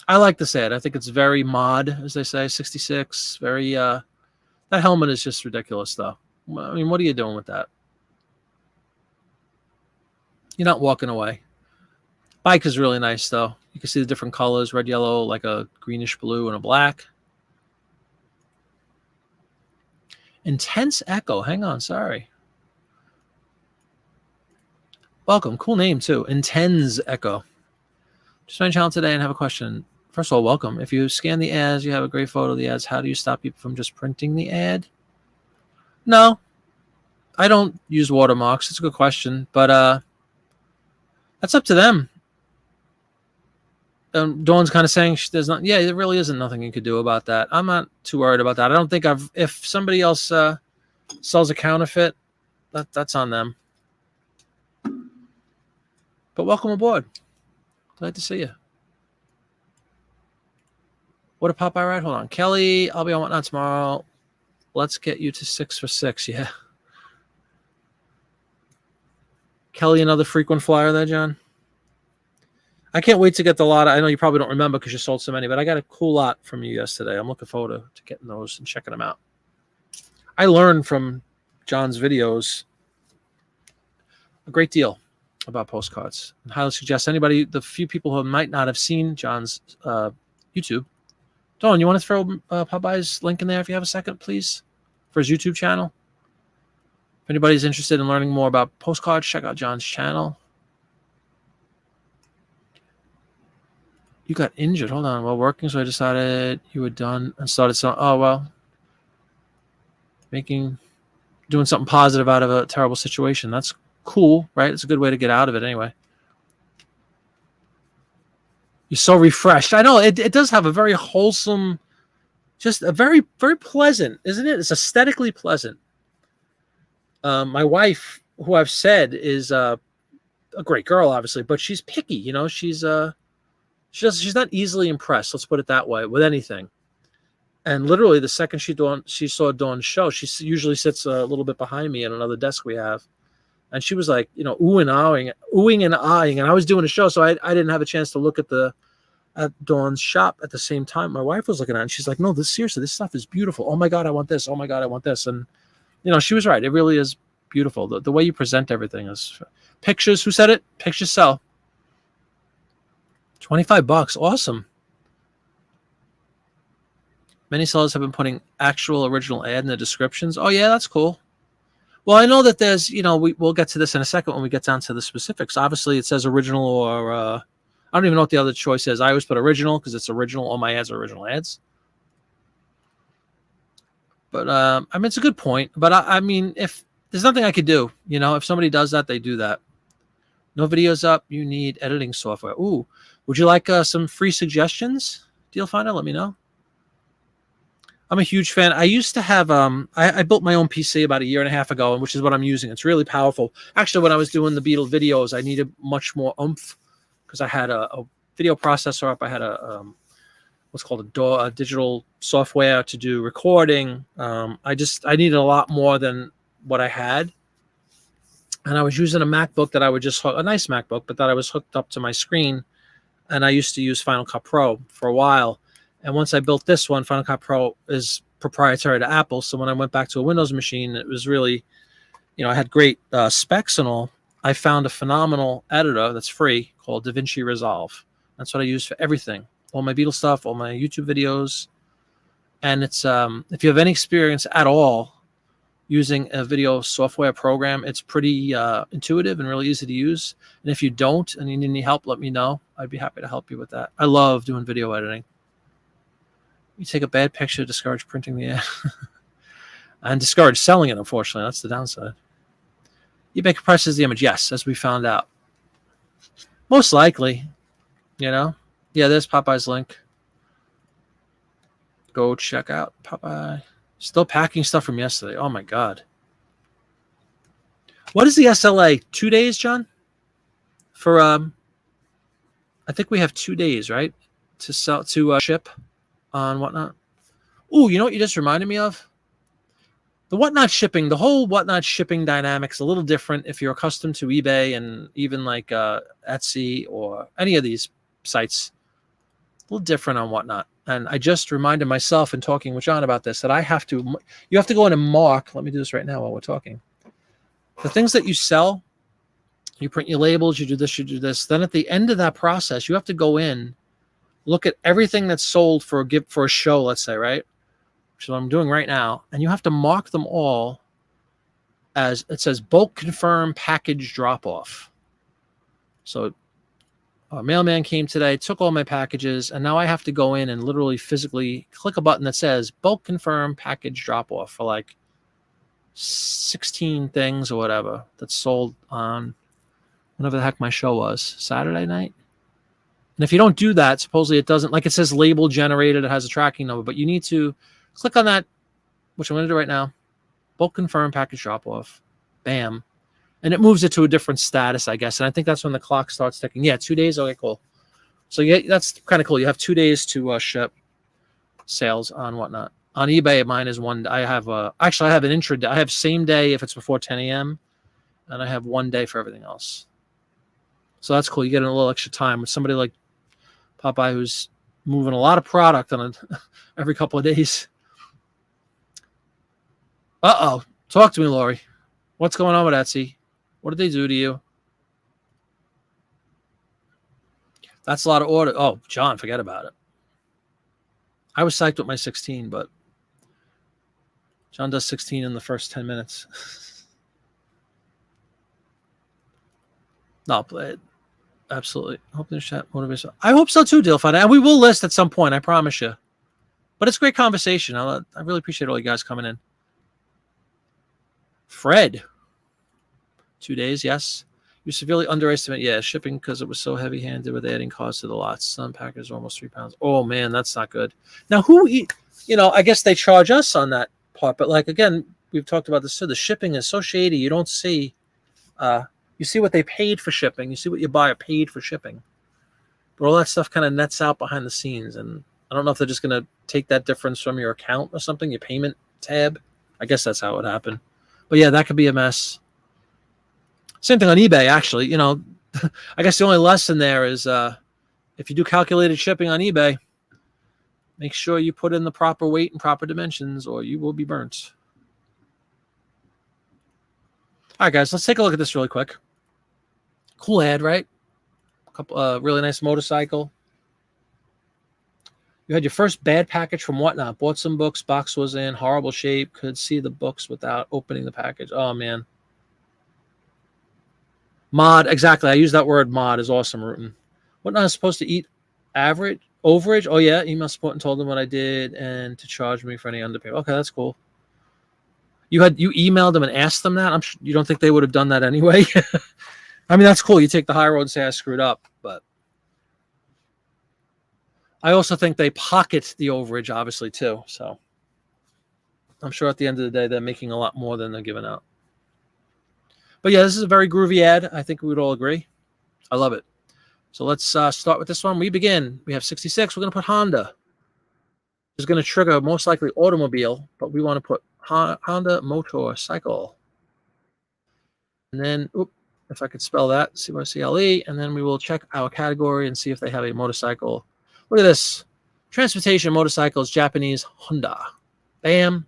I like this ad. I think it's very mod, as they say, 66. Very, that helmet is just ridiculous, though. I mean, what are you doing with that? You're not walking away. Bike is really nice, though. You can see the different colors, red, yellow, like a greenish blue, and a black. Intense Echo. Hang on, sorry. Welcome. Cool name, too. Intense Echo. Just my channel today and have a question. First of all, welcome. If you scan the ads, you have a great photo of the ads. How do you stop people from just printing the ad? No, I don't use watermarks. It's a good question, but that's up to them. Dawn's kind of saying there's not. Yeah, there really isn't nothing you could do about that. I'm not too worried about that. I don't think if somebody else sells a counterfeit, that's on them. But welcome aboard. Glad to see you. What a Popeye ride. Hold on. Kelly, I'll be on Whatnot tomorrow. Let's get you to 6 for 6. Yeah. Kelly, another frequent flyer there, John. I can't wait to get the lot. I know you probably don't remember because you sold so many, but I got a cool lot from you yesterday. I'm looking forward to getting those and checking them out. I learned from John's videos a great deal about postcards. I highly suggest anybody, the few people who might not have seen John's YouTube. Dawn, you want to throw Popeye's link in there if you have a second, please, for his YouTube channel? If anybody's interested in learning more about postcards, check out John's channel. You got injured. Hold on. While working, so I decided you were done and started some. Oh, well. Doing something positive out of a terrible situation. That's cool, right? It's a good way to get out of it anyway. You're so refreshed. I know it does have a very wholesome, just a very, very pleasant, isn't it? It's aesthetically pleasant. My wife, who I've said is a great girl, obviously, but she's picky. You know, she's not easily impressed. Let's put it that way with anything. And literally, the second she saw Dawn's show, she usually sits a little bit behind me at another desk we have, and she was like, oohing and eyeing, and I was doing a show, so I didn't have a chance to look at Dawn's shop at the same time. My wife was looking at it, and she's like, no, seriously, this stuff is beautiful. Oh my God, I want this. Oh my God, I want this. And she was right. It really is beautiful. The way you present everything is pictures. Who said it? Pictures sell. $25. Awesome. Many sellers have been putting actual original ad in the descriptions. Oh yeah, that's cool. Well, I know that there's, we'll get to this in a second when we get down to the specifics. Obviously, it says original or I don't even know what the other choice is. I always put original because it's original. All my ads are original ads. But I mean, it's a good point. But I mean, if there's nothing I could do, if somebody does that, they do that. No videos up. You need editing software. Ooh, would you like some free suggestions, Deal Finder? Let me know. I'm a huge fan. I used to have I built my own PC about 1.5 years ago, which is what I'm using. It's really powerful. Actually, when I was doing the Beetle videos, I needed much more oomph because I had a video processor up. I had a what's called a digital software to do recording. I needed a lot more than what I had. And I was using a MacBook that I would just hook, a nice MacBook, but that I was hooked up to my screen. And I used to use Final Cut Pro for a while. And once I built this one, Final Cut Pro is proprietary to Apple. So when I went back to a Windows machine, it was really, I had great specs and all. I found a phenomenal editor that's free called DaVinci Resolve. That's what I use for everything. All my Beetle stuff, all my YouTube videos. And it's, if you have any experience at all using a video software program, it's pretty intuitive and really easy to use. And if you don't and you need any help, let me know. I'd be happy to help you with that. I love doing video editing. You take a bad picture, discourage printing the ad. And discourage selling it, unfortunately. That's the downside. eBay compresses the image. Yes, as we found out. Most likely, Yeah, there's Popeye's link. Go check out Popeye. Still packing stuff from yesterday. Oh, my God. What is the SLA? 2 days, John? For, I think we have 2 days, right? To ship on Whatnot. Ooh, you know what you just reminded me of? The Whatnot shipping, the whole Whatnot shipping dynamic's a little different if you're accustomed to eBay and even like Etsy or any of these sites. A little different on Whatnot. And I just reminded myself in talking with John about this that you have to go in and mark. Let me do this right now while we're talking. The things that you sell, you print your labels, you do this, you do this. Then at the end of that process, you have to go in, look at everything that's sold for a show, let's say, right? Which is what I'm doing right now. And you have to mark them all as it says bulk confirm package drop off. So a mailman came today, took all my packages, and now I have to go in and literally physically click a button that says bulk confirm package drop off for like 16 things or whatever that's sold on whenever the heck my show was, Saturday night. And if you don't do that, supposedly it doesn't, like it says label generated, it has a tracking number, but you need to click on that, which I'm going to do right now. Bulk confirm package drop off. Bam. And it moves it to a different status, I guess. And I think that's when the clock starts ticking. Yeah, 2 days. Okay, cool. So yeah, that's kind of cool. You have 2 days to ship sales on Whatnot. On eBay, mine is one. I have actually I have an intraday. I have same day if it's before 10 a.m. and I have 1 day for everything else. So that's cool. You get a little extra time with somebody like Popeye who's moving a lot of product on every couple of days. Uh-oh. Talk to me, Lori. What's going on with Etsy? What did they do to you? That's a lot of order. Oh, John, forget about it. I was psyched with my 16, but John does 16 in the first 10 minutes. No, but absolutely. Hope there's chat motivation. I hope so too, Dilfine. And we will list at some point, I promise you. But it's great conversation. I really appreciate all you guys coming in. Fred. 2 days, yes. You severely underestimate, shipping because it was so heavy-handed with adding costs to the lots. Some packages are almost 3 pounds. Oh, man, that's not good. Now, I guess they charge us on that part. But, like, again, we've talked about this too. The shipping is so shady. You don't see you see what they paid for shipping. You see what you buy paid for shipping. But all that stuff kind of nets out behind the scenes. And I don't know if they're just going to take that difference from your account or something, your payment tab. I guess that's how it would happen. But, yeah, that could be a mess. Same thing on eBay, actually. I guess the only lesson there is if you do calculated shipping on eBay, make sure you put in the proper weight and proper dimensions or you will be burnt. All right, guys, let's take a look at this really quick. Cool ad, right? A couple really nice motorcycle. You had your first bad package from Whatnot. Bought some books. Box was in horrible shape. Could see the books without opening the package. Oh, man. Mod, exactly. I use that word mod is awesome, Rutan. Whatnot is supposed to eat overage? Oh, yeah. Email support and told them what I did and to charge me for any underpayment. Okay, that's cool. You emailed them and asked them that? I'm sure you don't think they would have done that anyway? I mean, that's cool. You take the high road and say I screwed up, but I also think they pocket the overage, obviously, too. So I'm sure at the end of the day, they're making a lot more than they're giving out. But yeah, this is a very groovy ad. I think we would all agree. I love it. So let's start with this one. We begin. We have 66. We're going to put Honda. It's going to trigger most likely automobile, but we want to put Honda motorcycle. And then, if I could spell that, C-Y-C-L-E, and then we will check our category and see if they have a motorcycle. Look at this. Transportation motorcycles, Japanese Honda. Bam.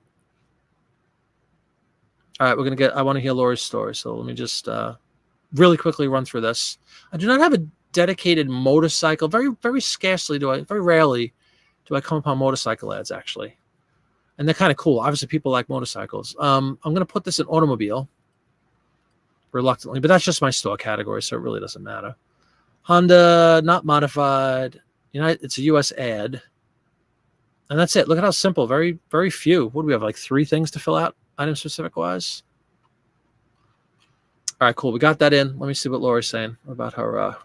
All right, I want to hear Laura's story. So let me just really quickly run through this. I do not have a dedicated motorcycle. Very, very very rarely do I come upon motorcycle ads, actually. And they're kind of cool. Obviously, people like motorcycles. I'm going to put this in automobile. Reluctantly, but that's just my store category, so it really doesn't matter. Honda, not modified. It's a U.S. ad. And that's it. Look at how simple. Very, very few. What do we have, like 3 things to fill out, item specific wise? All right, cool. We got that in. Let me see what Laura's saying about her.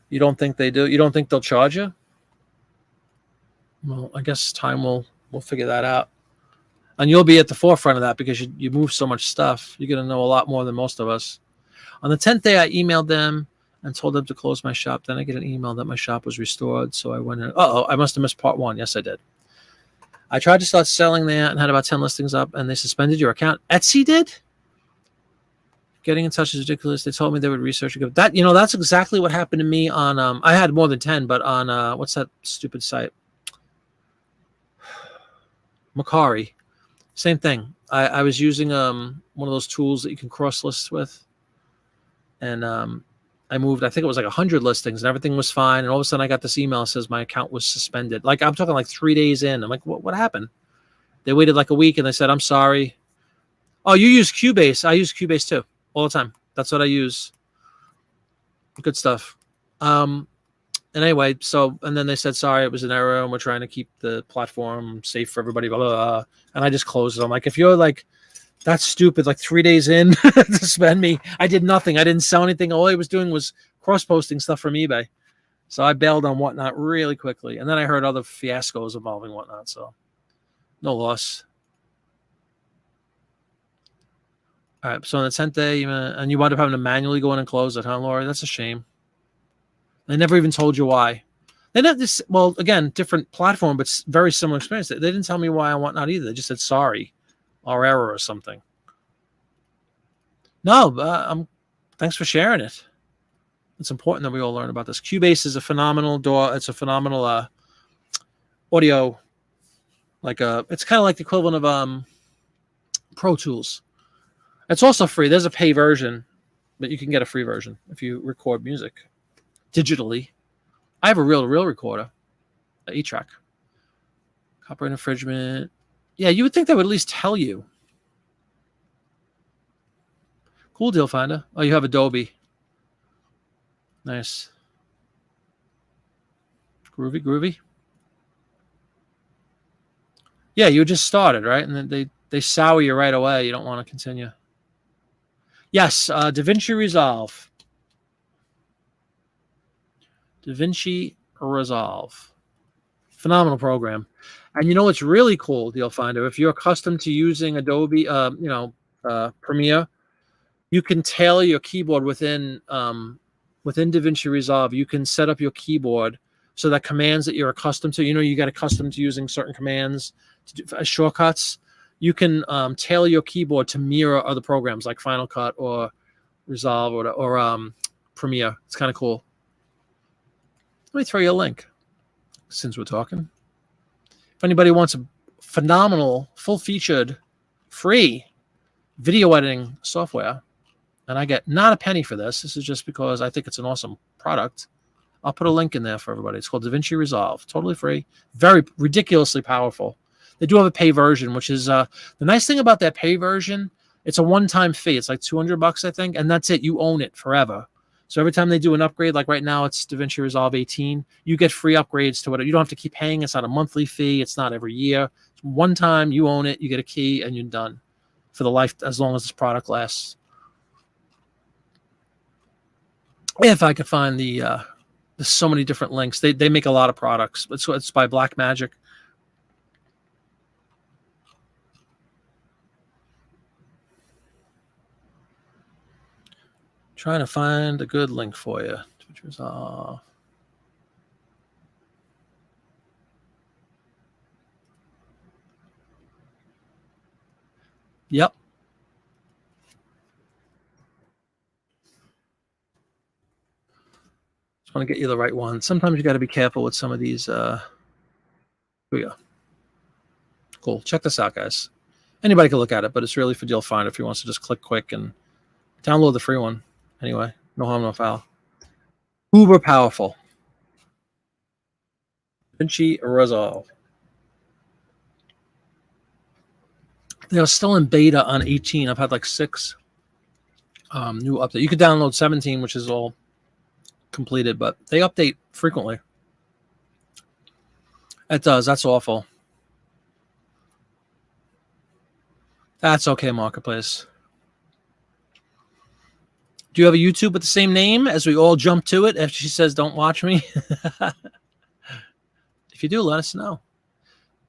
You don't think they do? You don't think they'll charge you? Well, I guess time will figure that out. And you'll be at the forefront of that because you move so much stuff. You're going to know a lot more than most of us. On the 10th day, I emailed them and told them to close my shop. Then I get an email that my shop was restored. So I went in. I must have missed part 1. Yes, I did. I tried to start selling there and had about 10 listings up, and they suspended your account. Etsy did? Getting in touch is ridiculous. They told me they would research it. That's exactly what happened to me on, I had more than 10, but on, what's that stupid site? Macari. Same thing. I was using one of those tools that you can cross lists with. And I moved, I think it was like 100 listings and everything was fine. And all of a sudden I got this email that says my account was suspended. Like I'm talking like 3 days in. I'm like, what happened? They waited like a week and they said, I'm sorry. Oh, you use Cubase. I use Cubase too all the time. That's what I use. Good stuff. And anyway, and then they said, sorry, it was an error and we're trying to keep the platform safe for everybody, blah, blah, blah. And I just closed it. I'm like, if you're like, that's stupid, like 3 days in to spend me, I did nothing. I didn't sell anything. All I was doing was cross-posting stuff from eBay. So I bailed on Whatnot really quickly. And then I heard other fiascos involving Whatnot. So no loss. All right. So on the 10th day, and you wound up having to manually go in and close it, huh, Laura? That's a shame. They never even told you why. They didn't this. Well, again, different platform, but very similar experience. They didn't tell me why and whatnot either. They just said sorry, or error or something. No, thanks for sharing it. It's important that we all learn about this. Cubase is a phenomenal DAW. It's a phenomenal audio. It's kind of like the equivalent of Pro Tools. It's also free. There's a pay version, but you can get a free version if you record music digitally. I have a reel-to-reel recorder, an E-Track. Copyright infringement. Yeah, you would think they would at least tell you. Cool deal, Finder. Oh, you have Adobe. Nice. Groovy, groovy. Yeah, you just started, right? And then they sour you right away. You don't want to continue. Yes, DaVinci Resolve. DaVinci Resolve. Phenomenal program. And you know what's really cool, Deal Finder? If you're accustomed to using Adobe, Premiere, you can tailor your keyboard within DaVinci Resolve. You can set up your keyboard so that commands that you're accustomed to, you get accustomed to using certain commands to do, as shortcuts. You can tailor your keyboard to mirror other programs like Final Cut or Resolve or Premiere. It's kind of cool. Let me throw you a link since we're talking. If anybody wants a phenomenal, full-featured, free video editing software, and I get not a penny for this. This is just because I think it's an awesome product. I'll put a link in there for everybody. It's called DaVinci Resolve. Totally free. Very ridiculously powerful. They do have a pay version, which is the nice thing about that pay version. It's a one-time fee. It's like $200, I think, and that's it. You own it forever. So every time they do an upgrade, like right now it's DaVinci Resolve 18, you get free upgrades to whatever. You don't have to keep paying. It's not a monthly fee. It's not every year. It's one time. You own it. You get a key, and you're done for the life, as long as this product lasts. If I could find there's so many different links. They make a lot of products. It's by Blackmagic. Trying to find a good link for you. Twitch Resolve. Yep. Just want to get you the right one. Sometimes you got to be careful with some of these. Here we go. Cool. Check this out, guys. Anybody can look at it, but it's really for Deal Finder if he wants to just click quick and download the free one. Anyway, no harm, no foul. Uber powerful. DaVinci Resolve. They are still in beta on 18. I've had like 6 new updates. You could download 17, which is all completed, but they update frequently. It does. That's awful. That's okay, Marketplace. Do you have a YouTube with the same name as we all jump to it after she says, don't watch me? If you do, let us know.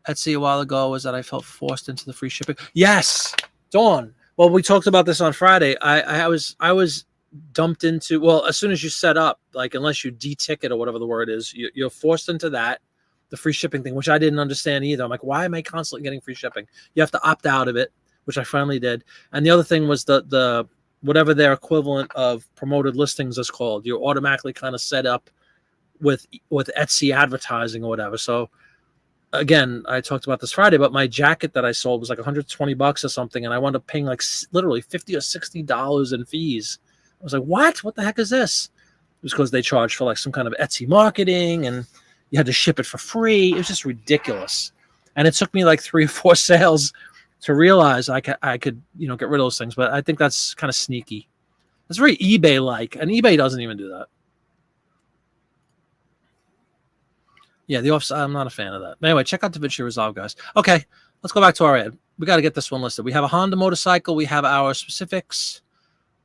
Etsy a while ago was that I felt forced into the free shipping. Yes, Dawn. Well, we talked about this on Friday. I was dumped into, well, as soon as you set up, like unless you de-ticket or whatever the word is, you're forced into that, the free shipping thing, which I didn't understand either. I'm like, why am I constantly getting free shipping? You have to opt out of it, which I finally did. And the other thing was the whatever their equivalent of promoted listings is called. You're automatically kind of set up with Etsy advertising or whatever. So again, I talked about this Friday, but my jacket that I sold was like $120 or something, and I wound up paying like literally $50 or $60 in fees. I was like, what the heck is this? It was because they charged for like some kind of Etsy marketing, and you had to ship it for free. It was just ridiculous. And it took me like 3 or 4 sales to realize I could get rid of those things. But I think that's kind of sneaky. It's very eBay-like, and eBay doesn't even do that. Yeah, the offset, I'm not a fan of that. But anyway, check out DaVinci Resolve, guys. Okay, let's go back to our ad. We got to get this one listed. We have a Honda motorcycle. We have our specifics,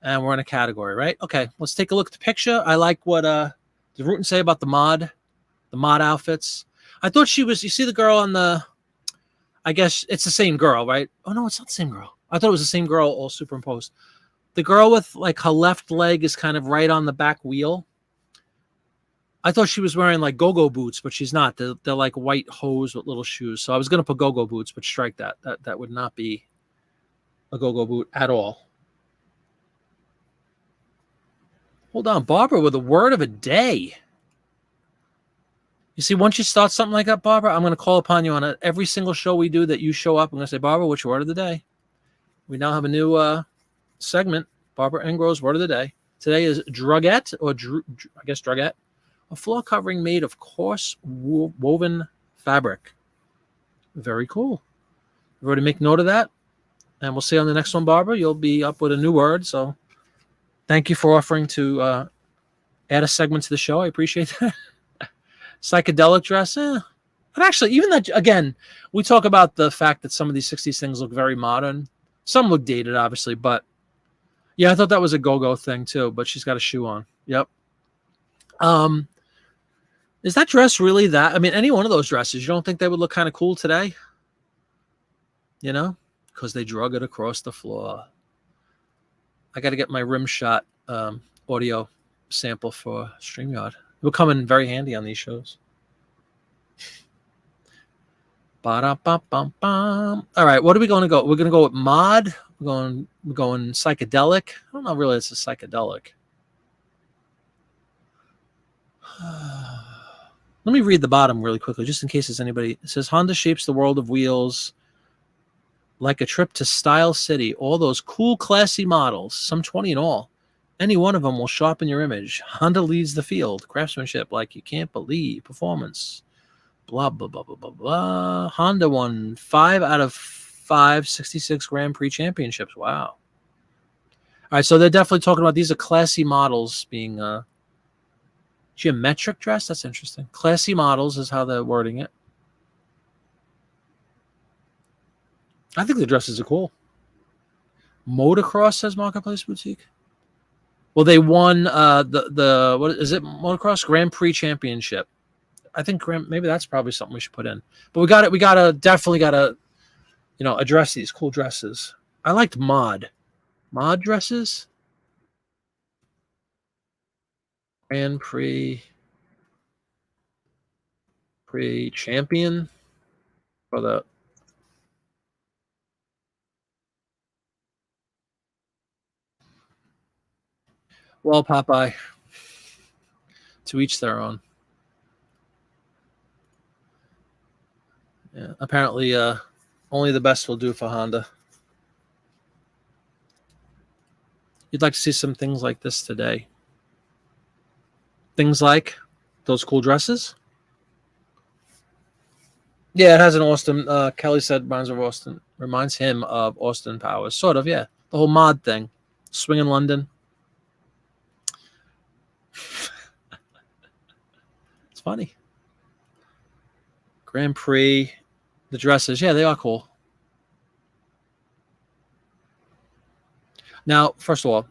and we're in a category, right? Okay, let's take a look at the picture. I like what did Rutan say about the mod outfits. I thought she was, you see the girl on the, I guess it's the same girl, right? Oh, no, it's not the same girl. I thought it was the same girl all superimposed. The girl with like her left leg is kind of right on the back wheel. I thought she was wearing like go-go boots, but she's not. They're like white hose with little shoes. So I was going to put go-go boots, but strike that. That would not be a go-go boot at all. Hold on, Barbara, with a word of a day. You see, once you start something like that, Barbara, I'm going to call upon you on every single show we do that you show up. I'm going to say, Barbara, what's your word of the day? We now have a new segment, Barbara Engro's word of the day. Today is drugette, or I guess drugette, a floor covering made of coarse woven fabric. Very cool. Everybody make note of that. And we'll see you on the next one, Barbara. You'll be up with a new word. So thank you for offering to add a segment to the show. I appreciate that. Psychedelic dress. But actually, even that, again, we talk about the fact that some of these 60s things look very modern. Some look dated, obviously. But yeah, I thought that was a go-go thing, too. But she's got a shoe on. Yep. Is that dress really that? I mean, any one of those dresses, you don't think they would look kind of cool today? You know? Because they drug it across the floor. I got to get my rim shot audio sample for StreamYard. It will come in very handy on these shows. Ba-da-ba-bum-bum. All right, what are we going to go? We're going to go with mod. We're going psychedelic. I don't know really it's a psychedelic. Let me read the bottom really quickly, just in case there's anybody. It says, Honda shapes the world of wheels like a trip to Style City. All those cool, classy models, some 20 in all. Any one of them will sharpen your image. Honda leads the field. Craftsmanship like you can't believe. Performance. Blah, blah, blah, blah, blah, blah. Honda won 5 out of 5 66 Grand Prix championships. Wow. All right, so they're definitely talking about these are classy models being geometric dress. That's interesting. Classy models is how they're wording it. I think the dresses are cool. Motocross, says Marketplace Boutique. Well, they won the what is it? Motocross Grand Prix Championship. I think maybe that's probably something we should put in. But we got it. We definitely gotta, address these cool dresses. I liked mod dresses. Grand Prix champion for the. Well, Popeye, to each their own. Yeah, apparently, only the best will do for Honda. You'd like to see some things like this today. Things like those cool dresses. Yeah, it has an Austin. Kelly said reminds him of Austin Powers. Sort of, yeah. The whole mod thing. Swing in London. It's funny. Grand Prix. The dresses. Yeah, they are cool. Now, first of all,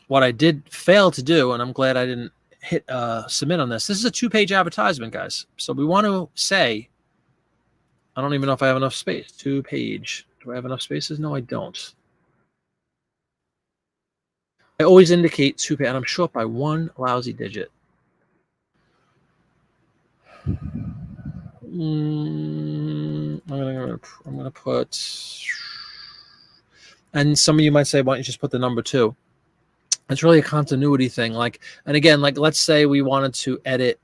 what I did fail to do, and I'm glad I didn't hit submit on this. This is a 2-page advertisement, guys. So we want to say, I don't even know if I have enough space. 2-page. Do I have enough spaces? No, I don't. I always indicate 2-page, and I'm short by one lousy digit. I'm gonna put, and some of you might say, why don't you just put the number 2? It's really a continuity thing. And again, let's say we wanted to edit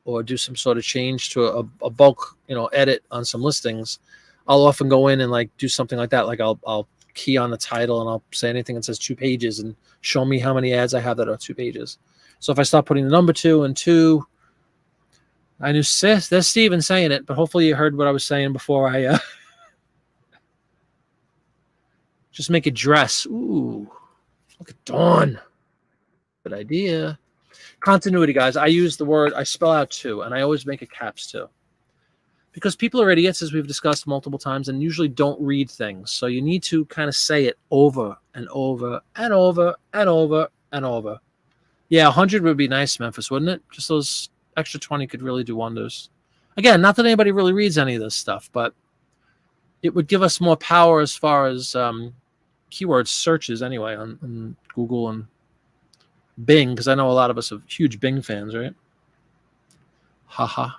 or do some sort of change to a bulk, edit on some listings. I'll often go in and do something like that. I'll key on the title and I'll say anything that says 2 pages and show me how many ads I have that are 2 pages. So if I start putting the number 2 and 2, I knew there's Steven saying it, but hopefully you heard what I was saying before I just make a dress. Ooh, look at Dawn. Good idea. Continuity, guys. I use the word, I spell out 2, and I always make it caps 2. Because people are idiots, as we've discussed multiple times, and usually don't read things. So you need to kind of say it over and over and over and over and over. Yeah, 100 would be nice, Memphis, wouldn't it? Just those extra 20 could really do wonders. Again, not that anybody really reads any of this stuff, but it would give us more power as far as keyword searches anyway on Google and Bing, because I know a lot of us are huge Bing fans, right? Haha.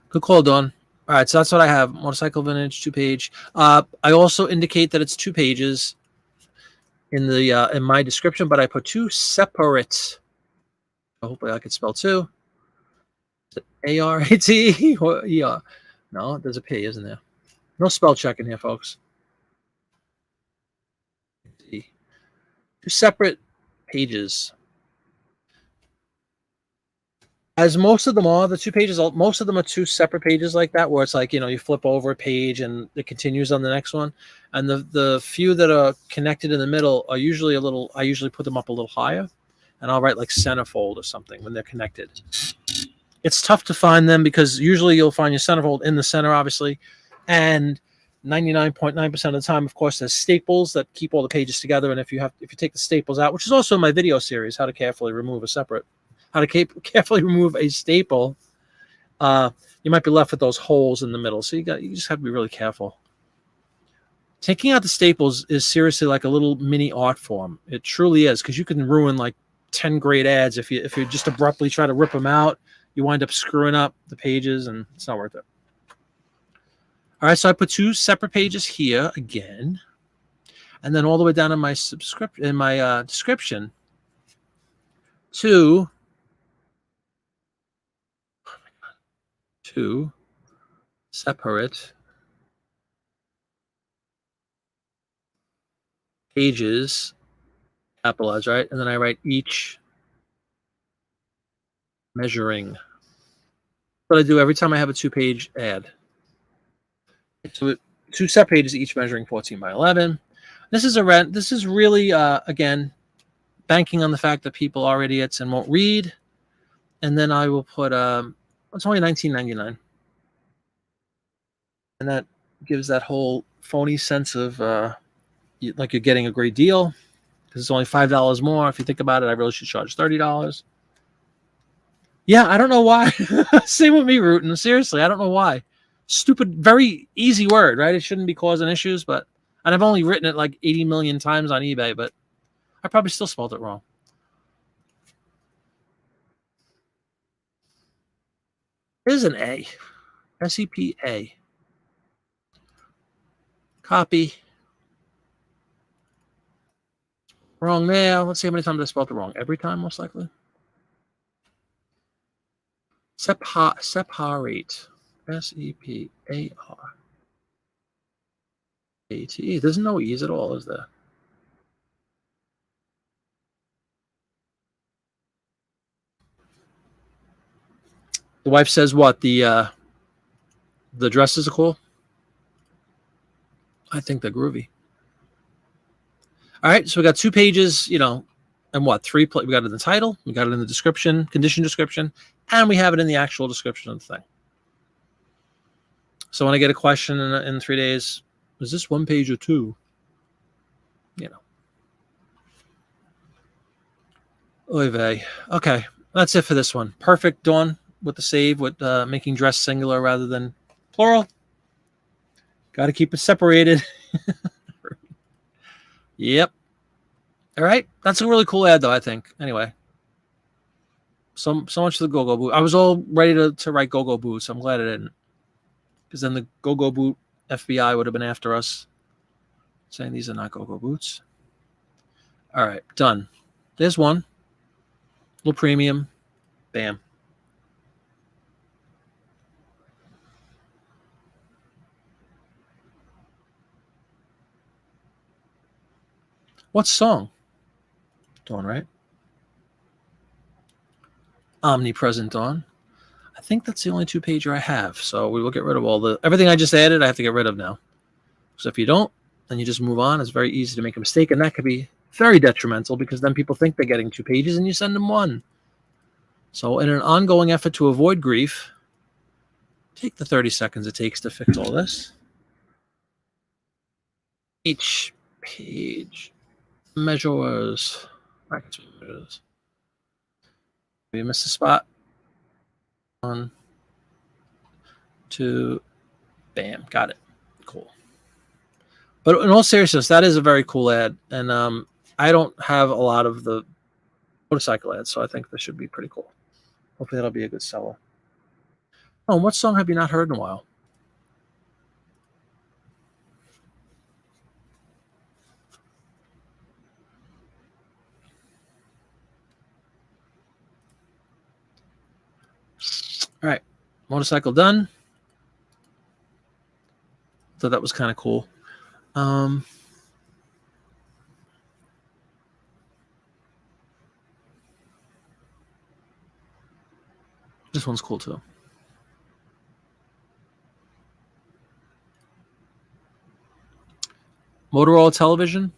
Good call, Dawn. All right, so that's what I have. Motorcycle vintage, 2-page. I also indicate that it's 2 pages in the in my description, but I put 2 separate. Hopefully, I could spell 2. A-R-A-T or E-R. No, there's a P, isn't there? No spell check in here, folks. 2 separate pages. As most of them are, the 2 pages, most of them are 2 separate pages like that, where it's like, you know, you flip over a page and it continues on the next one. And the few that are connected in the middle are usually a little, I usually put them up a little higher, and I'll write like centerfold or something when they're connected. It's tough to find them because usually you'll find your centerfold in the center, obviously. And 99.9% of the time, of course, there's staples that keep all the pages together. And if you take the staples out, which is also in my video series, how to carefully remove carefully remove a staple, you might be left with those holes in the middle. So you just have to be really careful. Taking out the staples is seriously like a little mini art form. It truly is, because you can ruin like 10 great ads if you just abruptly try to rip them out. You wind up screwing up the pages, and it's not worth it. All right, so I put 2 separate pages here again, and then all the way down in my description, 2 separate pages, capitalized, right? And then I write each measuring. What I do every time I have a 2-page ad. So 2 separate pages, each measuring 14 by 11. This is really again banking on the fact that people are idiots and won't read. And then I will put it's only $19.99, and that gives that whole phony sense of like you're getting a great deal, because it's only $5 more. If you think about it, I really should charge $30. Yeah, I don't know why. Same with me, Rootin'. Seriously, I don't know why. Stupid, very easy word, right? It shouldn't be causing issues, and I've only written it like 80 million times on eBay, but I probably still spelled it wrong. There's an A. S-E-P-A. Copy. Wrong there. Let's see how many times I spelled it wrong. Every time, most likely. Separate. S-E-P-A-R-A-T-E. There's no E's at all, is there? The wife says what? The dresses are cool? I think they're groovy. All right, so we got 2 pages, and what? 3? We got it in the title, we got it in the description, condition description, and we have it in the actual description of the thing. So when I get a question in 3 days, is this 1 page or 2? Oy vey. Okay, that's it for this one. Perfect, Dawn, with the save, with making dress singular rather than plural. Got to keep it separated. Yep. All right. That's a really cool ad, though, I think. Anyway. So much for the Go-Go Boot. I was all ready to write Go-Go Boot, so I'm glad I didn't. Because then the Go-Go Boot FBI would have been after us, saying these are not Go-Go Boots. All right. Done. There's one. Little premium. Bam. What song? Dawn, right? Omnipresent Dawn. I think that's the only 2-pager I have. So we will get rid of everything I just added. I have to get rid of now. So if you don't, then you just move on. It's very easy to make a mistake, and that could be very detrimental, because then people think they're getting 2 pages and you send them 1. So in an ongoing effort to avoid grief, take the 30 seconds it takes to fix all this. Each page measures. We missed a spot. 1, 2, bam, got it. Cool. But in all seriousness, that is a very cool ad, and I don't have a lot of the motorcycle ads, so I think this should be pretty cool. Hopefully that'll be a good seller. Oh, and what song have you not heard in a while? All right, motorcycle done. So that was kind of cool. This one's cool too. Motorola television,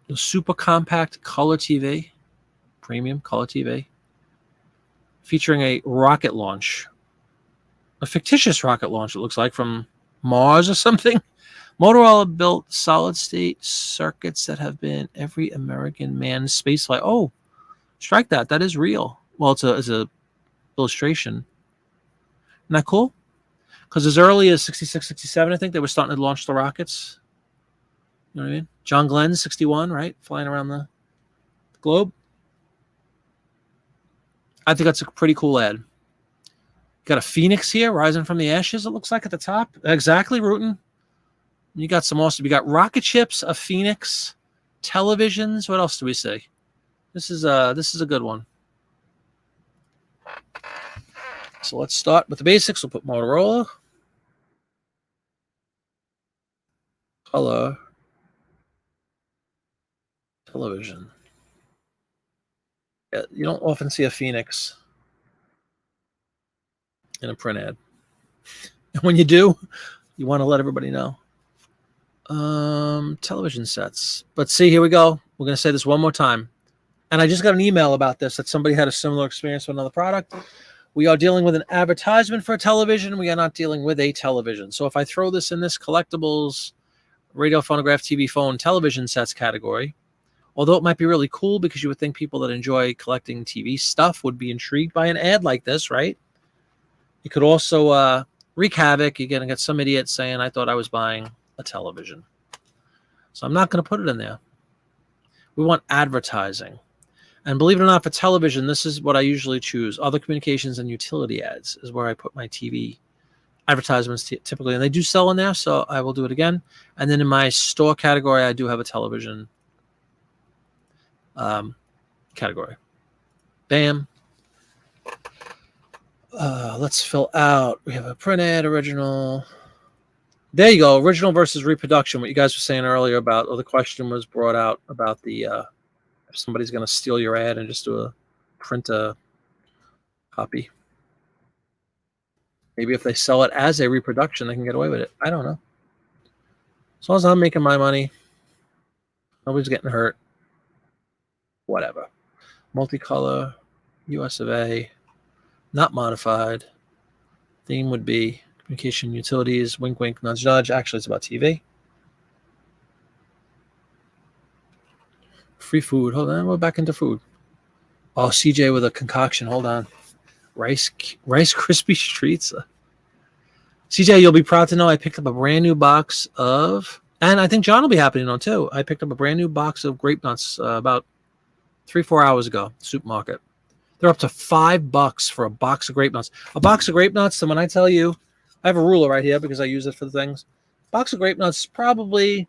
the super compact color TV, premium color TV, featuring a rocket launch, a fictitious rocket launch, it looks like, from Mars or something. Motorola built solid-state circuits that have been every American man's spaceflight. Oh, strike that. That is real. Well, it's a illustration. Isn't that cool? Because as early as 66, 67, I think, they were starting to launch the rockets. You know what I mean? John Glenn, 61, right? Flying around the globe. I think that's a pretty cool ad. Got a phoenix here rising from the ashes, it looks like, at the top. Exactly, Rutan. You got some awesome. You got rocket ships, a phoenix, televisions. What else do we see? This is a good one. So let's start with the basics. We'll put Motorola. Color. Television. Yeah, you don't often see a phoenix in a print ad. And when you do, you want to let everybody know. Television sets. But see, here we go. We're going to say this one more time. And I just got an email about this, that somebody had a similar experience with another product. We are dealing with an advertisement for a television. We are not dealing with a television. So if I throw this in this collectibles, radio, phonograph, TV, phone, television sets category, although it might be really cool because you would think people that enjoy collecting TV stuff would be intrigued by an ad like this, right? You could also wreak havoc. You're going to get some idiot saying, I thought I was buying a television. So I'm not going to put it in there. We want advertising. And believe it or not, for television, this is what I usually choose. Other communications and utility ads is where I put my TV advertisements typically. And they do sell in there, so I will do it again. And then in my store category, I do have a television category. Bam. Let's fill out. We have a print ad, original. There you go. Original versus reproduction. What you guys were saying earlier about, or the question was brought out about the if somebody's going to steal your ad and just do a print a copy. Maybe if they sell it as a reproduction, they can get away with it. I don't know. As long as I'm making my money, nobody's getting hurt. Whatever. Multicolor, US of A, not modified. Theme would be communication utilities, wink, wink, nudge, nudge. Actually, it's about TV. Free food. Hold on, we're back into food. Oh, CJ with a concoction. Hold on. Rice Krispie treats. CJ, you'll be proud to know I picked up a brand new box of, and I think John will be happy to know too. I picked up a brand new box of grape nuts about 3-4 hours ago. Supermarket. They're up to $5 for a box of grape nuts. A box of grape nuts. And when I tell you, I have a ruler right here because I use it for the things. Box of grape nuts, probably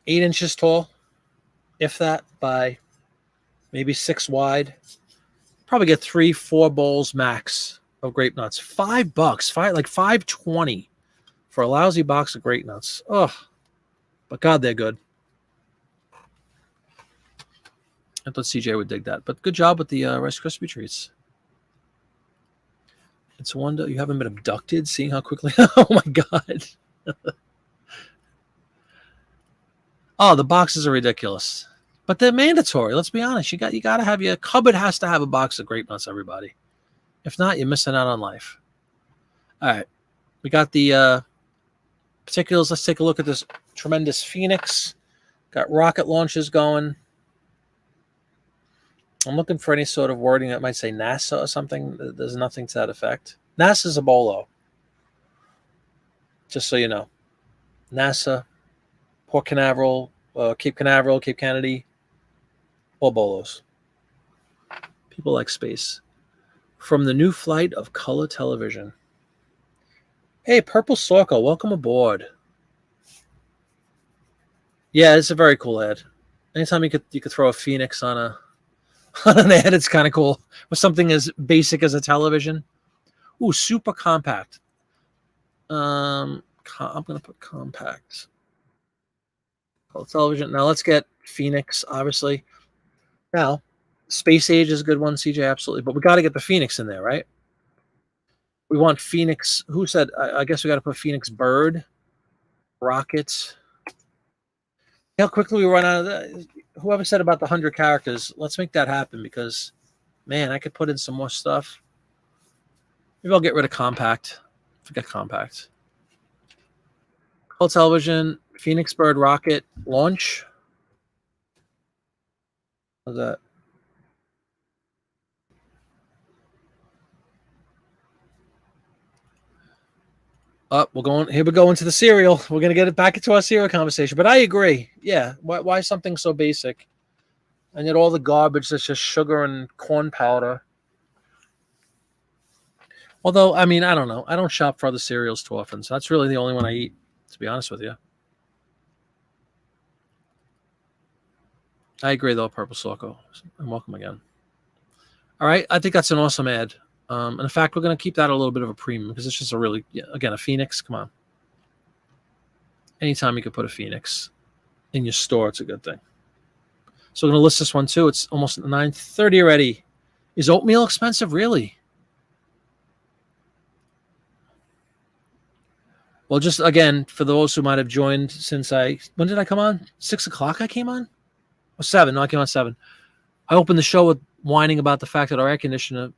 8 inches tall, if that, by maybe 6 wide. Probably get 3-4 bowls max of grape nuts. $5, like $5.20 for a lousy box of grape nuts. Oh, but God, they're good. I thought CJ would dig that, but good job with the Rice Krispie treats. It's a wonder you haven't been abducted, seeing how quickly. Oh my God. Oh, the boxes are ridiculous, but they're mandatory. Let's be honest. You got to have your cupboard has to have a box of grape nuts. Everybody, if not, you're missing out on life. All right, we got the particulars. Let's take a look at this tremendous Phoenix. Got rocket launches going. I'm looking for any sort of wording that might say NASA or something. There's nothing to that effect. NASA's a bolo. Just so you know. NASA, Port Canaveral, Cape Canaveral, Cape Kennedy, all bolos. People like space. From the new flight of color television. Hey, Purple Sorko, welcome aboard. Yeah, it's a very cool ad. Anytime you could throw a phoenix on an ad, it's kind of cool. With something as basic as a television. Ooh, super compact. I'm gonna put compact. Color television. Now let's get Phoenix, obviously. Now, Space Age is a good one, CJ, absolutely. But we got to get the Phoenix in there, right? We want Phoenix. Who said? I guess we got to put Phoenix Bird, Rockets. How quickly we run out of that. Whoever said about the 100 characters, let's make that happen because, man, I could put in some more stuff. Maybe I'll get rid of compact. Forget compact. Color television, Phoenix Bird, Rocket, launch. How's that? We're going. Here we go into the cereal. We're gonna get it back into our cereal conversation. But I agree. Yeah, why something so basic, and yet all the garbage that's just sugar and corn powder. Although, I mean, I don't know. I don't shop for other cereals too often, so that's really the only one I eat. To be honest with you, I agree though. Purple Sorko, and welcome again. All right, I think that's an awesome ad. And in fact, we're going to keep that a little bit of a premium because it's just a really, again, a Phoenix. Come on. Anytime you could put a Phoenix in your store, it's a good thing. So we're going to list this one too. It's almost 9:30 already. Is oatmeal expensive? Really? Well, just again, for those who might have joined since when did I come on? 6 o'clock I came on? Or 7? No, I came on 7. I opened the show with whining about the fact that our air conditioner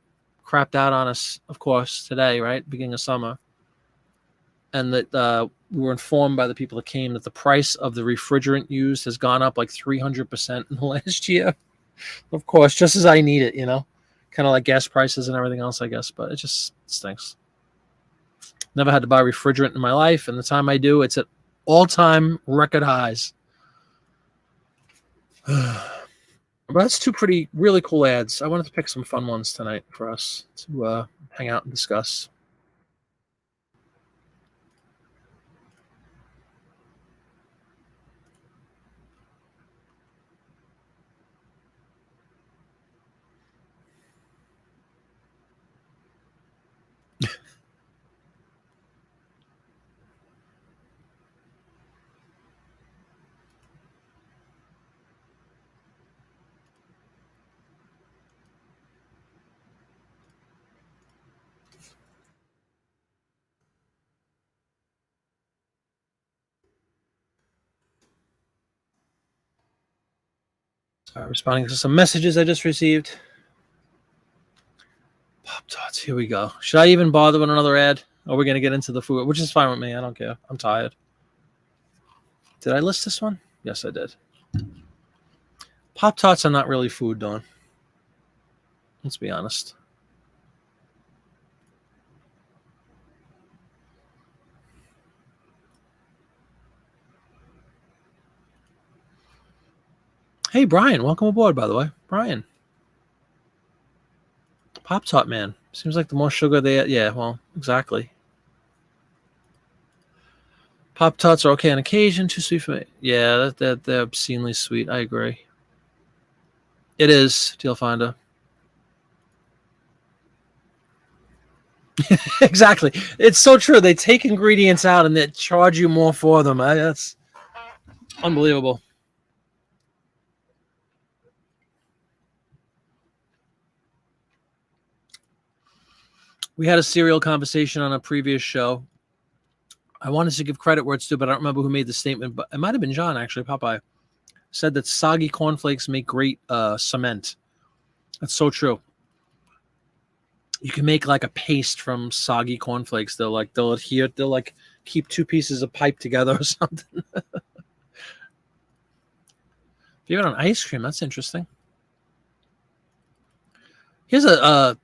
crapped out on us, of course, today, right? Beginning of summer. And that we were informed by the people that came that the price of the refrigerant used has gone up like 300% in the last year. Of course, just as I need it, kind of like gas prices and everything else, I guess. But it just stinks. Never had to buy refrigerant in my life. And the time I do, it's at all-time record highs. But that's two really cool ads. I wanted to pick some fun ones tonight for us to hang out and discuss. Responding to some messages I just received. Pop-Tarts, here we go. Should I even bother with another ad? Or are we going to get into the food? Which is fine with me. I don't care. I'm tired. Did I list this one? Yes, I did. Pop-Tarts are not really food, Dawn. Let's be honest. Hey, Brian, welcome aboard, by the way. Brian. Pop-Tart, man. Seems like the more sugar they add. Yeah, well, exactly. Pop-Tarts are okay on occasion. Too sweet for me. Yeah, they're obscenely sweet. I agree. It is, Deal Finder. Exactly. It's so true. They take ingredients out and they charge you more for them. That's unbelievable. We had a cereal conversation on a previous show. I wanted to give credit where it's due, but I don't remember who made the statement. But it might have been John, actually. Popeye said that soggy cornflakes make great cement. That's so true. You can make like a paste from soggy cornflakes. They'll adhere. They'll like keep two pieces of pipe together or something. If you have it on ice cream, that's interesting. Here's a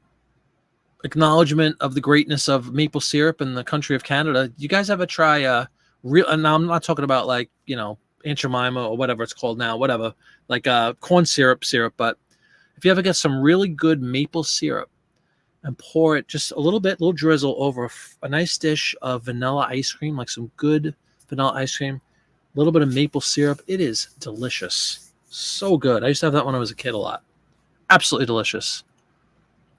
acknowledgement of the greatness of maple syrup in the country of Canada. You guys ever try real? And now I'm not talking about like Aunt Jemima or whatever it's called now, whatever, like corn syrup. But If you ever get some really good maple syrup and pour it just a little drizzle over a nice dish of vanilla ice cream, like some good vanilla ice cream, a little bit of maple syrup, it is delicious. So good. I used to have that when I was a kid a lot. Absolutely delicious.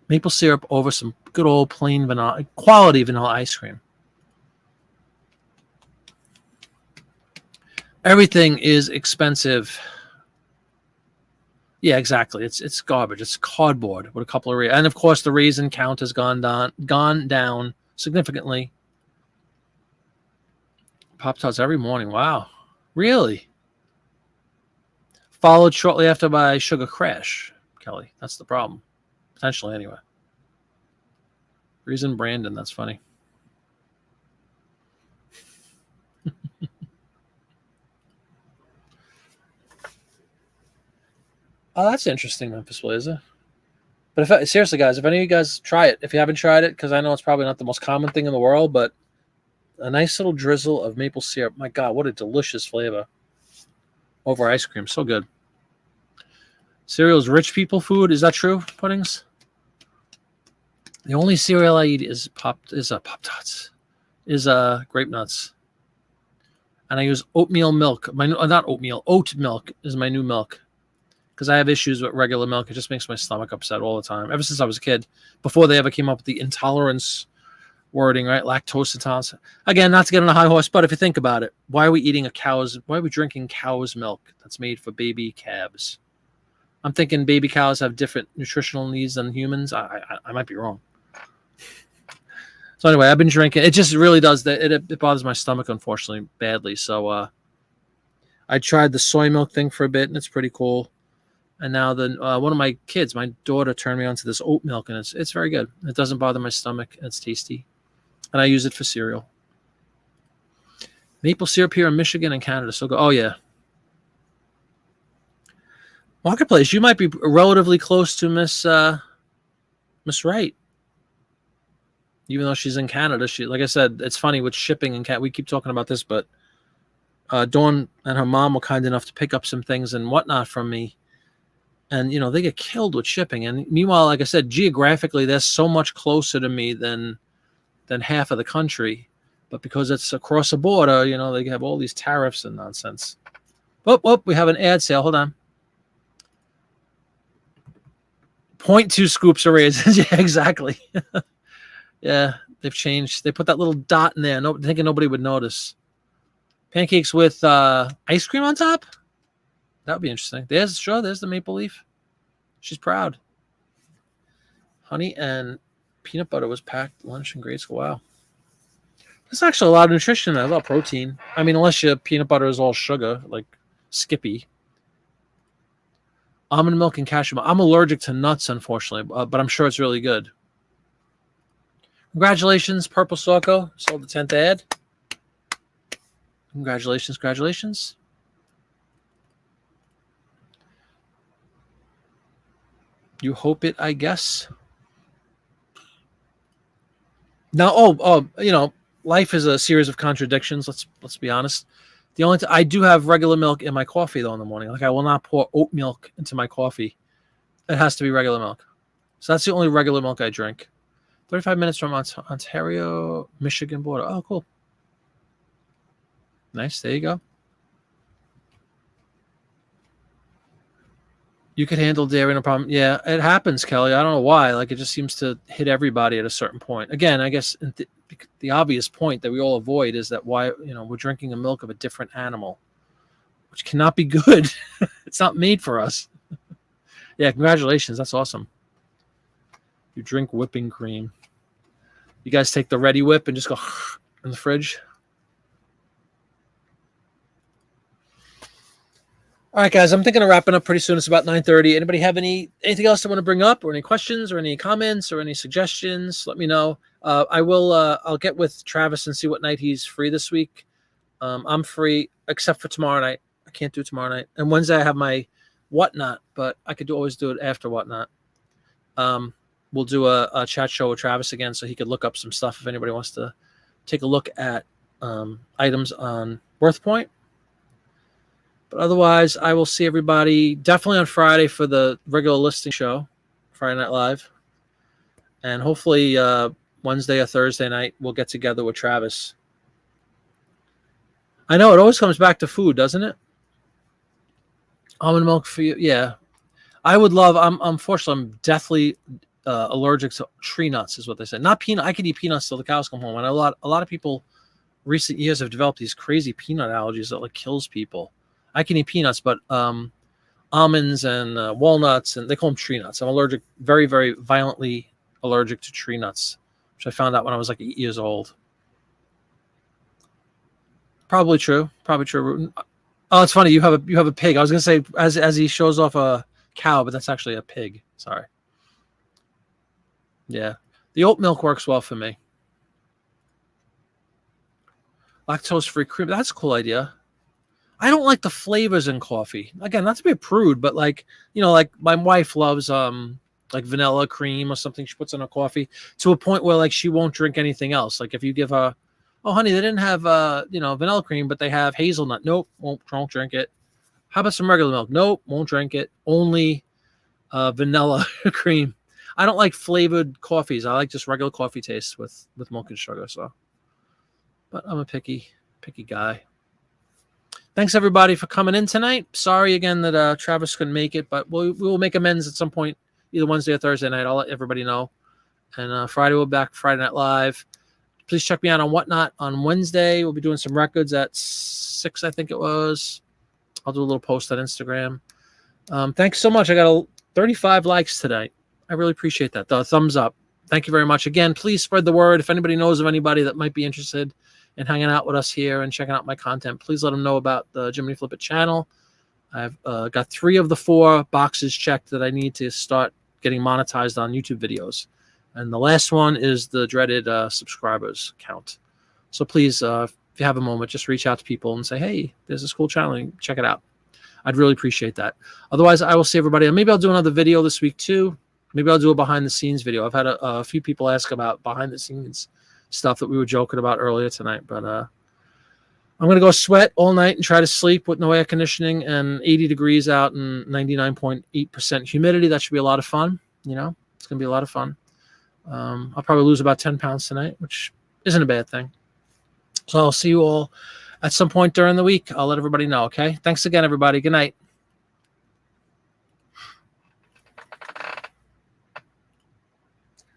Maple syrup over some good old plain vanilla, quality vanilla ice cream. Everything is expensive. Yeah, exactly. It's garbage. It's cardboard with a couple of and of course the raisin count has gone down significantly. Pop-Tarts every morning. Wow. Really? Followed shortly after by Sugar Crash, Kelly. That's the problem. Potentially, anyway. Reason Brandon. That's funny. Oh, that's interesting, Memphis Blazer. But seriously, guys, if any of you guys try it, if you haven't tried it, because I know it's probably not the most common thing in the world, but a nice little drizzle of maple syrup. My God, what a delicious flavor. Over ice cream. So good. Cereal is rich people food. Is that true, Puddings? The only cereal I eat is Pop-Tarts. Is Grape Nuts. And I use oatmeal milk. Not oatmeal. Oat milk is my new milk. Because I have issues with regular milk. It just makes my stomach upset all the time. Ever since I was a kid. Before they ever came up with the intolerance wording, right? Lactose intolerance. Again, not to get on a high horse, but if you think about it, why are we drinking cow's milk that's made for baby calves? I'm thinking baby cows have different nutritional needs than humans. I might be wrong. So anyway, I've been drinking. It just really does that. It bothers my stomach, unfortunately, badly. So I tried the soy milk thing for a bit, and it's pretty cool. And now one of my kids, my daughter, turned me on to this oat milk, and it's very good. It doesn't bother my stomach. It's tasty, and I use it for cereal. Maple syrup here in Michigan and Canada. So go. Oh yeah. Marketplace, you might be relatively close to Miss Wright. Even though she's in Canada, like I said, it's funny with shipping and we keep talking about this, but Dawn and her mom were kind enough to pick up some things and whatnot from me. And, they get killed with shipping. And meanwhile, like I said, geographically, they're so much closer to me than half of the country. But because it's across the border, they have all these tariffs and nonsense. Oh, we have an ad sale. Hold on. 0.2 scoops of raisins. Yeah, exactly. Yeah, they've changed. They put that little dot in there, thinking nobody would notice. Pancakes with ice cream on top? That would be interesting. There's the maple leaf. She's proud. Honey and peanut butter was packed lunch in grade school. Wow. There's actually a lot of nutrition there, a lot of protein. I mean, unless your peanut butter is all sugar, like Skippy. Almond milk and cashew milk. I'm allergic to nuts, unfortunately, but I'm sure it's really good. Congratulations, Purple Sorko. Sold the 10th ad. Congratulations. You hope it, I guess. Now, life is a series of contradictions. Let's be honest. The only I do have regular milk in my coffee though in the morning. Like I will not pour oat milk into my coffee. It has to be regular milk. So that's the only regular milk I drink. 35 minutes from Ontario, Michigan border. Oh, cool. Nice. There you go. You could handle dairy, no problem. Yeah, it happens, Kelly. I don't know why. Like, it just seems to hit everybody at a certain point. Again, I guess the obvious point that we all avoid is that why, we're drinking a milk of a different animal, which cannot be good. It's not made for us. Yeah, congratulations. That's awesome. You drink whipping cream. You guys take the Ready Whip and just go in the fridge. All right, guys, I'm thinking of wrapping up pretty soon. It's about 9:30. Anybody have anything else they want to bring up, or any questions, or any comments, or any suggestions? Let me know. I'll get with Travis and see what night he's free this week. I'm free except for tomorrow night. I can't do tomorrow night. And Wednesday I have my whatnot, but I could always do it after whatnot. We'll do a chat show with Travis again, so he could look up some stuff if anybody wants to take a look at items on WorthPoint. But otherwise, I will see everybody definitely on Friday for the regular listing show, Friday Night Live. And hopefully Wednesday or Thursday night, we'll get together with Travis. I know it always comes back to food, doesn't it? Almond milk for you. Yeah. I would love, unfortunately, I'm deathly allergic to tree nuts, is what they said. Not peanut. I could eat peanuts till the cows come home. And a lot of people recent years have developed these crazy peanut allergies that like kills people. I can eat peanuts, but almonds and walnuts, and they call them tree nuts. I'm allergic, very, very violently allergic to tree nuts, which I found out when I was like 8 years old. Probably true. Probably true. Oh, it's funny. You have a pig. I was gonna say as he shows off a cow, but that's actually a pig. Sorry. Yeah, the oat milk works well for me. Lactose-free cream. That's a cool idea. I don't like the flavors in coffee. Again, not to be a prude, but like, like my wife loves like vanilla cream or something she puts in her coffee to a point where like she won't drink anything else. Like if you give her, oh honey, they didn't have vanilla cream, but they have hazelnut. Nope, won't drink it. How about some regular milk? Nope, won't drink it. Only vanilla cream. I don't like flavored coffees. I like just regular coffee taste with milk and sugar. So, but I'm a picky guy. Thanks everybody for coming in tonight. Sorry again that Travis couldn't make it, but we will make amends at some point, either Wednesday or Thursday night. I'll let everybody know. And Friday we'll be back Friday Night Live. Please check me out on Whatnot on Wednesday. We'll be doing some records at 6, I think it was. I'll do a little post on Instagram. Thanks so much. I got 35 likes tonight. I really appreciate that. The thumbs up. Thank you very much. Again, please spread the word. If anybody knows of anybody that might be interested in hanging out with us here and checking out my content, please let them know about the Jiminy Flip It channel. I've got 3 of the 4 boxes checked that I need to start getting monetized on YouTube videos. And the last one is the dreaded subscribers count. So please, if you have a moment, just reach out to people and say, hey, there's this cool channel. Check it out. I'd really appreciate that. Otherwise, I will see everybody. Maybe I'll do another video this week too. Maybe I'll do a behind-the-scenes video. I've had a few people ask about behind-the-scenes stuff that we were joking about earlier tonight. But I'm going to go sweat all night and try to sleep with no air conditioning and 80 degrees out and 99.8% humidity. That should be a lot of fun. It's going to be a lot of fun. I'll probably lose about 10 pounds tonight, which isn't a bad thing. So I'll see you all at some point during the week. I'll let everybody know, okay? Thanks again, everybody. Good night.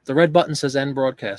The red button says end broadcast.